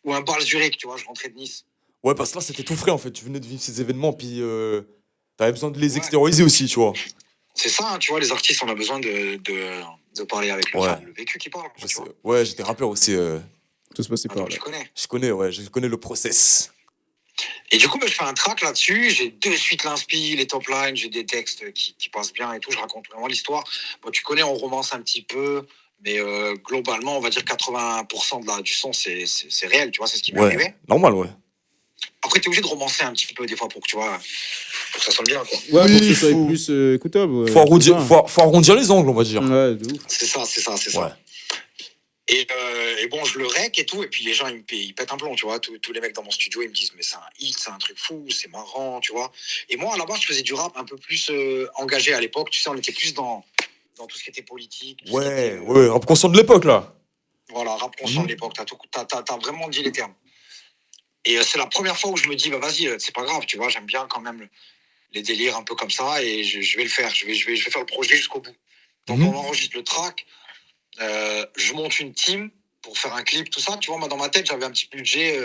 ou un Bâle-Zurich, tu vois. Je rentrais de Nice. Ouais, parce que là, c'était tout frais, en fait. Tu venais de vivre ces événements, puis t'avais besoin de les Ouais. extérioriser aussi, tu vois. C'est ça, hein, tu vois, les artistes, on a besoin de parler avec le vécu qui parle. Je sais. Ouais, j'étais rappeur aussi. Tout se passait par là. Tu connais. Je connais le process. Et du coup, je fais un track là-dessus. J'ai de suite l'inspi, les top lines, j'ai des textes qui passent bien et tout. Je raconte vraiment l'histoire. Bon, tu connais, on romance un petit peu. Mais globalement, on va dire 80% du son, c'est réel, tu vois, c'est ce qui m'est arrivé. Normal, ouais. Après, t'es obligé de romancer un petit peu des fois pour que, tu vois, pour que ça sonne bien, quoi. Ouais, Oui, pour que ce soit faut- plus écoutable. Ouais, Faut arrondir, c'est ça. faut arrondir les angles, on va dire. Ouais, de ouf. C'est ça. Ouais. Et bon, je le rec et tout, et puis les gens, ils pètent un plomb, tu vois. Tous les mecs dans mon studio, ils me disent, mais c'est un hit, c'est un truc fou, c'est marrant, tu vois. Et moi, à la base, je faisais du rap un peu plus engagé à l'époque. Tu sais, on était plus dans tout ce qui était politique. tout ce qui était, Ouais, rap conscient de l'époque, là. Voilà, rap conscient de l'époque. T'as vraiment dit les termes. Et c'est la première fois où je me dis, bah vas-y, c'est pas grave, tu vois, j'aime bien quand même les délires un peu comme ça, et je vais le faire. Je vais faire le projet jusqu'au bout. Donc on enregistre le track. Je monte une team pour faire un clip, tout ça. Tu vois, moi, dans ma tête, j'avais un petit budget.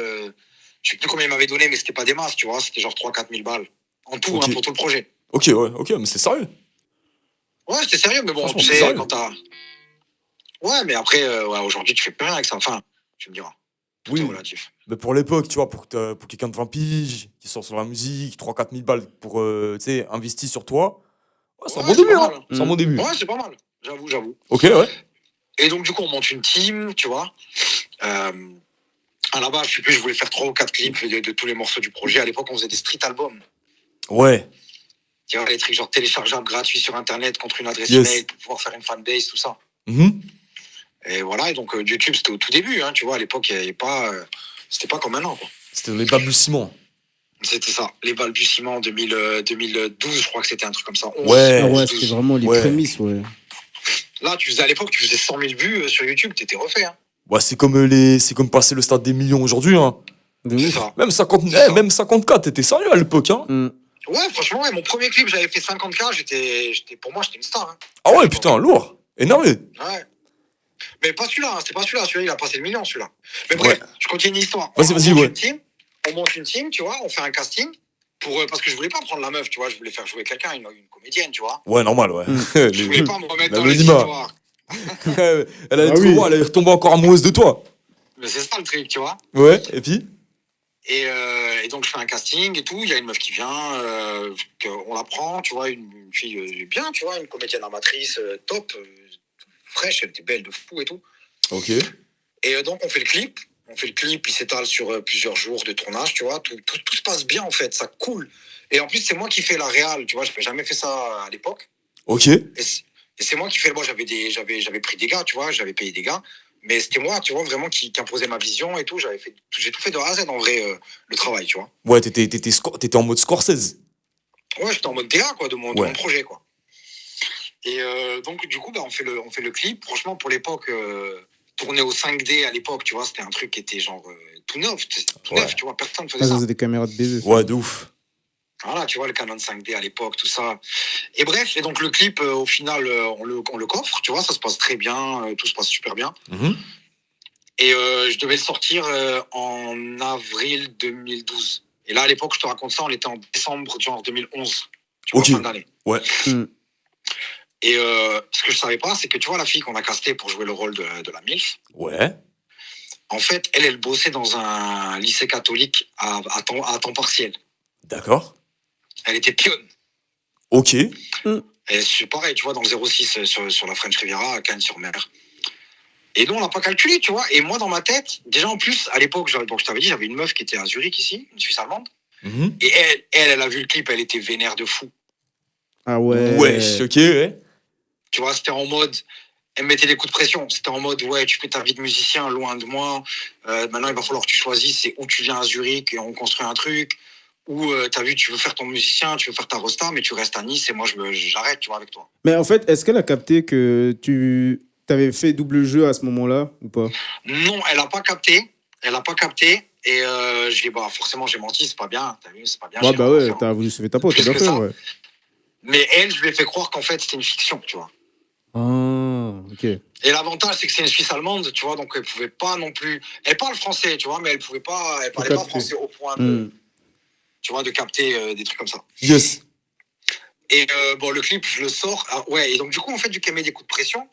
Je sais plus combien il m'avait donné, mais c'était pas des masses, tu vois. C'était genre 3-4 000 balles. En tout, Ok. hein, pour tout le projet. Ok, mais c'est sérieux. Ouais, c'était sérieux, mais bon, Franchement, tu c'est sais, sérieux. quand t'as. Ouais, mais après, aujourd'hui, tu fais plus rien avec ça. Enfin, tu me diras. Tout est relatif. Mais pour l'époque, tu vois, pour quelqu'un de 20 piges, qui sort sur la musique, 3-4 000 balles pour, tu sais, investir sur toi, ouais, c'est un Ouais, bon c'est début, pas hein. mal. C'est un bon début. Ouais, c'est pas mal. J'avoue. Ok, ouais. Et donc, du coup, on monte une team, tu vois. À la base, je voulais faire 3 ou 4 clips de tous les morceaux du projet. À l'époque, on faisait des street albums. Ouais. Tu vois, les trucs genre téléchargeables gratuits sur Internet contre une adresse Yes. email pour pouvoir faire une fanbase, tout ça. Mhm. Et voilà, et donc YouTube, c'était au tout début, hein, tu vois. À l'époque, il y avait pas. C'était pas comme maintenant, quoi. C'était les balbutiements. C'était ça, les balbutiements 2012, je crois que c'était un truc comme ça. 11, Ouais. Ah ouais, 12. c'était vraiment les Ouais. prémices, ouais. Là, à l'époque, tu faisais 100 000 vues sur YouTube, t'étais refait. Hein. Ouais, c'est comme passer le stade des millions aujourd'hui, hein. De C'est ouf. ça. Même 50, C'est ça. même 54, t'étais sérieux à l'époque, hein. Ouais, franchement, ouais, mon premier clip, j'avais fait 50K, pour moi, j'étais une star. Hein. Ah ouais, putain, lourd. Énervé. Ouais. Mais pas celui-là, hein, c'était pas celui-là. Celui-là, il a passé le million, celui-là. Mais bref, je continue l'histoire. Vas-y, On ouais. monte une team, tu vois, on fait un casting. Parce que je voulais pas prendre la meuf, tu vois, je voulais faire jouer quelqu'un, une comédienne, tu vois. Ouais, normal, ouais. Je voulais pas me remettre dans les L'anonymat. histoires. Elle allait Ah trop oui. voir, elle allait retomber encore amoureuse de toi. Mais c'est ça le truc, tu vois. Ouais, et puis Et donc je fais un casting et tout, il y a une meuf qui vient, on la prend, tu vois, une fille bien, tu vois, une comédienne amatrice top, fraîche, elle était belle de fou et tout. Ok. Et donc on fait le clip, il s'étale sur plusieurs jours de tournage, tu vois, tout se passe bien en fait, ça coule. Et en plus c'est moi qui fais la réal, tu vois, j'avais jamais fait ça à l'époque. Ok. Et c'est moi qui fais, moi j'avais pris des gars, tu vois, j'avais payé des gars. Mais c'était moi, tu vois, vraiment qui imposait ma vision et tout. J'ai tout fait de A à Z en vrai, le travail, tu vois. Ouais, t'étais en mode Scorsese. Ouais, j'étais en mode DA, quoi, de mon projet, quoi. Et donc, du coup, on fait le clip. Franchement, pour l'époque, tourner au 5D à l'époque, tu vois, c'était un truc qui était genre tout neuf. Tout neuf, tu vois, personne ne faisait ça. C'est des caméras de baiser. Ouais, de ouf. Voilà, tu vois, le Canon 5D à l'époque, tout ça. Et bref, et donc le clip, au final, on le coffre, tu vois, ça se passe très bien, tout se passe super bien. Mhm. Et je devais le sortir en avril 2012. Et là, à l'époque, je te raconte ça, on était en décembre, genre 2011. Tu vois, Ok. fin d'année. Ouais. Et ce que je savais pas, c'est que tu vois, la fille qu'on a castée pour jouer le rôle de la MILF, Ouais. en fait, elle bossait dans un lycée catholique à temps partiel. D'accord. Elle était pionne. Ok. Et c'est pareil, tu vois, dans le 06 sur la French Riviera, à Cannes-sur-Mer. Et nous, on l'a pas calculé, tu vois. Et moi, dans ma tête, déjà en plus, à l'époque, je t'avais dit, j'avais une meuf qui était à Zurich ici, une Suisse allemande. Mhm. Et elle a vu le clip, elle était vénère de fou. Ah ouais. Wesh, ok, ouais. Tu vois, c'était en mode, elle me mettait des coups de pression. C'était en mode, ouais, tu fais ta vie de musicien loin de moi. Maintenant, il va falloir que tu choisisses, c'est où tu viens à Zurich et on construit un truc. Ou t'as vu, tu veux faire ton musicien, tu veux faire ta rosta, mais tu restes à Nice et moi, j'arrête, tu vois, avec toi. Mais en fait, est-ce qu'elle a capté que tu avais fait double jeu à ce moment-là ou pas? Non, elle a pas capté. Et forcément, j'ai menti, c'est pas bien. T'as vu, c'est pas bien. Ouais, j'ai bah rien à ouais, faire. t'as voulu sauver ta peau, t'as Plus bien que fait, ça. ouais. Mais elle, je lui ai fait croire qu'en fait, c'était une fiction, tu vois. Ah, ok. Et l'avantage, c'est que c'est une Suisse allemande, tu vois, donc elle pouvait pas non plus. Elle parle français, tu vois, mais elle parlait pas capter. français au point de, tu vois, de capter des trucs comme ça. Yes. Et le clip, je le sors. Et donc, du coup, en fait, vu qu'elle met des coups de pression,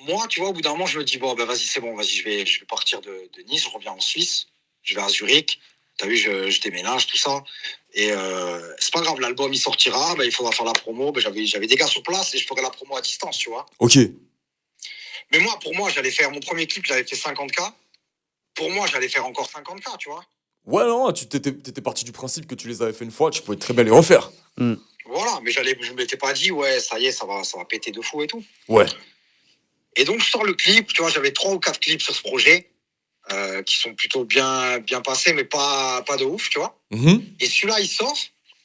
moi, tu vois, au bout d'un moment, je me dis, bon, vas-y, c'est bon, je vais partir de Nice, je reviens en Suisse, je vais à Zurich. T'as vu, je déménage, tout ça. Et c'est pas grave, l'album, il sortira, il faudra faire la promo. J'avais des gars sur place et je ferai la promo à distance, tu vois. Ok. Mais pour moi, j'allais faire mon premier clip, j'avais fait 50K. Pour moi, j'allais faire encore 50K, tu vois. Ouais, non, tu t'étais parti du principe que tu les avais fait une fois, tu pouvais très bien les refaire. Voilà, mais je m'étais pas dit, ouais, ça y est, ça va péter de fou et tout. Ouais. Et donc, je sors le clip, tu vois, j'avais 3 ou 4 clips sur ce projet qui sont plutôt bien passés, mais pas de ouf, tu vois. Mhm. Et celui-là, il sort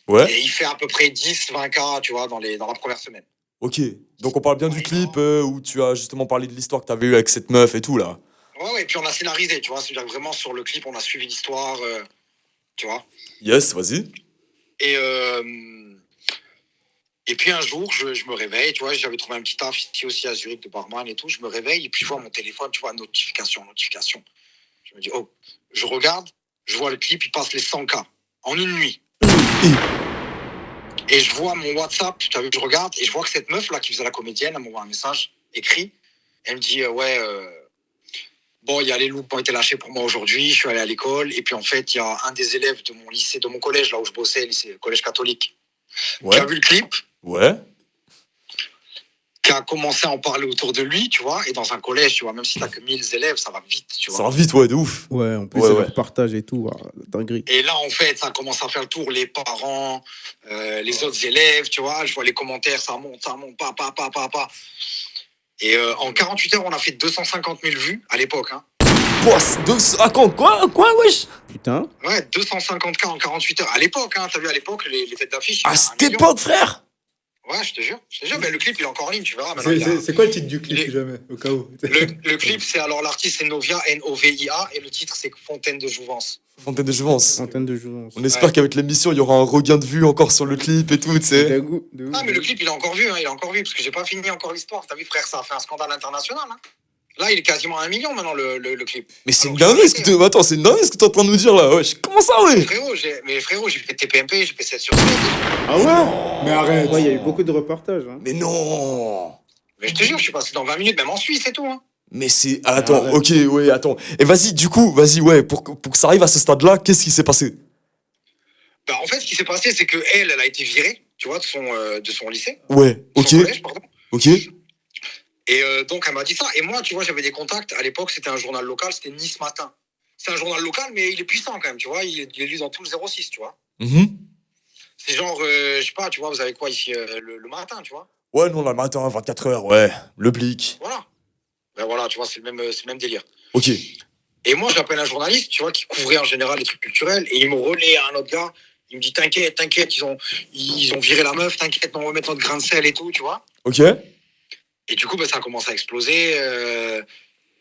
Ouais. et il fait à peu près 10-20K, tu vois, dans la première semaine. Ok. Donc on parle bien du clip où tu as justement parlé de l'histoire que tu avais eue avec cette meuf et tout, là. Ouais, et puis on a scénarisé, tu vois. C'est-à-dire que vraiment, sur le clip, on a suivi l'histoire, tu vois. Yes, vas-y. Et puis un jour, je me réveille, tu vois, j'avais trouvé un petit taf ici aussi à Zurich de barman et tout. Je me réveille et puis je vois mon téléphone, tu vois, notification. Je me dis, oh, je regarde, je vois le clip, il passe les 100K en une nuit. Et je vois mon WhatsApp, tu as vu, je regarde et je vois que cette meuf là qui faisait la comédienne, elle m'envoie un message écrit. Elle me dit, bon, il y a les loups qui ont été lâchés pour moi aujourd'hui, je suis allé à l'école. Et puis en fait, il y a un des élèves de mon lycée, de mon collège, là où je bossais, collège catholique, qui a vu le clip. Ouais. Qui a commencé à en parler autour de lui, tu vois, et dans un collège, tu vois, même si t'as que 1000 élèves, ça va vite, tu vois. Ça va vite, ouais, de ouf. Ouais, en plus, Ouais, c'est ouais. leur partage et tout, dinguerie. Et là, en fait, ça commence à faire le tour, les parents, les autres élèves, tu vois, je vois les commentaires, ça monte, pas. Et en 48 heures, on a fait 250 000 vues, à l'époque, hein. Quoi, wesh? Putain. Ouais, 250K en 48 heures, à l'époque, hein, t'as vu, à l'époque, les têtes d'affiche... À cette époque, frère? Ouais, je te jure, mais le clip, il est encore en ligne, tu verras. Maintenant, C'est quoi le titre du clip, si jamais, au cas où? Le clip, c'est alors l'artiste, c'est Novia, Novia, et le titre, c'est Fontaine de Jouvence. Fontaine de Jouvence. Fontaine de Jouvence. On espère qu'avec l'émission, il y aura un regain de vues encore sur le clip et tout, tu sais. De ouf. Ah, mais le clip, il est encore vu, parce que j'ai pas fini encore l'histoire. T'as vu, frère, ça a fait un scandale international. Hein. Là, il est quasiment à 1 million maintenant, le clip. Mais c'est une Alors, dinguerie ce que t'es. Attends, c'est une dinguerie ce que t'es en train de nous dire là. Ouais, comment ça, ouais? Frérot, j'ai fait TPMP, j'ai fait 7 sur 7. Ah ouais? Mais arrête. Ouais, il y a eu beaucoup de reportages. Hein. Mais non! Mais je te jure, je suis passé dans 20 minutes, même en Suisse et tout. Hein. Mais c'est. Attends, arrête. ok, ouais, attends. Et vas-y, du coup, vas-y, ouais, pour que ça arrive à ce stade-là, qu'est-ce qui s'est passé? Bah, en fait, ce qui s'est passé, c'est que elle a été virée, tu vois, de son lycée. Ouais, De ok, son collège, pardon. ok. Et donc, elle m'a dit ça. Et moi, tu vois, j'avais des contacts. À l'époque, c'était un journal local, c'était Nice Matin. C'est un journal local, mais il est puissant quand même, tu vois. Il est lu dans tout le 06, tu vois. Mhm. C'est genre, je sais pas, tu vois, vous avez quoi ici le matin, tu vois. Ouais, non, là, le matin, 24 heures, ouais. Le blic. Voilà. Ben voilà, tu vois, c'est le même délire. Ok. Et moi, j'appelle un journaliste, tu vois, qui couvrait en général les trucs culturels. Et il me relaie à un autre gars. Il me dit, t'inquiète, ils ont viré la meuf, t'inquiète, on va mettre notre grain de sel et tout, tu vois. Ok. Et du coup, ben, ça a commencé à exploser.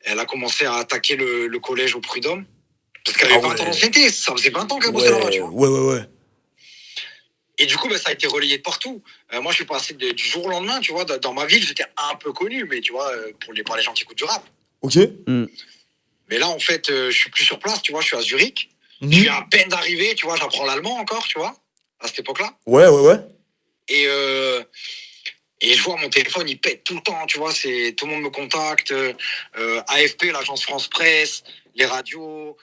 Elle a commencé à attaquer le collège au Prud'homme. Parce qu'elle avait 20 ans d'ancienneté. Ça faisait 20 ans qu'elle bossait là-bas, tu vois. Ouais. Et du coup, ben, ça a été relayé de partout. Moi, je suis passé du jour au lendemain, tu vois. Dans ma ville, j'étais un peu connu, mais tu vois, par les gens qui écoutent du rap. Ok. Mais là, en fait, je suis plus sur place, tu vois. Je suis à Zurich. Mhm. Je viens à peine d'arriver, tu vois. J'apprends l'allemand encore, tu vois, à cette époque-là. Ouais. Et je vois mon téléphone, il pète tout le temps, tu vois, tout le monde me contacte, AFP, l'agence France Presse, les radios.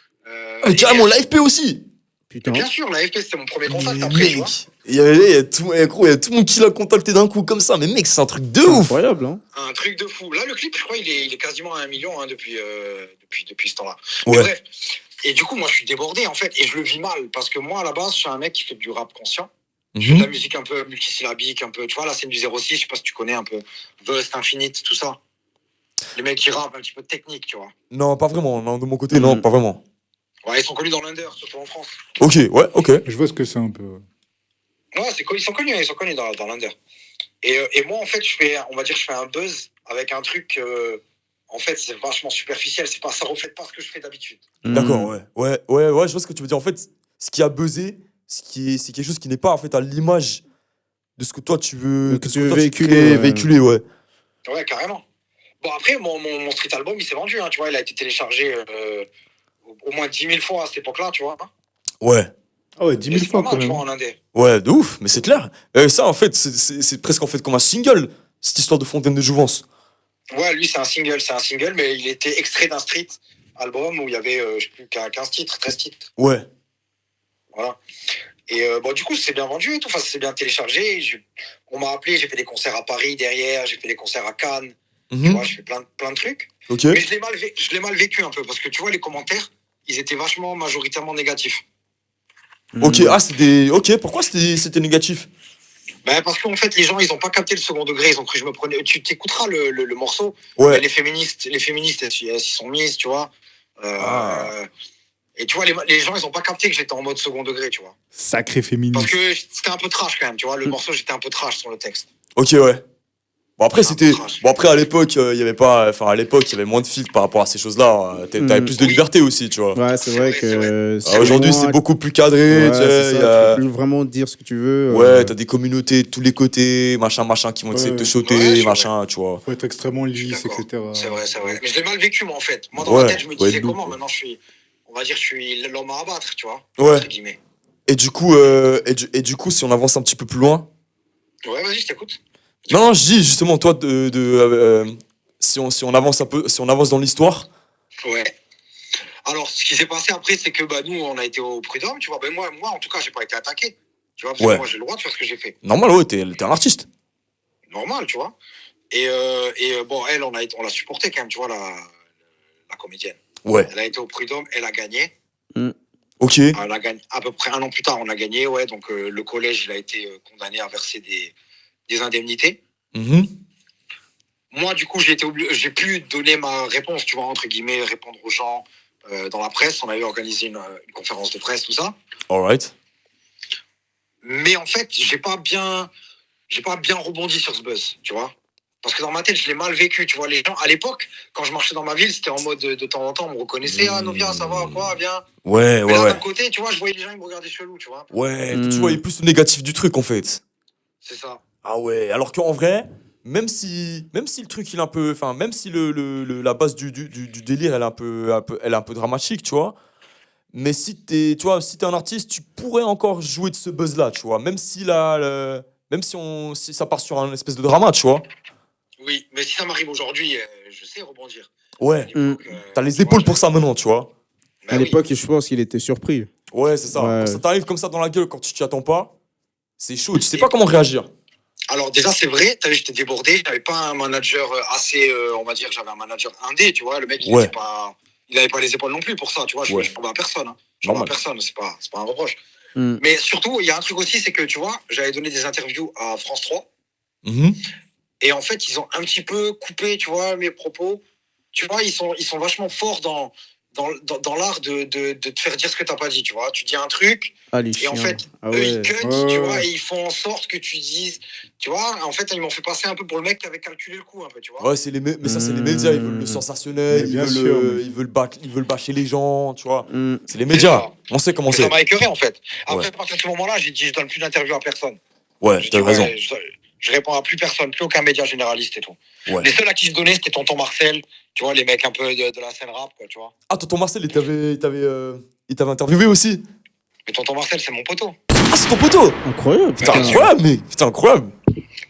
Carrément, l'AFP aussi. Putain. Bien sûr, l'AFP, c'était mon premier contact Mais après, tu vois. mec, il y a tout le monde qui l'a contacté d'un coup comme ça. Mais mec, c'est un truc de C'est ouf. incroyable, hein. Un truc de fou. Là, le clip, je crois, il est quasiment à 1 million hein, depuis ce temps-là. Ouais. Mais bref. Et du coup, moi, je suis débordé, en fait, et je le vis mal, parce que moi, à la base, je suis un mec qui fait du rap conscient. Je fais de la musique un peu multisyllabique, un peu, tu vois, la scène du 06, je sais pas si tu connais un peu, Vust, Infinite, tout ça. Les mecs qui rappent un petit peu de technique, tu vois. Non, pas vraiment. Non, de mon côté, non, pas vraiment. Ouais, ils sont connus dans l'Under, surtout en France. Ok, ouais, ok. Je vois ce que c'est un peu. Ouais, ils sont connus dans l'Under. Et moi, en fait, je fais un buzz avec un truc, en fait, c'est vachement superficiel, ça reflète pas ce que je fais d'habitude. D'accord, ouais, je vois ce que tu veux dire. En fait, ce qui a buzzé, c'est quelque chose qui n'est pas en fait à l'image de ce que toi tu veux, Que de ce tu veux toi, véhiculer, véhiculer, ouais. Ouais, carrément. Bon, après, mon street album, il s'est vendu, hein, tu vois, il a été téléchargé au moins 10 000 fois à cette époque-là, tu vois. Ouais, Ah ouais, 10 000 Et c'est fois pas quand mal, tu même. vois, en indé. ouais, de ouf, mais c'est clair. Ça, en fait, c'est presque en fait comme un single, cette histoire de Fontaine de Jouvence. Ouais, lui, c'est un single, mais il était extrait d'un street album où il y avait, je sais plus, 15 titres, 13 titres. Ouais. Voilà. Et bon, du coup, c'est bien vendu et tout, enfin, c'est bien téléchargé. On m'a appelé, j'ai fait des concerts à Paris derrière, j'ai fait des concerts à Cannes. Tu vois, je fais plein de trucs. Ok. Mais je l'ai mal vécu un peu, parce que tu vois, les commentaires, ils étaient vachement majoritairement négatifs. Ok, ok, pourquoi c'était négatif? Ben, parce qu'en fait, les gens, ils ont pas capté le second degré, ils ont cru que je me prenais. Tu t'écouteras le morceau. Ouais. Les féministes, elles s'y sont mises, tu vois. Et tu vois, les gens, ils ont pas capté que j'étais en mode second degré, tu vois. Sacré féministe. Parce que c'était un peu trash quand même, tu vois. Le morceau, j'étais un peu trash sur le texte. Ok, ouais. Bon après Ah, trash. à l'époque il y avait pas, enfin à l'époque il y avait moins de filtres par rapport à ces choses-là. T'avais plus de Oui. liberté aussi, tu vois. Ouais, c'est vrai vrai, que. Aujourd'hui c'est moins- beaucoup plus cadré, Ouais, tu c'est sais. ça, tu peux plus vraiment dire ce que tu veux. Ouais, t'as des communautés de tous les côtés, machin, qui vont essayer de te Ouais. shotter, Ouais, c'est machin, tu vois. Faut être extrêmement Je suis lisse, d'accord. etc. C'est vrai. Mais je l'ai mal vécu, moi, en fait. Moi, dans Ouais, ma tête, je me ouais, disais de comment ouf. maintenant je suis l'homme à abattre, tu vois. Ouais. Entre guillemets. Et du coup, si on avance un petit peu plus loin. Ouais, vas-y, je t'écoute. Non, je dis justement, toi, si on avance un peu, si on avance dans l'histoire. Ouais. Alors, ce qui s'est passé après, c'est que nous, on a été au Prud'homme, tu vois. Ben, moi, en tout cas, j'ai pas été attaqué. Tu vois, parce Ouais. que moi, j'ai le droit de faire ce que j'ai fait. Normal, ouais, t'es un artiste. Normal, tu vois. Et bon, elle, on l'a supportée quand même, tu vois, la comédienne. Ouais. Elle a été au Prud'homme, elle a gagné. Ok. Elle a gagné. À peu près 1 an plus tard, on a gagné, ouais. Donc, le collège, il a été condamné à verser des indemnités. Mhm. Moi, du coup, j'ai pu donner ma réponse, tu vois, entre guillemets, répondre aux gens dans la presse. On avait organisé une conférence de presse, tout ça. Alright. Mais en fait, j'ai pas bien rebondi sur ce buzz, tu vois. Parce que dans ma tête, je l'ai mal vécu, tu vois. Les gens, à l'époque, quand je marchais dans ma ville, c'était en mode de temps en temps, on me reconnaissait. Ah, Novia, ça va, quoi, viens. Ouais, Mais là, ouais. d'un côté, tu vois, je voyais les gens, ils me regardaient chelou, tu vois. Ouais, tu voyais plus le négatif du truc en fait. C'est ça. Ah ouais, alors qu'en vrai, même si le truc il est un peu, enfin même si la base du délire elle est un peu dramatique, tu vois. Mais tu vois, si t'es un artiste, tu pourrais encore jouer de ce buzz là, tu vois. Même si même si ça part sur un espèce de drama, tu vois. Oui, mais si ça m'arrive aujourd'hui, je sais rebondir. Ouais. À l'époque, T'as les tu vois, épaules pour ça maintenant, tu vois. bah À oui. l'époque, je pense qu'il était surpris. Ouais, c'est ça. Ouais. Quand ça t'arrive comme ça dans la gueule quand tu t'y attends pas, c'est chaud. Tu sais pas comment réagir. Alors déjà c'est vrai, t'as vu, j'étais débordé, j'avais pas un manager assez, on va dire, j'avais un manager indé, tu vois, le mec Ouais. il avait pas les épaules non plus pour ça, tu vois, je Ouais. parle à personne, hein. Je parle à Normal. personne, c'est pas un reproche. Mm. Mais surtout, il y a un truc aussi, c'est que tu vois, j'avais donné des interviews à France 3 Mhm. et en fait ils ont un petit peu coupé, tu vois, mes propos. Tu vois, ils sont vachement forts dans l'art de te faire dire ce que t'as pas dit, tu vois. Tu dis un truc, Ah, les et chiens. en fait, Ah eux, ils ouais. cut, Ouais. tu vois, et ils font en sorte que tu dises, tu vois, en fait, ils m'ont fait passer un peu pour le mec qui avait calculé le coup, un peu, tu vois. Ouais, mais ça, c'est les médias. Ils veulent le sensationnel. Mais Ils bien veulent, sûr, mais- ils veulent bâcher les gens, tu vois. Mm. C'est les médias. On sait comment Mais c'est. ça m'a écœuré, en fait. Après, Ouais. à partir de ce moment-là, j'ai dit, je donne plus d'interviews à personne. Ouais, J'ai t'as dit, raison. ouais, je réponds à plus personne, plus aucun média généraliste et tout. Ouais. Les seuls à qui je donnais, c'était Tonton Marcel, tu vois, les mecs un peu de la scène rap, quoi, tu vois. Ah, tonton Marcel, il t'avait interviewé aussi. Mais Tonton Marcel, c'est mon poteau. Ah, c'est ton poteau. Incroyable. Putain, Bien sûr. incroyable, mec. Putain, incroyable.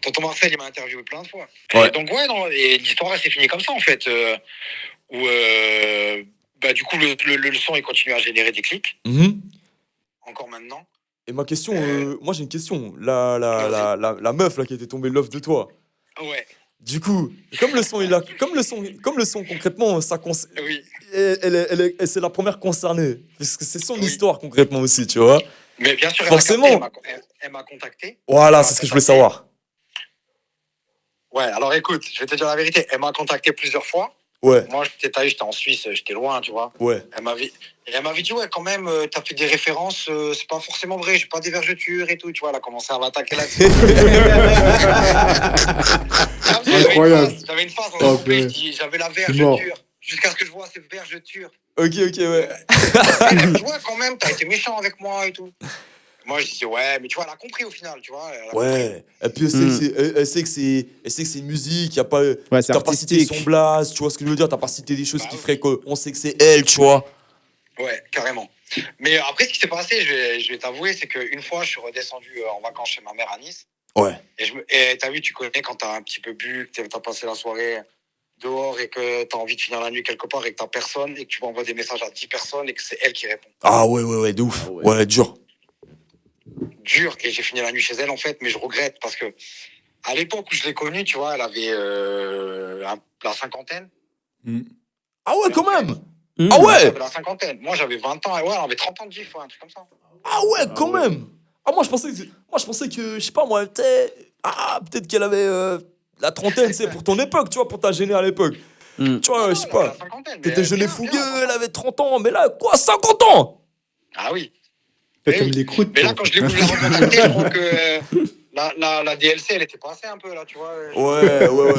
Tonton Marcel, il m'a interviewé plein de fois. Ouais. Et donc, ouais, non, et l'histoire, elle s'est finie comme ça, en fait. Où, bah, du coup, le son, il continue à générer des clics, Mhm. encore maintenant. Et ma question, moi j'ai une question. Vas-y. La meuf là qui était tombée love de toi. Ouais, Du coup, comme le son concrètement, oui. c'est la première concernée. Parce que c'est son Oui. histoire concrètement aussi, tu vois. Mais bien sûr, Forcément. elle m'a contacté. Voilà, Elle c'est m'a ce que je voulais contacté. savoir. Ouais, alors écoute, je vais te dire la vérité. Elle m'a contacté plusieurs fois. Ouais, Moi, j'étais en Suisse, j'étais loin, tu vois. ouais. Elle m'avait dit, ouais, quand même, t'as fait des références, c'est pas forcément vrai, j'ai pas des vergetures et tout, tu vois. Elle a commencé à m'attaquer là-dessus. Incroyable. J'avais une phase Oh, dans le couplet, ouais. je dis, j'avais la C'est mort. vergeture. Jusqu'à ce que je vois ces vergetures. Ok, ouais. Elle a dit, ouais, quand même, t'as été méchant avec moi et tout. Moi, je disais, ouais, mais tu vois, elle a compris au final, tu vois. Elle a compris. Ouais. Et puis elle sait que c'est une musique, y a pas. Ouais, c'est T'as pas cité artistique. son blaze, tu vois ce que je veux dire. T'as pas cité des choses Bah qui oui. feraient qu'on sait que c'est elle, tu vois. Ouais, carrément. Mais après, ce qui s'est passé, je vais t'avouer, c'est qu'une fois, je suis redescendu en vacances chez ma mère à Nice. Ouais. Et t'as vu, tu connais quand t'as un petit peu bu, que t'as passé la soirée dehors et que t'as envie de finir la nuit quelque part et que t'as personne et que tu envoies des messages à 10 personnes et que c'est elle qui répond. Ah ouais, de ouf. Ah ouais. Ouais, dur. Dur, et j'ai fini la nuit chez elle en fait, mais je regrette parce que à l'époque où je l'ai connue, tu vois, elle avait la cinquantaine. Ah ouais, Et quand en fait, même. Mm. Ah Elle ouais. avait la cinquantaine. Moi j'avais 20 ans, et ouais, elle avait 30 ans de gif, ouais, un truc comme ça. Ah ouais, quand ouais. même. Ah moi je pensais que je sais pas moi, peut-être qu'elle avait la trentaine, c'est pour ton époque, tu vois, pour ta gêner à l'époque. Mm. Tu vois, Non, je sais elle avait pas. la cinquantaine, mais T'étais jeune et bien, fougueux, bien. elle avait 30 ans, mais là quoi, 50 ans. Ah oui. T'aimes les croûtes. Mais là, toi. quand je l'ai voulu la recontacter, je crois que la DLC, elle était passée un peu là, tu vois. Ouais, ah ouais,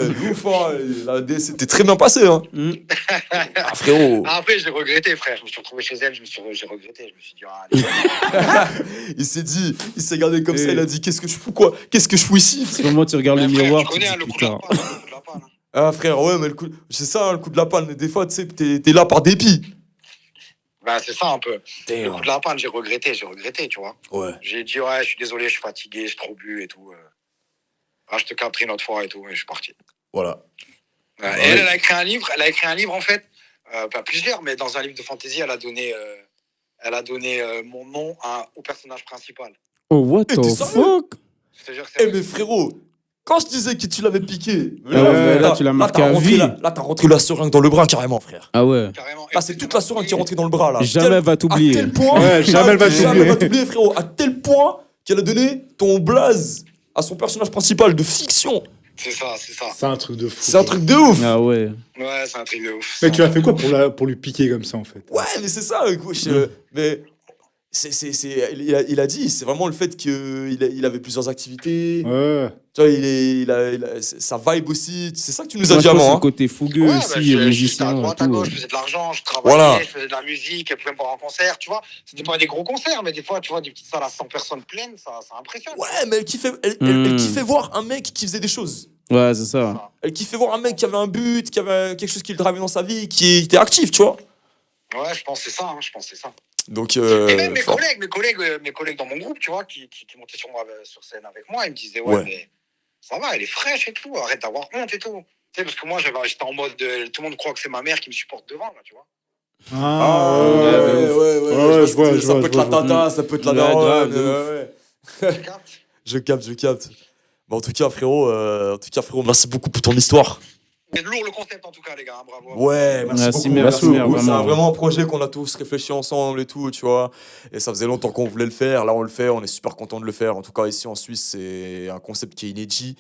de ouf, hein. La DS c'était très bien passé, hein. Mm. Ah frérot. Ah, après, j'ai regretté, frère. Je me suis retrouvé chez elle, j'ai regretté. Je me suis dit, ah, allez. Il s'est gardé comme ça, Et- il a dit qu'est-ce que je fous quoi? Qu'est-ce que je fous ici? À ce moment, tu regardes Mais le frère, miroir, tu tu te connais dis hein, le coup de la putain. panne. Le coup de la panne, hein. Ah frère, ouais, mais c'est ça, hein, le coup de la panne. Mais des fois, tu sais, t'es là par dépit. Ben, c'est ça un peu. Le Damn. coup de la panne, j'ai regretté, tu vois. Ouais. J'ai dit, ouais, je suis désolé, je suis fatigué, j'ai trop bu et tout. Ah, je te capterai une autre fois et tout, et je suis parti. Voilà. Ouais, Ouais. et elle a écrit un livre en fait, pas plusieurs, mais dans un livre de fantasy, elle a donné mon nom au personnage principal. Oh, what Eh, the t'es sérieux? fuck? Je te jure que Eh c'est mais frérot, quand je disais que tu l'avais piqué, Ah ouais, là, tu l'as marqué à vie. Là, t'as rentré la seringue dans le bras carrément, frère. Ah ouais. carrément. Là, c'est toute la seringue qui est rentrée dans le bras, là. Jamais elle va À t'oublier. tel point, Ouais, jamais elle va t'oublier. t'oublier, frérot. À tel point qu'elle a donné ton blaze à son personnage principal de fiction. C'est ça. C'est un truc de fou. C'est un truc de ouf. Ah ouais. Ouais, c'est un truc de ouf. Mais tu as fait quoi pour lui piquer comme ça en fait? Ouais, mais c'est ça, wesh, mais il a dit, c'est vraiment le fait qu'il avait plusieurs activités. Ouais. Tu vois, sa vibe aussi. C'est ça que tu nous as Moi, dit je pense avant. le Hein. côté fougueux Ouais, aussi, j'étais à musicien et droite, à tout. gauche, je faisais de l'argent, je travaillais, Voilà. je faisais de la musique, elle pouvait me voir en concert, tu vois. C'était pas des gros concerts, mais des fois, tu vois, des petites salles à 100 personnes pleines, ça impressionne. Ouais, mais elle kiffait, elle Hmm. kiffait voir un mec qui faisait des choses. Ouais, c'est ça. Elle kiffait voir un mec qui avait un but, qui avait quelque chose qui le drivait dans sa vie, qui était actif, tu vois. Ouais, je pense que c'est ça, je pense que c'est ça. Donc, Et même mes fort. collègues dans mon groupe, tu vois, qui montaient sur scène avec moi, ils me disaient, ouais, mais ça va, elle est fraîche et tout, arrête d'avoir honte et tout. Tu sais, parce que moi, j'étais en mode, tout le monde croit que c'est ma mère qui me supporte devant, là, tu vois. je vois, Ça peut être la tata, ça peut être la Ouais, daronne. grave, de Tu captes? Je capte. Bon, en tout cas, frérot, merci beaucoup pour ton histoire. C'est lourd le concept, en tout cas, les gars, bravo. Ouais, merci Merci, beaucoup. C'est vraiment. vraiment un projet qu'on a tous réfléchi ensemble et tout, tu vois. Et ça faisait longtemps qu'on voulait le faire. Là, on le fait. On est super content de le faire. En tout cas, ici en Suisse, c'est un concept qui est inédit.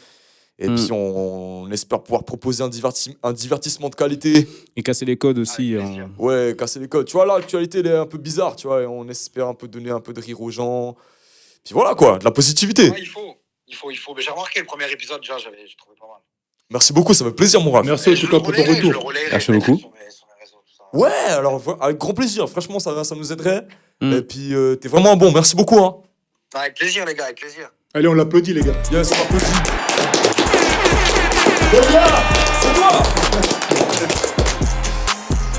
Et puis, on espère pouvoir proposer un divertissement de qualité. Et casser les codes aussi. Avec plaisir. Ouais, casser les codes. Tu vois, là, l'actualité, elle est un peu bizarre, tu vois. Et on espère un peu donner un peu de rire aux gens. Puis voilà, quoi, de la positivité. Ouais, il faut. Mais j'ai remarqué le premier épisode, déjà, j'ai trouvé pas mal. Merci beaucoup, ça fait plaisir, mon raf. Merci en tout cas pour ton retour. Merci beaucoup. Sur mes réseaux, tout ça. Ouais, alors, avec grand plaisir. Franchement, ça nous aiderait. Mm. Et puis, t'es vraiment bon. Merci beaucoup, hein. Avec plaisir, les gars, avec plaisir. Allez, on l'applaudit, les gars. Yes, on applaudit. Les gars, c'est toi.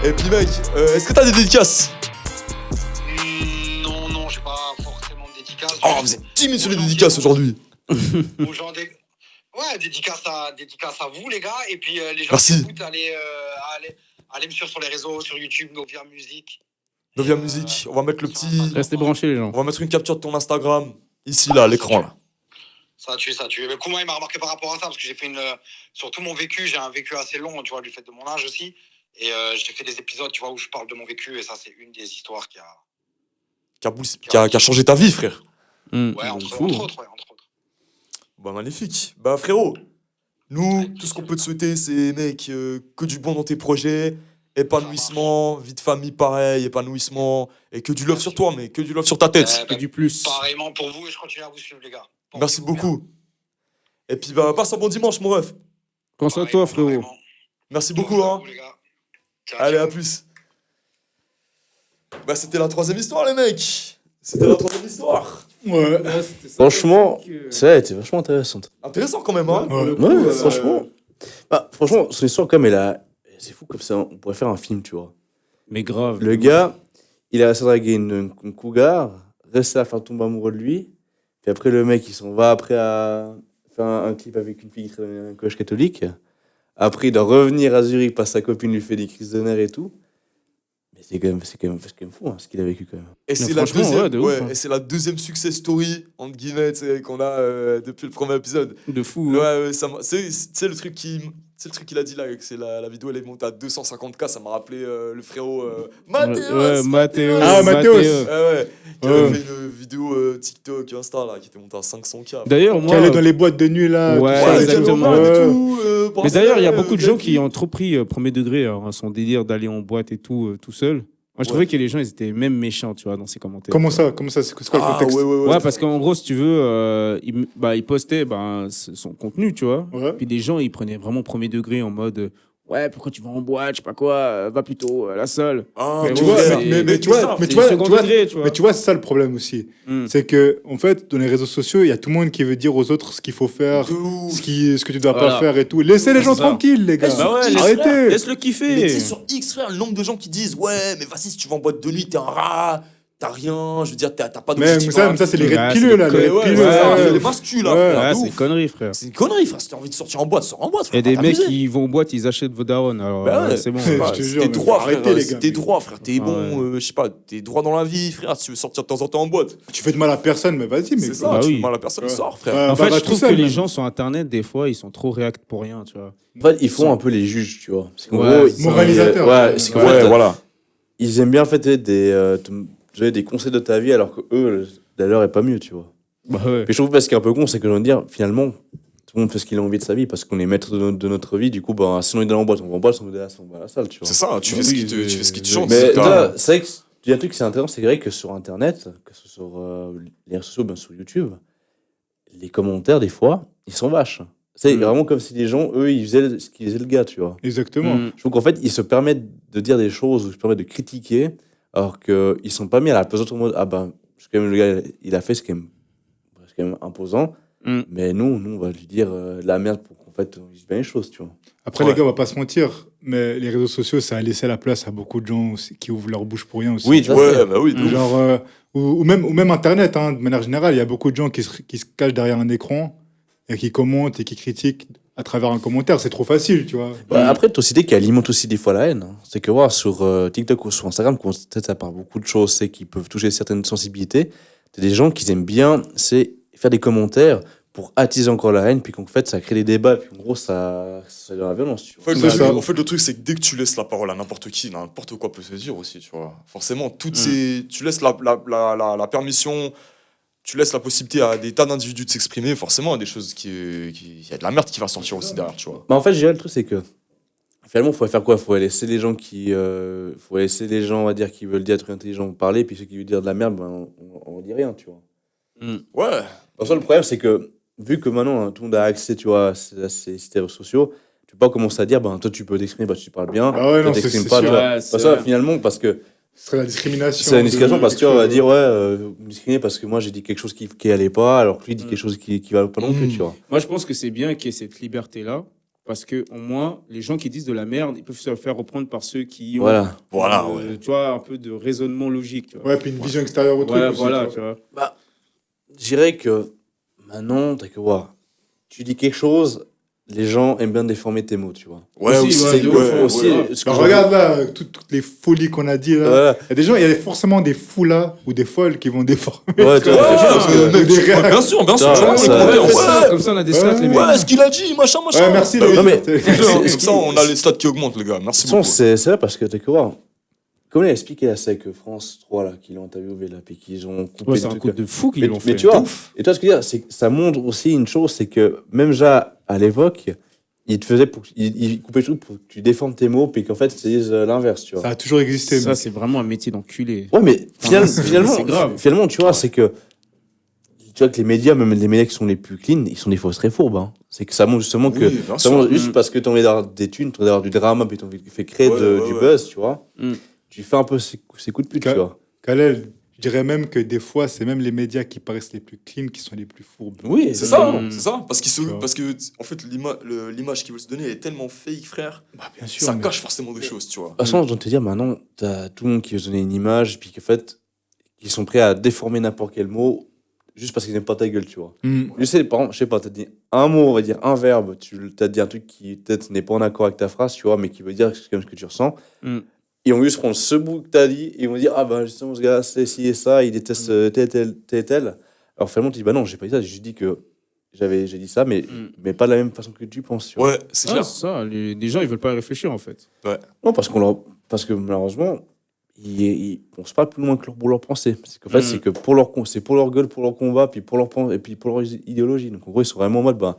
Et puis, mec, est-ce que t'as des dédicaces? Non, j'ai pas forcément de dédicace. Oh, vous êtes timide sur les dédicaces aujourd'hui. Aux gens Ouais, dédicace à vous, les gars. Et puis, les gens Merci. qui écoutent, allez me suivre sur les réseaux, sur YouTube, Novia Music. Novia Music, on va mettre le petit. Restez branchés, les gens. On va mettre une capture de ton Instagram. Ici, là, à l'écran, là. Ça tue. Mais Kouma, il m'a remarqué par rapport à ça, parce que j'ai fait sur tout mon vécu, j'ai un vécu assez long, tu vois, du fait de mon âge aussi. Et j'ai fait des épisodes, tu vois, où je parle de mon vécu, et ça, c'est une des histoires qui Qui a changé ta vie, frère. Ouais, entre autres. Bah, magnifique. Bah, frérot, nous, tout ce qu'on peut te souhaiter, c'est, mec, que du bon dans tes projets, épanouissement, vie de famille pareil, épanouissement, et que du love sur toi, mais que du love sur ta tête. Et du plus. Pareillement pour vous, et je continue à vous suivre, les gars. Merci beaucoup. Et puis, bah, passe un bon dimanche, mon ref. Pense à toi, frérot. Merci beaucoup, hein. Allez, à plus. Bah, c'était la 3e histoire, les mecs. C'était la 3e histoire. Ouais. Franchement, ça a été vachement intéressante. Intéressant quand même, hein. Ouais, franchement. Franchement, son histoire, comme c'est fou comme ça, on pourrait faire un film, tu vois. Mais grave. Le gars, il a réussi à draguer une cougar, resté à faire tomber amoureux de lui. Puis après, le mec, il s'en va après à faire un clip avec une fille qui travaille dans un collège catholique. Après, il doit revenir à Zurich parce que sa copine lui fait des crises de nerfs et tout. Mais c'est quand même fou, hein, ce qu'il a vécu quand même. Et c'est la deuxième success story, entre guillemets, qu'on a depuis le premier épisode. De fou. Ouais, c'est le truc qu'il a dit là, que c'est la vidéo, elle est montée à 250K, ça m'a rappelé le frérot Mathéos. Ouais, Mathéos. Ah, Mathéos. Ouais, qui avait fait une vidéo TikTok, Insta, là, qui était montée à 500K. D'ailleurs, Qui moi. allait dans les boîtes de nuit, là. Ouais, tout ça, exactement. Mais d'ailleurs, il y a beaucoup de gens qui ont trop pris premier degré à son délire d'aller en boîte et tout seul. Moi, je trouvais que les gens, ils étaient même méchants, tu vois, dans ces commentaires. Comment ça C'est quoi le contexte? Ouais, parce qu'en gros, si tu veux, il postait son contenu, tu vois. Ouais. Puis des gens, ils prenaient vraiment premier degré en mode ouais, pourquoi tu vas en boîte, je sais pas quoi, va plutôt à la salle. Ah, Mais mais tu vois, ouais, mais tu vois, mais tu vois, second tu vois, degré, tu vois. mais tu vois, c'est ça le problème aussi. C'est que, en fait, dans les réseaux sociaux, il y a tout le monde qui veut dire aux autres ce qu'il faut faire, de ouf. ce que tu dois Voilà. pas faire et tout. Laissez les gens C'est ça. tranquilles, les gars. Bah ouais, Arrêtez. Laisse-le Mais kiffer. tu sais, sur X, frère, le nombre de gens qui disent ouais, mais vas-y, si tu vas en boîte de nuit, t'es un rat, t'as rien, je veux dire, t'as pas Mais d'objectif. ça, c'est les Ouais, red pileux, là. c'est Les des red Ouais, pileux. c'est ça, ouais. c'est les bascules, là, Ouais. frère. Ouais, de c'est ouf. une connerie, frère. C'est une connerie, frère. Si t'as envie de sortir en boîte, sors en boîte, Il y a frère. des mecs t'abuser. qui vont en boîte, ils achètent vos darons. Alors, Bah ouais. c'est bon. Je Ouais, te c'est jure, tes mais droits, faut frère. arrêter, les C'est gars. tes droits, frère. T'es Ouais. bon, je sais pas, t'es droit dans la vie, frère. Si tu veux sortir de temps en temps en boîte, Tu fais de mal à personne, mais vas-y, mais c'est ça. bah Tu oui. fais mal à personne, Ouais. sors, frère. Ouais. En fait, va je tout trouve seul, que les même. gens sur Internet, des fois, ils sont trop réacts pour rien, tu vois. En fait, ils font un peu les juges, tu vois. Parce qu'en Ouais, gros, c'est ça. Moralisateur. Ouais, c'est qu'en Ouais, fait, voilà. ils aiment bien en fait donner des conseils de ta vie alors que eux, la leur est pas mieux, tu vois. Bah ouais. Mais je trouve pas ce qui est un peu con, c'est que je veux dire, finalement, tout le monde fait ce qu'il a envie de sa vie parce qu'on est maître de notre vie. Du coup, bah, si on est dans la boîte, on va en boîte, si on est dans la salle, on va à la salle, tu vois. C'est ça, tu fais ce qui te chante. Mais c'est ta- là, c'est vrai que il y a un truc qui est intéressant, c'est vrai que sur Internet, que ce soit sur les réseaux sociaux, bien sur YouTube, les commentaires, des fois, ils sont vaches. C'est vraiment comme si les gens, eux, ils faisaient ce qu'ils faisaient le gars, tu vois. Exactement. Mm. Je trouve qu'en fait, ils se permettent de dire des choses, ou ils se permettent de critiquer, alors qu'ils sont pas mis à la place d'autres mode. Ah ben, c'est quand même le gars, il a fait ce qui est quand même imposant. Mm. Mais nous, on va lui dire de la merde pour qu'en fait, ils disent bien les choses, tu vois. Après, Ouais. les gars, on va pas se mentir, mais les réseaux sociaux, ça a laissé la place à beaucoup de gens aussi, qui ouvrent leur bouche pour rien aussi. Oui, tu Ouais, bah oui, de ouf. Genre, ou même Internet, hein, de manière générale, il y a beaucoup de gens qui se cachent derrière un écran et qui commentent et qui critiquent à travers un commentaire. C'est trop facile, tu vois. Bah, après, tu as aussi des qui alimentent aussi des fois la haine. Hein. C'est que voir sur TikTok ou sur Instagram, peut-être ça part beaucoup de choses, c'est qui peuvent toucher certaines sensibilités. T'as des gens qui aiment bien, c'est faire des commentaires pour attiser encore la haine, puis qu'en fait, ça crée des débats, puis en gros, ça donne la violence. Tu vois. C'est ça. En fait, le truc, c'est que dès que tu laisses la parole à n'importe qui, n'importe quoi peut se dire aussi, tu vois. Forcément, tu laisses la permission, tu laisses la possibilité à des tas d'individus de s'exprimer, forcément, il y a des choses il y a de la merde qui va sortir aussi derrière, tu vois. Bah, en fait, je dirais le truc, c'est que finalement, il faut faire quoi? Il faut laisser les gens faut laisser les gens, on va dire, qui veulent dire des trucs intelligents parler, puis ceux qui veulent dire de la merde, ben, on dit rien, tu vois. Ouais. En soi, le problème, c'est que vu que maintenant, hein, tout le monde a accès, tu vois, à ces réseaux sociaux, tu peux pas commencer à dire, ben, toi, tu peux t'exprimer parce que tu parles bien, Ah ouais, toi, non, c'est t'exprimes sûr. pas, tu vois. Ouais, Bah, c'est ça, vrai. finalement, parce que Ce serait la discrimination. c'est une discrimination, de- parce que tu vois, on va dire, me discriminer parce que moi, j'ai dit quelque chose qui allait pas, alors que lui dit quelque chose qui va pas non plus, tu vois. Moi, je pense que c'est bien qu'il y ait cette liberté-là, parce que au moins, les gens qui disent de la merde, ils peuvent se faire reprendre par ceux qui ont, Voilà. Voilà, ouais. Tu vois, un peu de raisonnement logique. Tu vois. Ouais, puis une vision extérieure au truc. Ouais, aussi, voilà, tu tu vois. Bah, je dirais que maintenant, t'as que voir. Tu dis quelque chose, les gens aiment bien déformer tes mots, tu vois. Ouais, Aussi, aussi, ouais, de ouf, ouais, aussi, ouais. ce que Bah, j'ai- regarde là, toutes les folies qu'on a dit là. Voilà. Il y a forcément des fous là ou des folles qui vont déformer. Ouais, tu vois, Ouais, parce que- mec, des tu- réactions. bien sûr, bien sûr. Ça, tu vois, ça, les commentaires, Comme ça, ouais, comme ça, on a des stats, les mecs. ouais, ce qu'il a dit, machin. Ouais, merci Bah les oui, non, mais- gars. Comme ça, on a les stats qui augmentent, les gars. Merci De toute façon, beaucoup. c'est vrai parce que t'as que voir. Comme il a expliqué là, c'est que France 3, là, qui l'ont interviewé, là, puis qu'ils ont coupé Ouais, des c'est un trucs, coup de fou qu'ils mais, l'ont mais fait. tu vois, et toi, ce que je veux dire, c'est que ça montre aussi une chose, c'est que même déjà à l'époque, il coupait tout pour que tu défendes tes mots, puis qu'en fait, ils disent l'inverse, tu vois. Ça a toujours existé. Ça, mec. c'est vraiment un métier d'enculé. Ouais, mais finalement, c'est grave. finalement, tu vois, c'est que tu vois que les médias, même les médias qui sont les plus clean, ils sont des fois très fourbes. Hein. C'est que ça montre justement que Oui, bien ça sûr. montre juste parce que t'as envie d'avoir des thunes, t'as envie d'avoir du drama, puis t'as envie de faire créer Ouais, ouais, du ouais. buzz, tu vois. Mm. Tu fais un peu ces coups de pute, tu vois. Khalel, je dirais même que des fois, c'est même les médias qui paraissent les plus clean qui sont les plus fourbes. Oui, C'est ça, Mm. c'est ça. vois. Parce que, en fait, l'image qu'ils veulent se donner est tellement fake, frère. Bah, bien sûr. Ça mais- cache forcément des choses, tu vois. De toute façon, je dois te dire, maintenant, t'as tout le monde qui veut se donner une image, puis qu'en fait, ils sont prêts à déformer n'importe quel mot, juste parce qu'ils n'aiment pas ta gueule, tu vois. Je sais, par exemple, je sais pas, t'as dit un mot, on va dire un verbe, t'as dit un truc qui peut-être n'est pas en accord avec ta phrase, tu vois, mais qui veut dire comme ce que tu ressens. Mm. Ils vont juste prendre ce bout que t'as dit, et ils vont dire, ah bah justement, ce gars, c'est ci et ça, il déteste tel. Alors finalement, tu dis, bah non, j'ai pas dit ça, j'ai juste dit que j'ai dit ça, mais pas de la même façon que tu penses, tu vois. Ouais, c'est Ouais, clair. c'est ça. Les gens, ils veulent pas y réfléchir, en fait. Non, parce que malheureusement, ils pensent pas plus loin que pour leur pensée. Parce qu'en fait, c'est que c'est pour leur gueule, pour leur combat, puis pour et puis pour leur idéologie. Donc en gros, ils sont vraiment en mode, bah,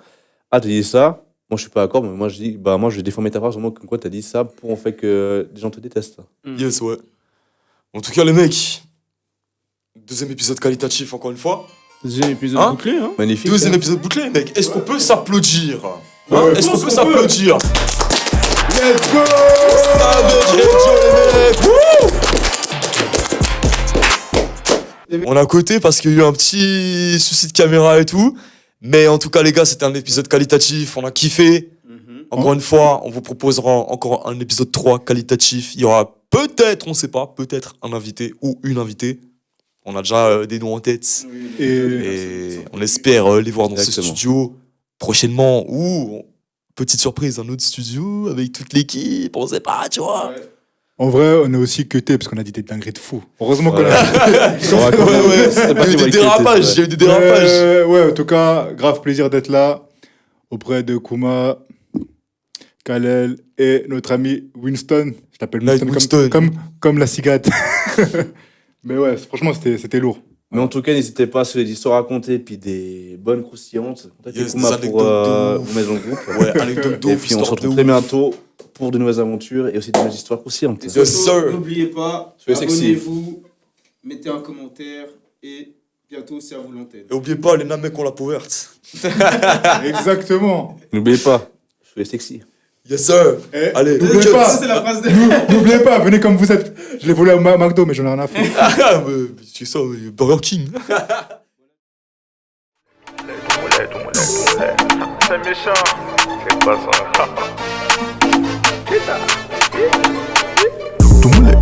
ah, t'as dit ça, moi je suis pas d'accord, mais moi je dis, bah, moi je vais déformer ta phrase, au moins comme quoi t'as dit ça pour en fait que les gens te détestent. Yes, ouais. En tout cas, les mecs, deuxième épisode qualitatif, encore une fois. Deuxième épisode Hein bouclé, hein. Magnifique. Deuxième hein. épisode bouclé, mec. Est-ce qu'on peut s'applaudir Ouais, Est-ce qu'on peut qu'on s'applaudir Let's go! On a coté parce qu'il y a eu un petit souci de caméra et tout. Mais en tout cas, les gars, c'était un épisode qualitatif. On a kiffé. Encore une fois, on vous proposera encore un épisode 3 qualitatif. Il y aura peut-être, on sait pas, peut-être un invité ou une invitée. On a déjà des noms en tête. Et on espère les voir dans ce Exactement. studio prochainement. Ou, petite surprise, un autre studio avec toute l'équipe. On sait pas, tu vois. En vrai, on a aussi cuté parce qu'on a dit des dingueries de fou. Heureusement qu'on a. C'était pas Il y a eu si mal des que dérapages. c'était, Il y a eu des dérapages. Ouais, en tout cas, grave plaisir d'être là auprès de Kuma, Khalel et notre ami Winston. Je l'appelle Night Winston, Winston. comme la cigate. Mais ouais, franchement, c'était lourd. Mais en tout cas, n'hésitez pas, si vous avez des histoires à raconter, puis des bonnes croustillantes, contactez Yes, Kuma des pour anecdotes de ouf. vous mettre dans le groupe. Ouais, anecdote de Et ouf, puis on se histoire de retrouve ouf. très bientôt pour de nouvelles aventures et aussi de nouvelles histoires croustillantes. Et Yes, surtout, sir. n'oubliez pas, Soyez sexy. abonnez-vous, mettez un commentaire et bientôt c'est à vous l'antenne. Et oubliez pas, les namecs ont la peau verte. Exactement. N'oubliez pas, soyez sexy. Yes, sir. Et Allez, n'oubliez cut. pas, Ça, c'est la phrase de... n'oubliez pas, venez comme vous êtes. Je l'ai volé à McDo, mais j'en ai rien à faire. Ah, mais c'est ça, Burger King. C'est méchant. Tout le monde